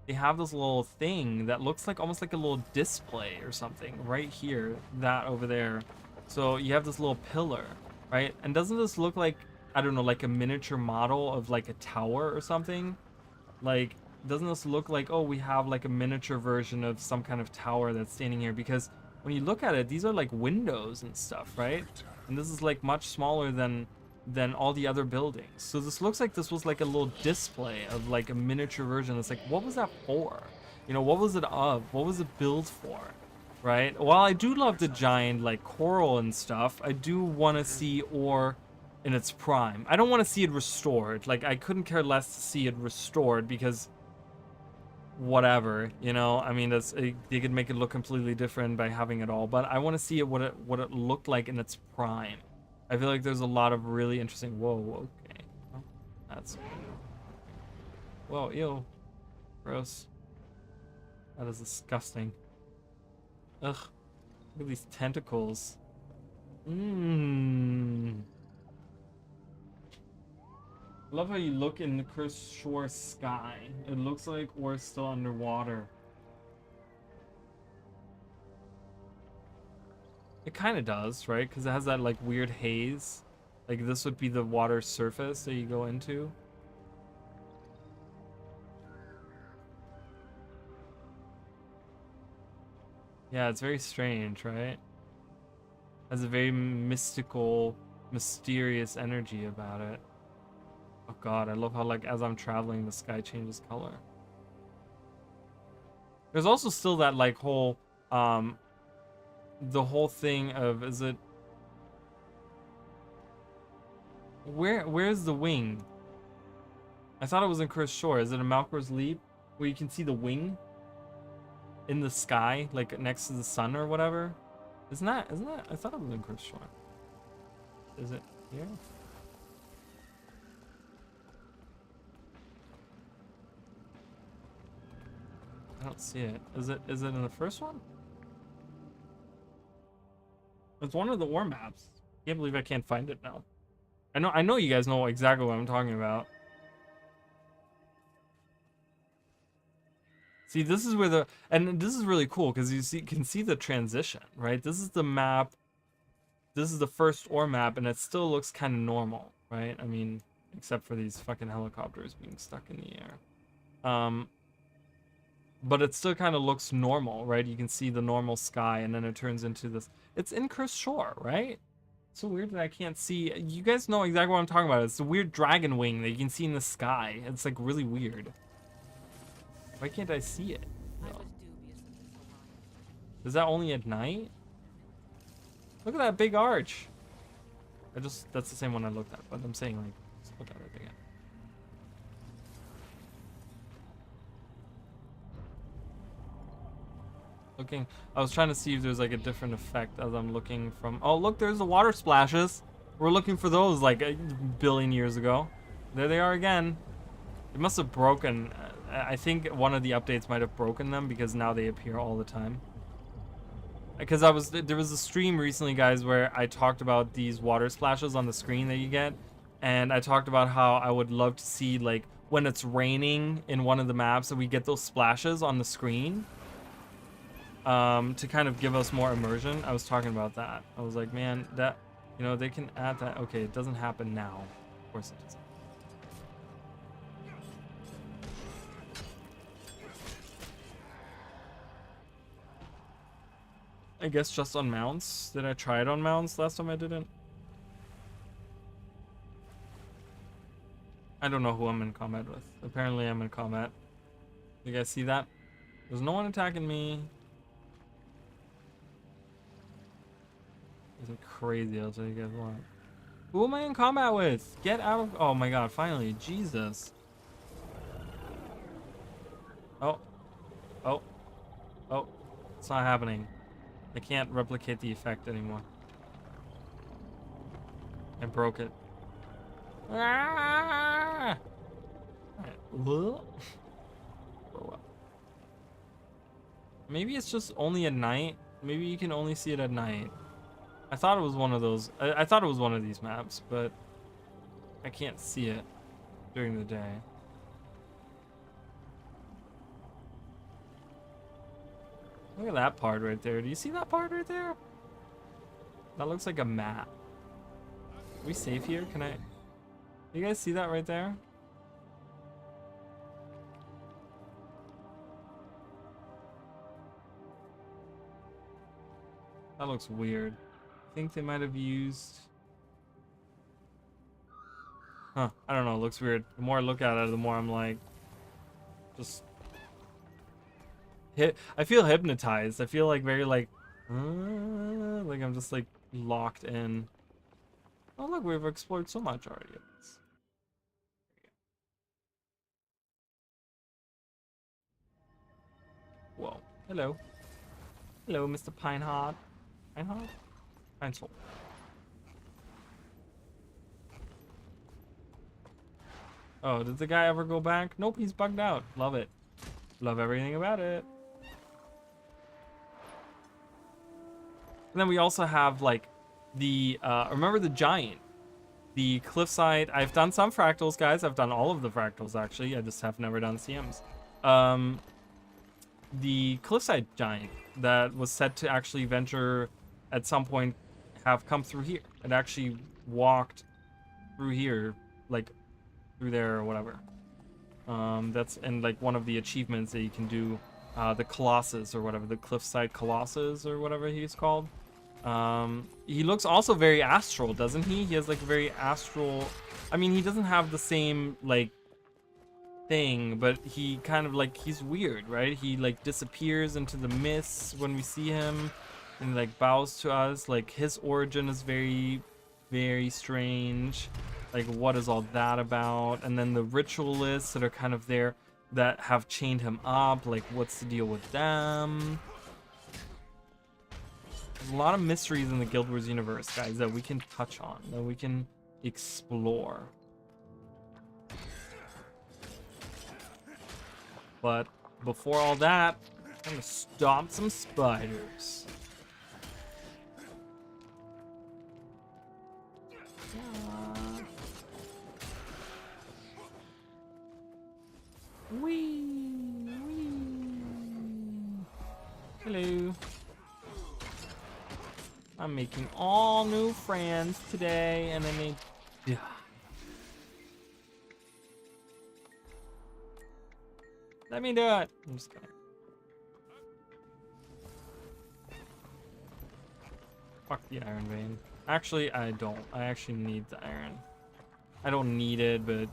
they have this little thing that looks like almost like a little display or something right here, that over there. So you have this little pillar, right? And doesn't this look like, I don't know, like a miniature model of like a tower or something? Like, doesn't this look like, oh, we have like a miniature version of some kind of tower that's standing here? Because when you look at it, these are like windows and stuff, right? And this is like much smaller than all the other buildings. So this looks like this was like a little display of like a miniature version. It's like, what was that for? You know, what was it of? What was it built for? Right? While I do love the giant like coral and stuff, I do want to see ore in its prime. I don't want to see it restored. Like, I couldn't care less to see it restored because whatever, you know, I mean, that's, they could make it look completely different by having it all, but I want to see it what it looked like in its prime. I feel like there's a lot of really interesting. Whoa, okay, well, that's, whoa, ew, gross. That is disgusting. Ugh, look at these tentacles. Love how you look in the Cursed Shore sky. It looks like we're still underwater. It kind of does, right? Because it has that like weird haze. Like this would be the water surface that you go into. Yeah, it's very strange, right? Has a very mystical, mysterious energy about it. Oh god, I love how like as I'm traveling the sky changes color. There's also still that like whole the whole thing of, is it, where's the wing? I thought it was in Cursed Shore. Is it in Malcor's Leap where you can see the wing in the sky, like next to the sun or whatever? Isn't that I thought it was in Cursed Shore. Is it here? don't see it. Is it in the first one? It's one of the war maps. Can't believe I can't find it now. I know you guys know exactly what I'm talking about. See, this is where and this is really cool because you can see the transition, right? This is the map. This is the first ore map, and it still looks kind of normal, right? I mean, except for these fucking helicopters being stuck in the air. But it still kind of looks normal, right? You can see the normal sky, and then it turns into this. It's in Cursed Shore, right? It's so weird that I can't see. You guys know exactly what I'm talking about. It's the weird dragon wing that you can see in the sky. It's like really weird. Why can't I see it? I No. was dubious of this alliance. Is that only at night? Look at that big arch. That's the same one I looked at, but I'm saying like, just look at it again. I was trying to see if there's like a different effect as I'm looking from. Oh, look, there's the water splashes. We're looking for those like a billion years ago. There they are again. It must have broken. I think one of the updates might have broken them because now they appear all the time. Because there was a stream recently, guys, where I talked about these water splashes on the screen that you get, and I talked about how I would love to see like when it's raining in one of the maps that we get those splashes on the screen. To kind of give us more immersion. I was talking about that. I was like, man, that, you know, they can add that. Okay, it doesn't happen now. Of course it doesn't. I guess just on mounts. Did I try it on mounts last time? I didn't. I don't know who I'm in combat with. Apparently I'm in combat. You guys see that? There's no one attacking me. Isn't crazy, I'll tell you guys what. Who am I in combat with? Get out of... Oh my god, finally. Jesus. Oh. Oh. Oh. It's not happening. I can't replicate the effect anymore. I broke it. Ah! Alright. Grow up. Maybe it's just only at night. Maybe you can only see it at night. I thought it was one of those. I thought it was one of these maps, but I can't see it during the day. Look at that part right there. Do you see that part right there? That looks like a map. Are we safe here? Can I... You guys see that right there? That looks weird. I think they might have used... Huh, I don't know, it looks weird. The more I look at it, the more I'm like... Just... I feel hypnotized. I feel like very like I'm just like locked in. Oh look, we've explored so much already. Whoa, hello. Hello, Mr. Pineheart. Pineheart? Pine Soul. Oh, did the guy ever go back? Nope, he's bugged out. Love it. Love everything about it. And then we also have like the remember the giant, the cliffside. I've done some fractals, guys. I've done all of the fractals actually. I just have never done CMs. The cliffside giant that was set to actually venture at some point have come through here. It actually walked through here, like through there or whatever. That's in like one of the achievements that you can do, the Colossus or whatever, the cliffside Colossus or whatever he's called. He looks also very astral, doesn't he? He has like very astral. I mean, he doesn't have the same like thing, but he kind of like, he's weird, right? He like disappears into the mists when we see him and like bows to us. Like his origin is very, very strange. Like what is all that about? And then the ritualists that are kind of there that have chained him up, like what's the deal with them? There's a lot of mysteries in the Guild Wars universe, guys, that we can touch on, that we can explore. But before all that, I'm gonna stomp some spiders. Wee, wee. Hello. I'm making all new friends today, and I made. Yeah. Let me do it. I'm just kidding. Fuck the iron vein. Actually, I don't. I actually need the iron. I don't need it, but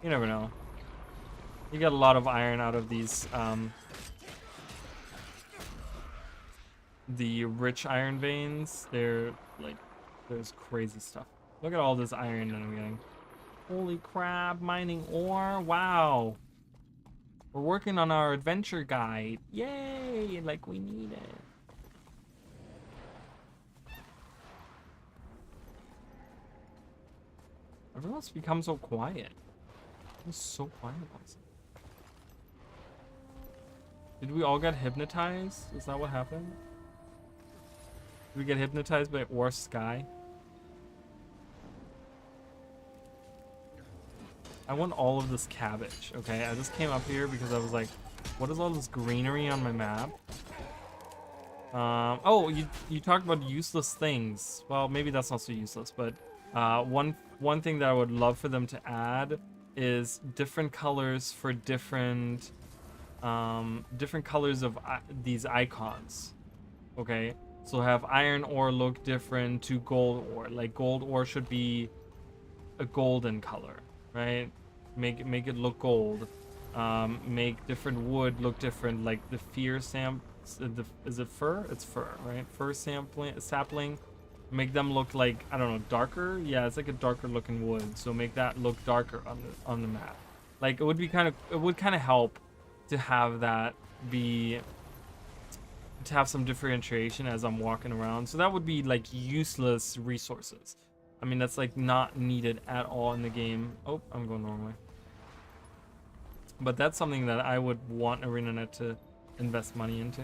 you never know. You get a lot of iron out of these, the rich iron veins. They're like, there's crazy stuff. Look at all this iron that I'm getting. Holy crap, mining ore. Wow. We're working on our adventure guide. Yay, like we need it. Everyone's become so quiet. It's so quiet about it. Did we all get hypnotized? Is that what happened? Did we get hypnotized by Ore Sky? I want all of this cabbage, okay? I just came up here because I was like, what is all this greenery on my map? Oh, you talked about useless things. Well, maybe that's not so useless, but one thing that I would love for them to add is different colors for different colors of these icons. Okay, so have iron ore look different to gold ore. Like gold ore should be a golden color, right? Make it look gold. Make different wood look different. Like the is it fir? It's fir, right? Fir sapling. Make them look like, I don't know, darker. Yeah, it's like a darker looking wood. So make that look darker on the map. Like it would kind of help to have that to have some differentiation as I'm walking around. So that would be like useless resources. I mean, that's like not needed at all in the game. Oh, I'm going the wrong way. But that's something that I would want ArenaNet to invest money into.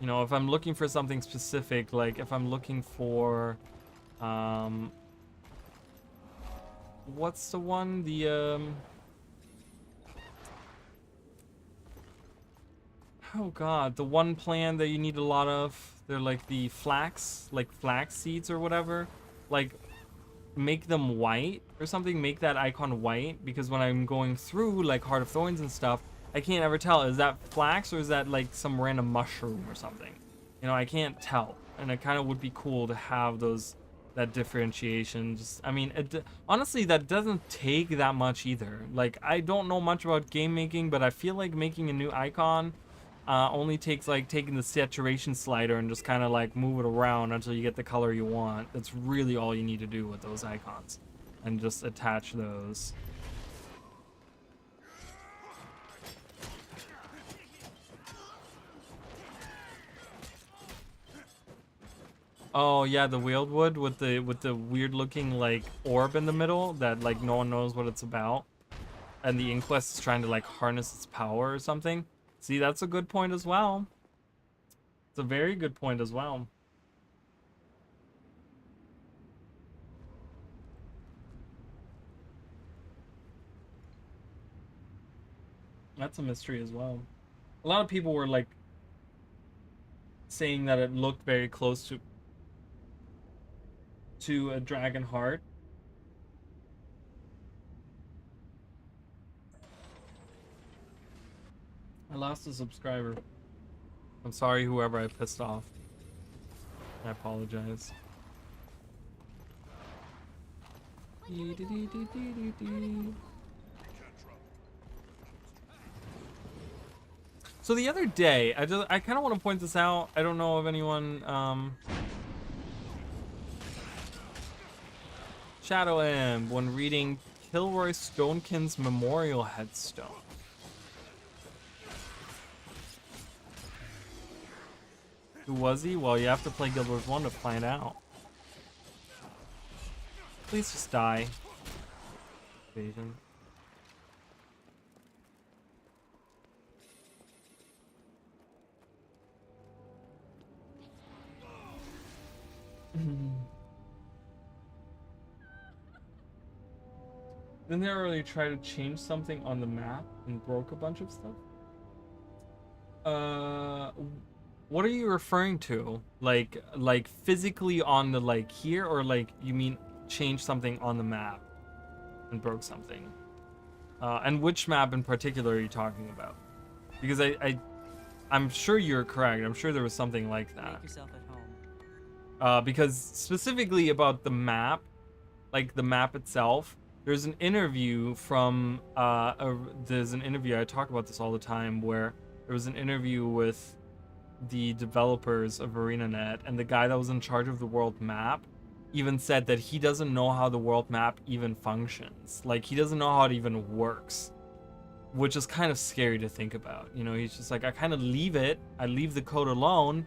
You know, if I'm looking for something specific, like if I'm looking for, what's the one? Oh god, the one plant that you need a lot of. They're like the flax seeds or whatever. Like, make them white or something. Make that icon white, because when I'm going through like Heart of Thorns and stuff, I can't ever tell, is that flax or is that like some random mushroom or something? You know, I can't tell, and it kind of would be cool to have that differentiation. Just, I mean, honestly, that doesn't take that much either. Like, I don't know much about game making, but I feel like making a new icon only takes like taking the saturation slider and just kind of like move it around until you get the color you want. That's really all you need to do with those icons, and just attach those. Oh yeah, the Wieldwood with the weird looking like orb in the middle that like no one knows what it's about, and the Inquest is trying to like harness its power or something. See, that's a good point as well. It's a very good point as well. That's a mystery as well. A lot of people were like saying that it looked very close to a dragon heart. I lost a subscriber. I'm sorry, whoever I pissed off. I apologize. So the other day, I kind of want to point this out. I don't know if anyone Shadow Imp when reading Kilroy Stonekin's memorial headstone. Who was he? Well, you have to play Guild Wars 1 to find out. Please just die. Evasion. Didn't they already try to change something on the map and broke a bunch of stuff? What are you referring to? Like physically on the like here, or like you mean change something on the map and broke something? And which map in particular are you talking about? Because I'm sure you're correct. I'm sure there was something like that. Make yourself at home. Because specifically about the map, like the map itself, there's an interview from there's an interview, I talk about this all the time, where there was an interview with the developers of ArenaNet, and the guy that was in charge of the world map even said that he doesn't know how the world map even functions. Like, he doesn't know how it even works, which is kind of scary to think about. You know, he's just like, I kind of leave the code alone,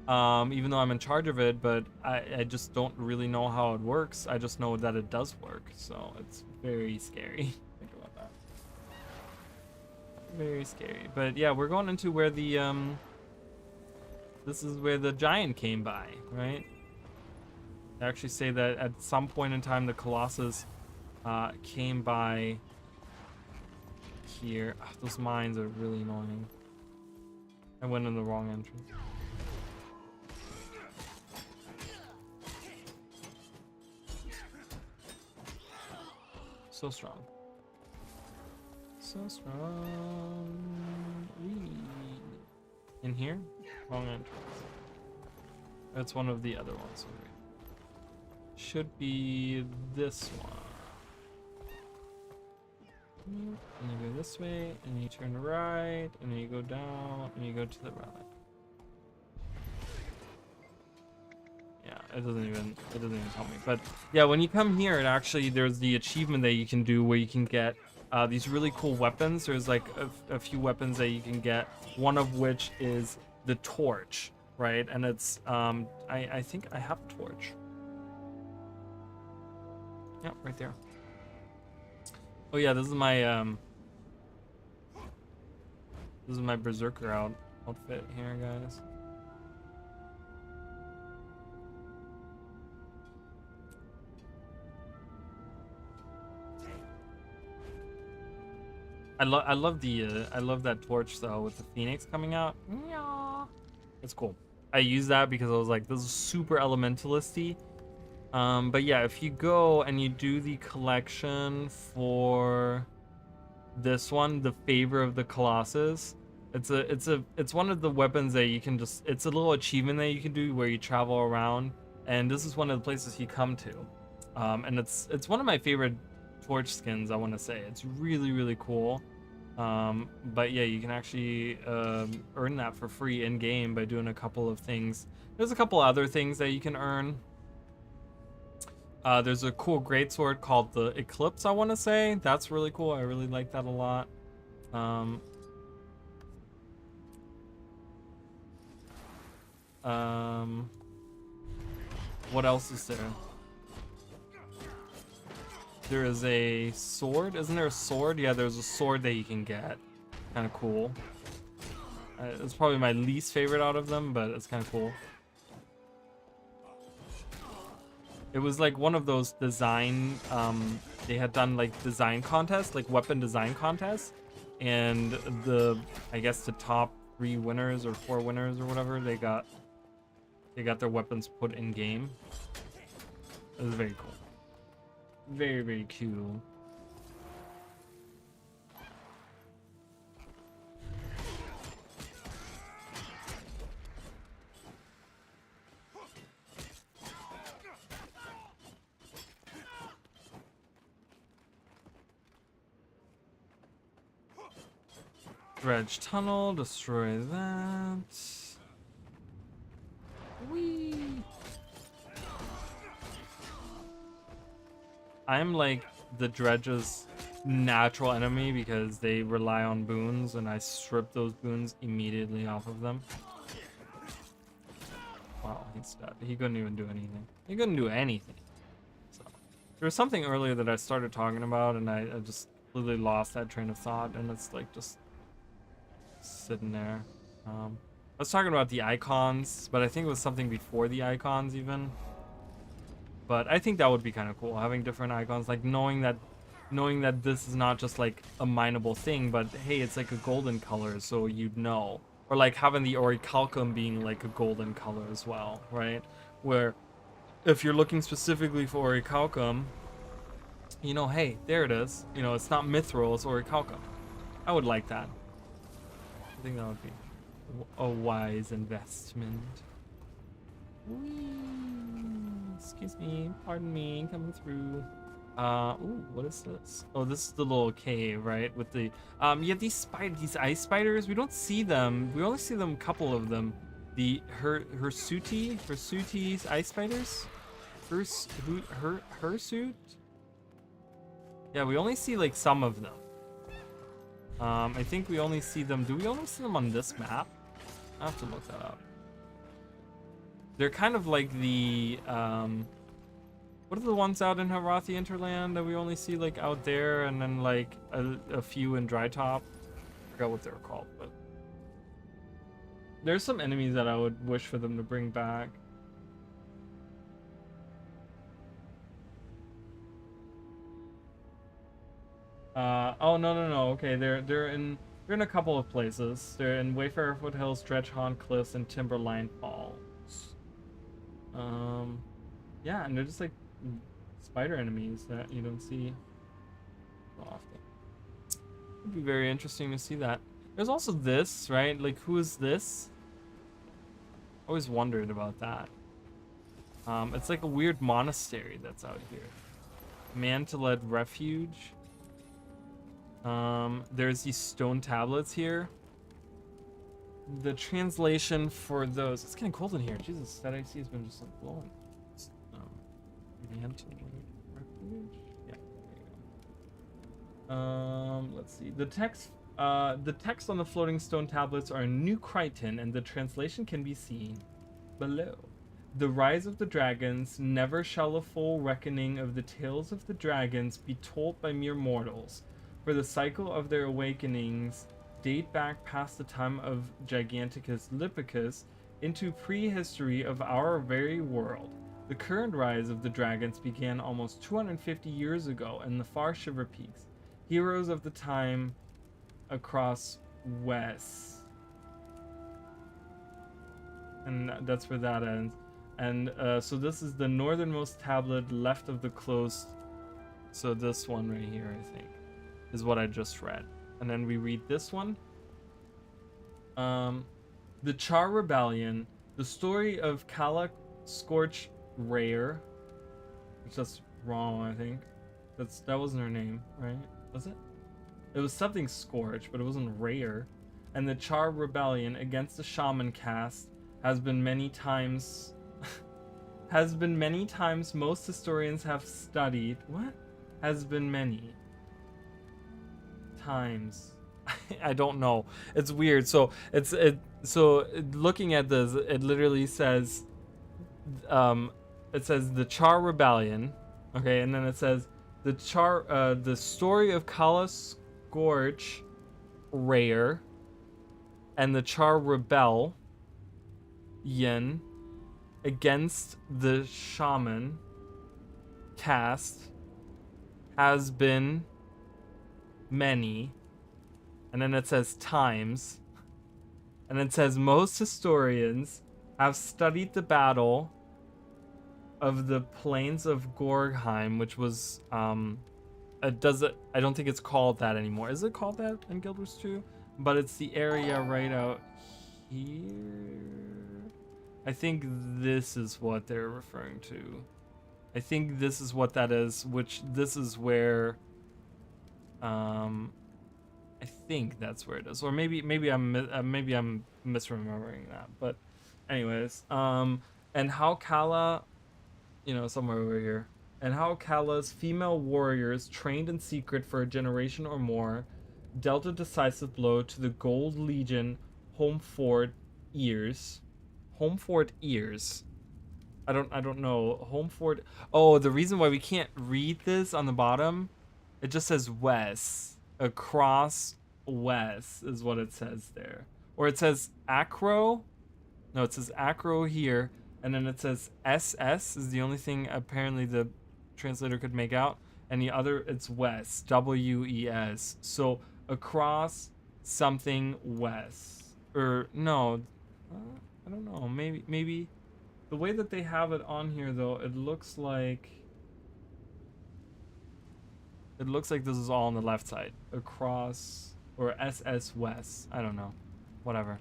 even though I'm in charge of it, but I just don't really know how it works. I just know that it does work. So it's very scary. Think about that. Very scary. But yeah, we're going into where the this is where the giant came by, right? They actually say that at some point in time the Colossus came by here. Ugh, those mines are really annoying. I went in the wrong entrance. So strong. So strong. Whee. In here? Wrong entrance. That's one of the other ones. Should be this one. And you go this way, and you turn right, and then you go down, and you go to the right. Yeah, it doesn't even tell me. But yeah, when you come here, it actually, there's the achievement that you can do where you can get these really cool weapons. There's like a few weapons that you can get, one of which is the torch, right? And it's I think I have a torch. Yeah, right there. Oh yeah, this is my berserker outfit here, guys. I love that torch though, with the phoenix coming out. It's cool. I use that because I was like, this is super elementalisty. But yeah, if you go and you do the collection for this one, the Favor of the Colossus, it's one of the weapons that you can just, it's a little achievement that you can do where you travel around, and this is one of the places you come to. And it's one of my favorite torch skins, I want to say. It's really, really cool. But yeah, you can actually earn that for free in game by doing a couple of things. There's a couple other things that you can earn. There's a cool greatsword called the Eclipse, I want to say. That's really cool. I really like that a lot. What else is there? There is a sword. Isn't there a sword? Yeah, there's a sword that you can get. Kind of cool. It's probably my least favorite out of them, but it's kind of cool. It was like one of those design, they had done like design contests, like weapon design contests, and I guess the top 3 winners or 4 winners or whatever, they got their weapons put in game. It was very cool. Very, very cool. Dredge tunnel, destroy that. Whee! I'm like the dredge's natural enemy because they rely on boons, and I strip those boons immediately off of them. Wow, he's dead. He couldn't even do anything. He couldn't do anything. So, there was something earlier that I started talking about, and I just completely lost that train of thought, and it's like just sitting there. I was talking about the icons, but I think it was something before the icons even. But I think that would be kind of cool, having different icons, like knowing that knowing that this is not just like a mineable thing, but hey, it's like a golden color, so you'd know. Or like having the orichalcum being like a golden color as well, right? Where if you're looking specifically for orichalcum, you know, hey, there it is. You know, it's not mithril, it's orichalcum. I would like that. I think that would be a wise investment. Whee! Excuse me, pardon me, coming through. Ooh, what is this? Oh, this is the little cave, right? With the, yeah, these ice spiders, we don't see them. We only see them, a couple of them. The Hirsuti's ice spiders? Hirsute? Yeah, we only see like some of them. I think we only see them, do we only see them on this map? I have to look that up. They're kind of like the, what are the ones out in Harathi Interland that we only see like out there, and then like a few in Dry Top? I forgot what they were called, but there's some enemies that I would wish for them to bring back. Oh no. Okay, they're in a couple of places. They're in Wayfarer Foothills, Dredgehawn Cliffs, and Timberline Falls. Yeah, and they're just like spider enemies that you don't see so often. It'd be very interesting to see that. There's also this, right? Like, who is this? Always wondered about that. It's like a weird monastery that's out here. Manteled Refuge. There's these stone tablets here. The translation for those, it's getting cold in here. Jesus, that AC has been just like blowing. Manteled Refuge. Yeah, there you go. Let's see. The text on the floating stone tablets are in New Crichton, and the translation can be seen below. The rise of the dragons, never shall a full reckoning of the tales of the dragons be told by mere mortals, for the cycle of their awakenings date back past the time of Giganticus Lippicus into prehistory of our very world. The current rise of the dragons began almost 250 years ago in the far Shiver Peaks, heroes of the time across West. And that's where that ends. And so this is the northernmost tablet left of the closed. So this one right here, I think, is what I just read. And then we read this one. The Char Rebellion, the story of Kala Scorch Rare, which that's wrong, I think. That wasn't her name, right? Was it? It was something Scorch, but it wasn't Rare. And the Char Rebellion against the Shaman caste has been many times most historians have studied. What? Has been many times. I don't know. It's weird. So so looking at this, it literally says it says the Char Rebellion, okay, and then it says the story of Kala Scorch Rare and the Char Rebellion against the Shaman caste has been many, and then it says times, and it says most historians have studied the battle of the plains of Gorgheim, which was I don't think it's called that anymore. Is it called that in Guild Wars 2? But it's the area right out here. I think this is what they're referring to. I think this is what that is, which this is where I think that's where it is, or maybe I'm misremembering that. But anyways, and how Kala, somewhere over here, and how Kala's female warriors trained in secret for a generation or more dealt a decisive blow to the Gold Legion Homefort ears. Homefort ears. I don't know. Homefort. Oh, the reason why we can't read this on the bottom, it just says West. Across West is what it says there. Or it says Acro. No, it says Acro here. And then it says SS is the only thing apparently the translator could make out. and the other it's west, W-E-S. So across something west, or no, I don't know. Maybe the way that they have it on here though, it looks like this is all on the left side, across, or SS West. I don't know, whatever.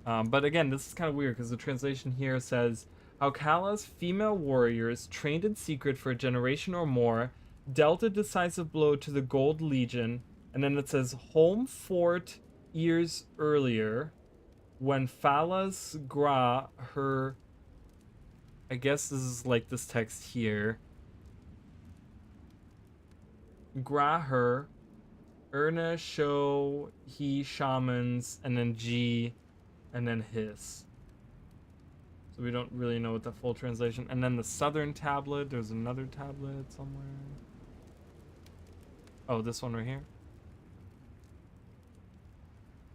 But again, this is kind of weird because the translation here says, Alcala's female warriors, trained in secret for a generation or more, dealt a decisive blow to the Gold Legion, and then it says, home fort years earlier, when Falas Gra, her, I guess this is like this text here, Gra her, Erna show he shamans, and then G, and then his. So we don't really know what the full translation. And then the southern tablet, there's another tablet somewhere. Oh, this one right here.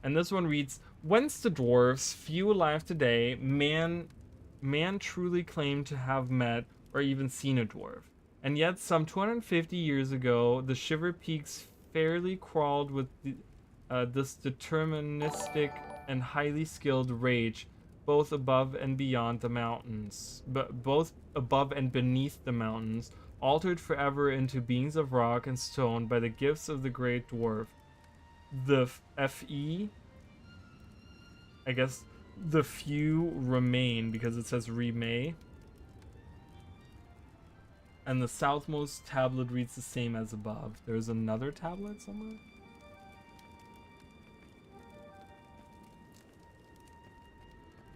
And this one reads, whence the dwarves, few alive today, man truly claimed to have met or even seen a dwarf. And yet some 250 years ago, the Shiver Peaks fairly crawled with this deterministic and highly skilled rage, both above and beyond the mountains, but both above and beneath the mountains, altered forever into beings of rock and stone by the gifts of the great dwarf. The F-E, I guess the few remain, because it says remay. And the southmost tablet reads the same as above. There's another tablet somewhere?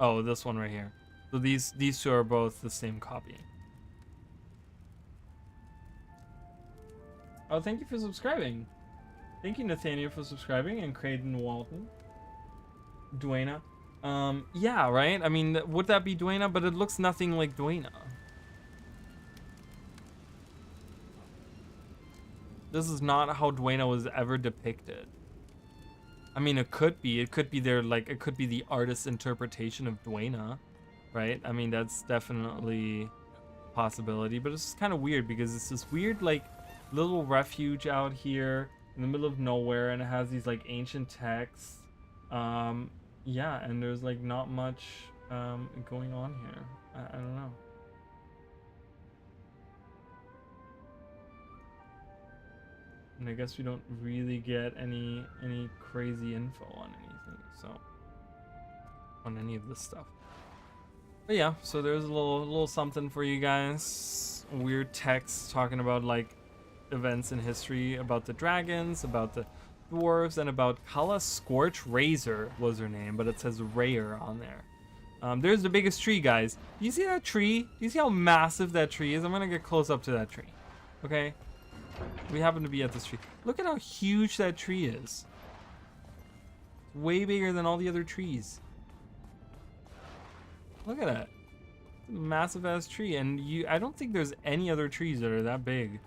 Oh, this one right here. So these two are both the same copy. Oh, thank you for subscribing. Thank you, Nathaniel, for subscribing, and Creighton Walton. Dwayna. Yeah, right? I mean, would that be Dwayna? But it looks nothing like Dwayna. This is not how Dwayna was ever depicted. I mean, it could be. It could be their, like, it could be the artist's interpretation of Dwayna, right? I mean, that's definitely a possibility. But it's just kind of weird because it's this weird, like, little refuge out here in the middle of nowhere, and it has these, like, ancient texts. Yeah, and there's, like, not much going on here. I don't know. And I guess we don't really get any crazy info on anything, so on any of this stuff. But yeah, so there's a little something for you guys. Weird text talking about like events in history, about the dragons, about the dwarves, and about Kala Scorch Razor was her name, but it says Rayer on there. There's the biggest tree, guys. Do you see that tree? Do you see how massive that tree is? I'm gonna get close up to that tree. Okay. We happen to be at this tree. Look at how huge that tree is. It's way bigger than all the other trees. Look at that. It's a massive ass tree. And I don't think there's any other trees that are that big.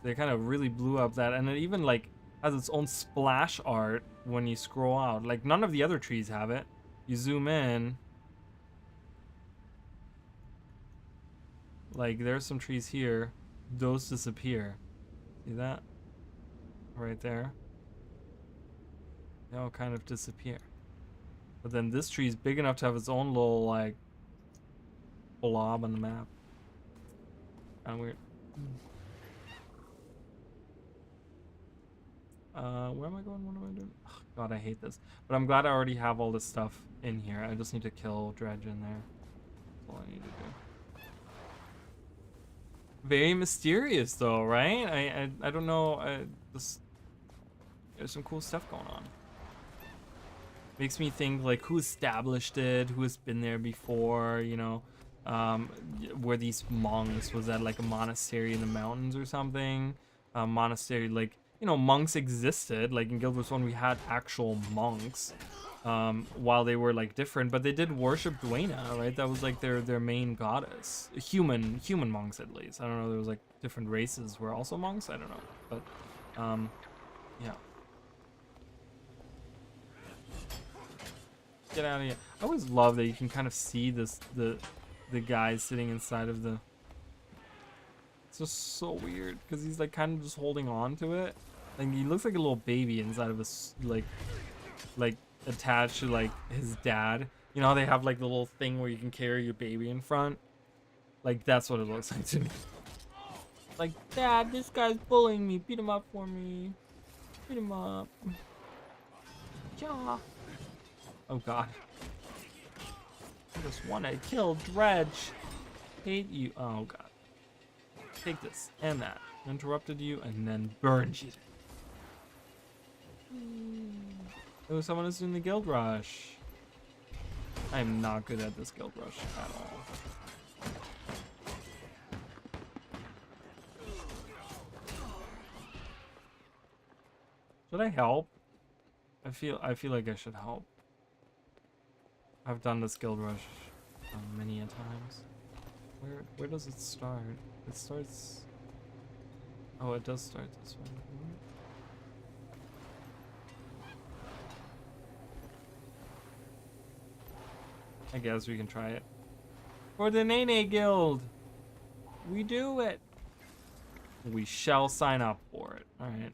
They kind of really blew up that. And it even like has its own splash art when you scroll out. Like none of the other trees have it. You zoom in. Like there's some trees here. Those disappear. See that? Right there. They all kind of disappear. But then this tree is big enough to have its own little, like, blob on the map. Kind of weird. Where am I going? What am I doing? Oh, God, I hate this. But I'm glad I already have all this stuff in here. I just need to kill Dredge in there. That's all I need to do. Very mysterious though, right? I don't know. There's some cool stuff going on. Makes me think like who established it, who has been there before, you know. Were these monks? Was that like a monastery in the mountains or something? Monastery, like, you know, monks existed. Like in Guild Wars 1 we had actual monks. While they were like different, but they did worship Dwayna, right? That was like their main goddess. Human monks at least. I don't know, there was like different races were also monks, I don't know. But yeah. Get out of here. I always love that you can kind of see the guys sitting inside of the It's just so weird because he's like kind of just holding on to it. Like he looks like a little baby inside of a like attached to like his dad. You know how they have like the little thing where you can carry your baby in front? Like that's what it looks like to me. Like, Dad, this guy's bullying me. Beat him up for me. Beat him up. Yeah. Oh God. I just want to kill Dredge. Hate you. Oh God. Take this and that. Interrupted you and then burned you. Oh, someone is doing the guild rush. I'm not good at this guild rush at all. Should I help? I feel like I should help. I've done this guild rush many a times. Where does it start? It starts. Oh, it does start this way. I guess we can try it. For the Nene Guild! We do it! We shall sign up for it. Alright.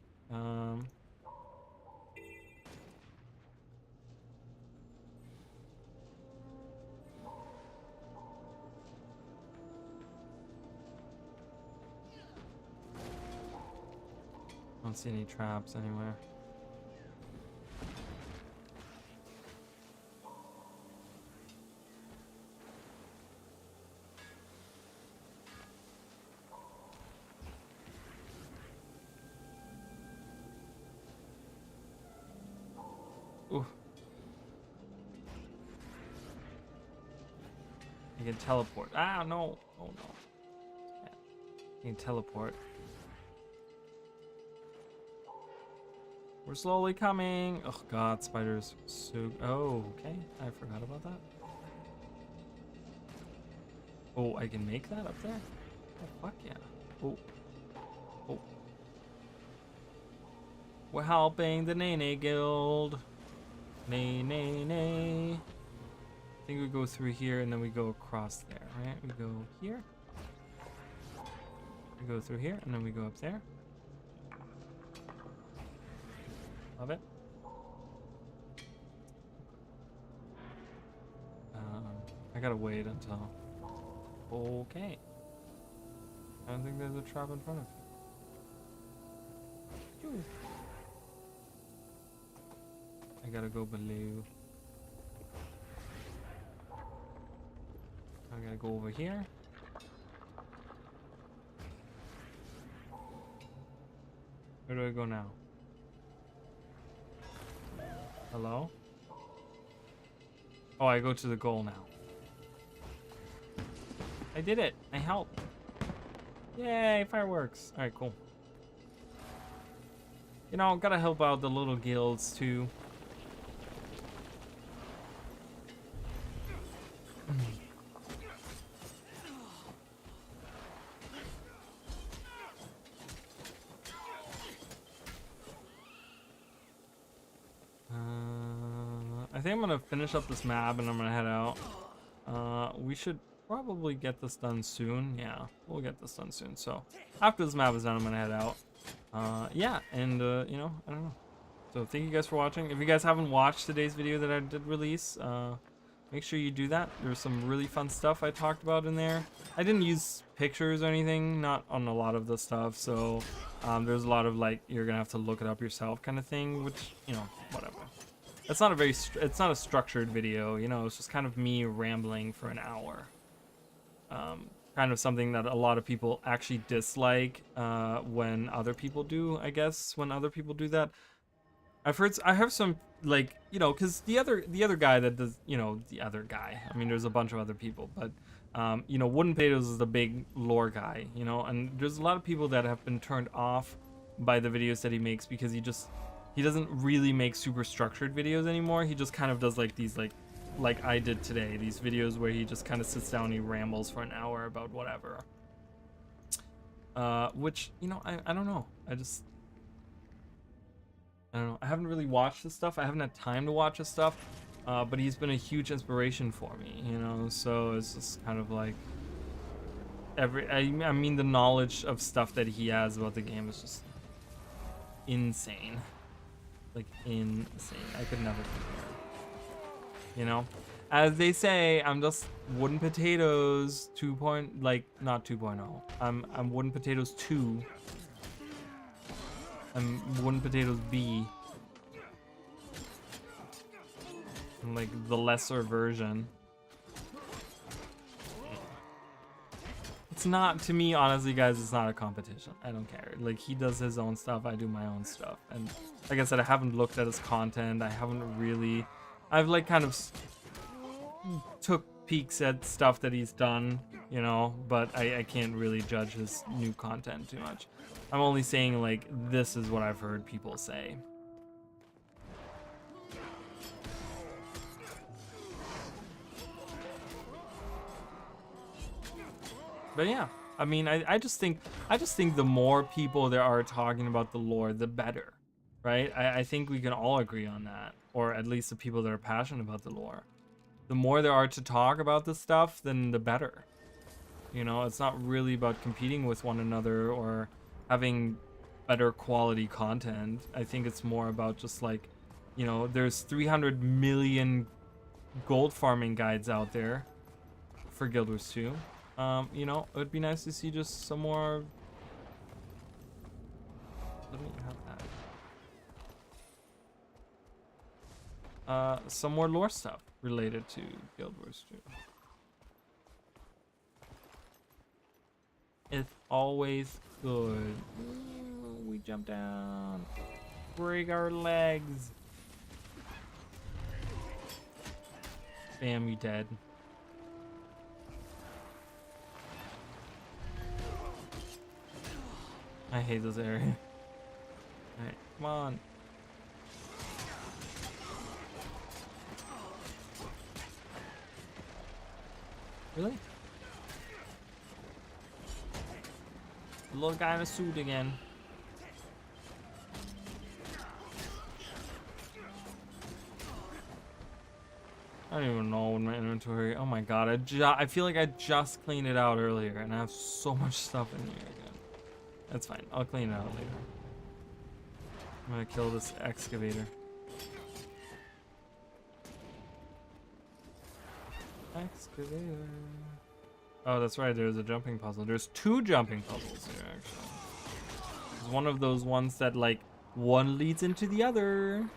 I don't see any traps anywhere. Ooh. You can teleport. Ah, no. Oh, no. Yeah. You can teleport. We're slowly coming. Oh, God. Spiders. So. Oh, okay. I forgot about that. Oh, I can make that up there? Oh, fuck yeah. Oh. Oh. We're helping the Nene Guild. Nay, nay, nay. I think we go through here and then we go across there, right? We go here. We go through here and then we go up there. Love it. I gotta wait until. Okay. I don't think there's a trap in front of you. I gotta go below. I gotta go over here. Where do I go now? Hello? Oh, I go to the goal now. I did it! I helped! Yay, fireworks! Alright, cool. You know, gotta help out the little guilds too. I think I'm gonna finish up this map and I'm gonna head out. We should probably get this done soon. Yeah, we'll get this done soon. So after this map is done, I'm gonna head out. Yeah, and you know, I don't know. So thank you guys for watching. If you guys haven't watched today's video that I did release, make sure you do that. There's some really fun stuff I talked about in there. I didn't use pictures or anything, not on a lot of the stuff. So there's a lot of like, you're gonna have to look it up yourself kind of thing, which, you know, whatever. It's not a very, it's not a structured video, you know, it's just kind of me rambling for an hour. Kind of something that a lot of people actually dislike when other people do, I guess, when other people do that. I have some, like, you know, because the other guy that does, you know, the other guy, I mean, there's a bunch of other people, but, you know, Wooden Potatoes is the big lore guy, you know, and there's a lot of people that have been turned off by the videos that he makes because he doesn't really make super structured videos anymore. He just kind of does like these like I did today, these videos where he just kind of sits down and he rambles for an hour about whatever. Which, you know, I don't know. I don't know. I haven't really watched this stuff. I haven't had time to watch this stuff. But he's been a huge inspiration for me, you know, so it's just kind of like, I mean, the knowledge of stuff that he has about the game is just insane. Like, insane. I could never compare. You know? As they say, I'm just wooden potatoes 2. Like, not 2.0. I'm wooden potatoes 2. I'm wooden potatoes B. I'm like the lesser version. It's not, to me, honestly, guys, it's not a competition. I don't care. Like, he does his own stuff, I do my own stuff. And like I said, I haven't looked at his content. I haven't really, I've like kind of took peeks at stuff that he's done, you know, but I can't really judge his new content too much. I'm only saying, like, this is what I've heard people say. But yeah, I mean, I just think the more people there are talking about the lore, the better, right? I think we can all agree on that, or at least the people that are passionate about the lore. The more there are to talk about this stuff, then the better. You know, it's not really about competing with one another or having better quality content. I think it's more about just like, you know, there's 300 million gold farming guides out there for Guild Wars 2. You know, it would be nice to see just some more. Let me have that. Some more lore stuff related to Guild Wars 2. It's always good. Ooh, we jump down. Break our legs. Bam, you dead. I hate this area. Alright, come on. Really? The little guy in a suit again. I don't even know in my inventory. Oh my god, I feel like I just cleaned it out earlier and I have so much stuff in here again. That's fine. I'll clean it out later. I'm gonna kill this excavator. Excavator. Oh, that's right. There's a jumping puzzle. There's 2 jumping puzzles here, actually. It's one of those ones that, like, one leads into the other.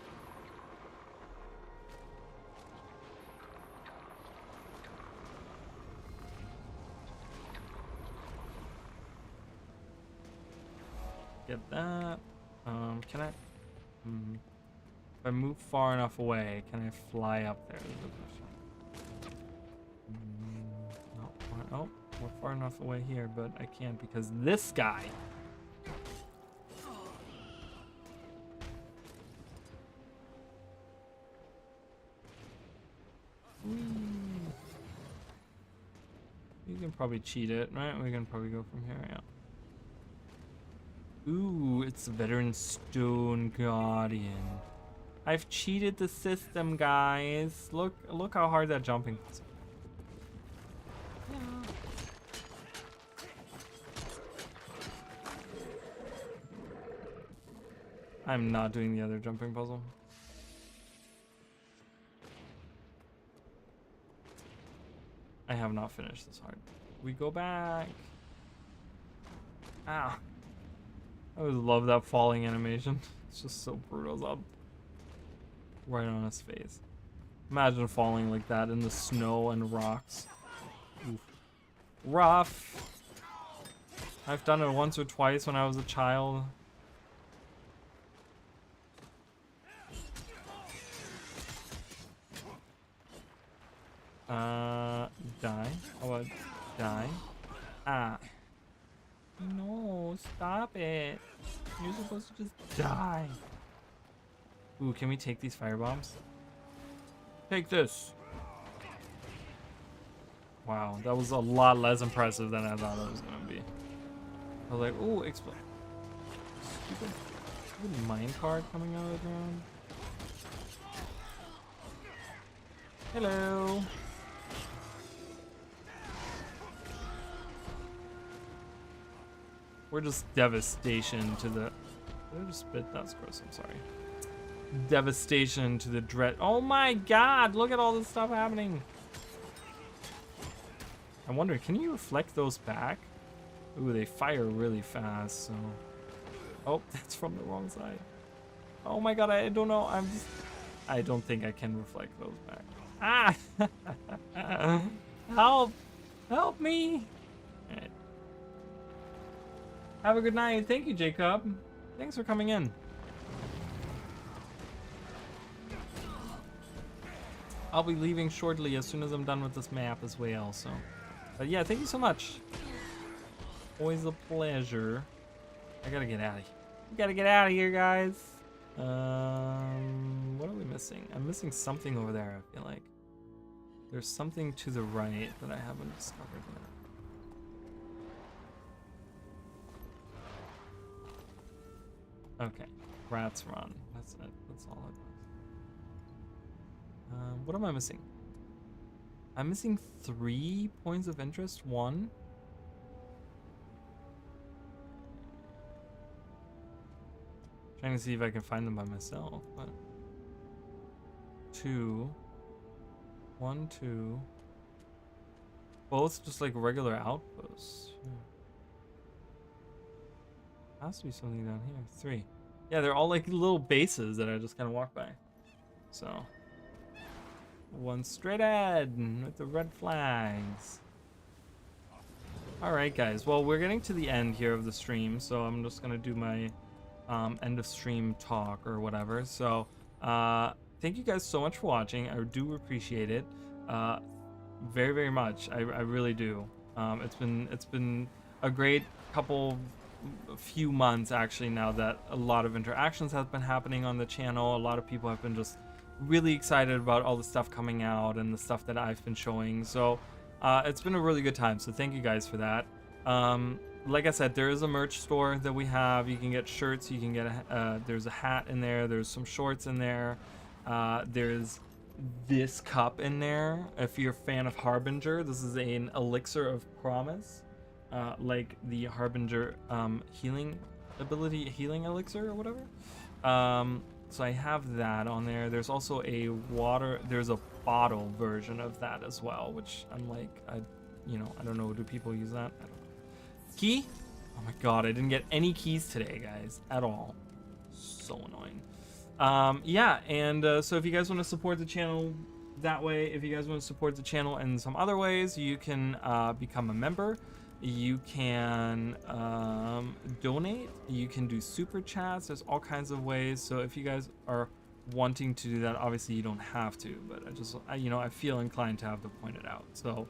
Get that. Can I? If I move far enough away, can I fly up there? No. Oh, we're far enough away here, but I can't because this guy. Whee. You can probably cheat it, right? We can probably go from here, yeah. Ooh, it's Veteran Stone Guardian. I've cheated the system, guys. Look how hard that jumping was. Yeah. I'm not doing the other jumping puzzle. I have not finished this hard. We go back. Ah. I always love that falling animation. It's just so brutal. It's up right on his face. Imagine falling like that in the snow and rocks. Oof. Rough. I've done it once or twice when I was a child. Die. How about die? Ah. No, stop it. You're supposed to just die. Ooh, can we take these firebombs? Take this. Wow, that was a lot less impressive than I thought it was gonna be. I was like, ooh, explode. Stupid minecart coming out of the ground. Hello. We're just devastation to the... Did I just spit? That's gross, I'm sorry. Devastation to the dread. Oh my god, look at all this stuff happening. I wonder, can you reflect those back? Ooh, they fire really fast, so... Oh, that's from the wrong side. Oh my god, I don't know. I don't think I can reflect those back. Ah! Help! Help me! Alright. Have a good night. Thank you, Jacob. Thanks for coming in. I'll be leaving shortly as soon as I'm done with this map as well, so... But yeah, thank you so much. Always a pleasure. I gotta get out of here. We gotta get out of here, guys. What are we missing? I'm missing something over there, I feel like. There's something to the right that I haven't discovered yet. Okay. Rats run. That's it. That's all it was. What am I missing? I'm missing 3 points of interest. 1. Trying to see if I can find them by myself, but 2, 1, 2, both just like regular outposts. Has to be something down here. 3, yeah, they're all like little bases that I just kind of walk by. So 1 straight ahead with the red flags. All right, guys. Well, we're getting to the end here of the stream, so I'm just gonna do my end of stream talk or whatever. So thank you guys so much for watching. I do appreciate it very, very much. I really do. It's been a great few months actually now that a lot of interactions have been happening on the channel. A lot of people have been just really excited about all the stuff coming out and the stuff that I've been showing. So it's been a really good time, so thank you guys for that. Like I said, there is a merch store that we have. You can get shirts, you can get there's a hat in there, there's some shorts in there, there's this cup in there. If you're a fan of Harbinger, this is an elixir of promise, like the Harbinger healing elixir or whatever. So I have that on there. There's also there's a bottle version of that as well, which I'm like, I don't know, do people use that? I don't know. Key? Oh my god, I didn't get any keys today, guys, at all. So annoying. Yeah, and so if you guys want to support the channel that way, if you guys want to support the channel in some other ways, you can become a member. You can donate. You can do super chats. There's all kinds of ways. So if you guys are wanting to do that, obviously you don't have to, but I feel inclined to have to point it out. So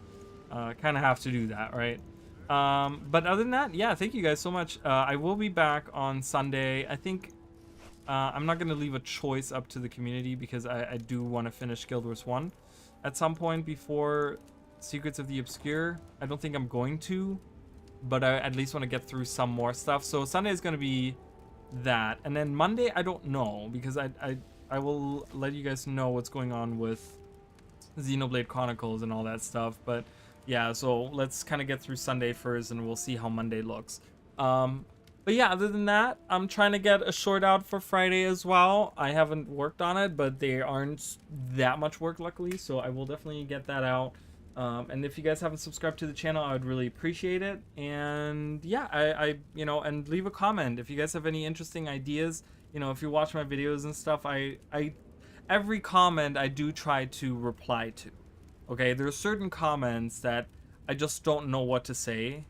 kind of have to do that, right? But other than that, yeah, thank you guys so much. I will be back on Sunday. I think I'm not going to leave a choice up to the community because I do want to finish Guild Wars 1 at some point before Secrets of the Obscure. I don't think I'm going to, but I at least want to get through some more stuff. So Sunday is going to be that, and then Monday I don't know, because I will let you guys know what's going on with Xenoblade Chronicles and all that stuff. But yeah, so let's kind of get through Sunday first, and we'll see how Monday looks. But yeah, other than that, I'm trying to get a short out for Friday as well. I haven't worked on it, but they aren't that much work, luckily, so I will definitely get that out. And if you guys haven't subscribed to the channel, I would really appreciate it. And yeah, and leave a comment if you guys have any interesting ideas. If you watch my videos and stuff, every comment I do try to reply to. Okay, there are certain comments that I just don't know what to say,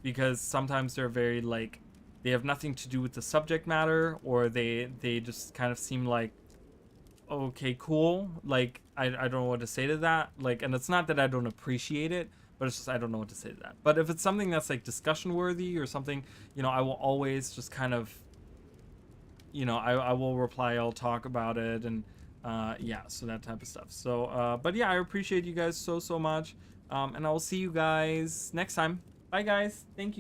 because sometimes they're very they have nothing to do with the subject matter, or they just kind of seem like, okay, cool, I don't know what to say to that, and it's not that I don't appreciate it, but it's just I don't know what to say to that. But if it's something that's discussion worthy or something, I will always just kind of, I will reply, I'll talk about it, and yeah, so that type of stuff. So but yeah, I appreciate you guys so much, and I will see you guys next time. Bye guys, thank you.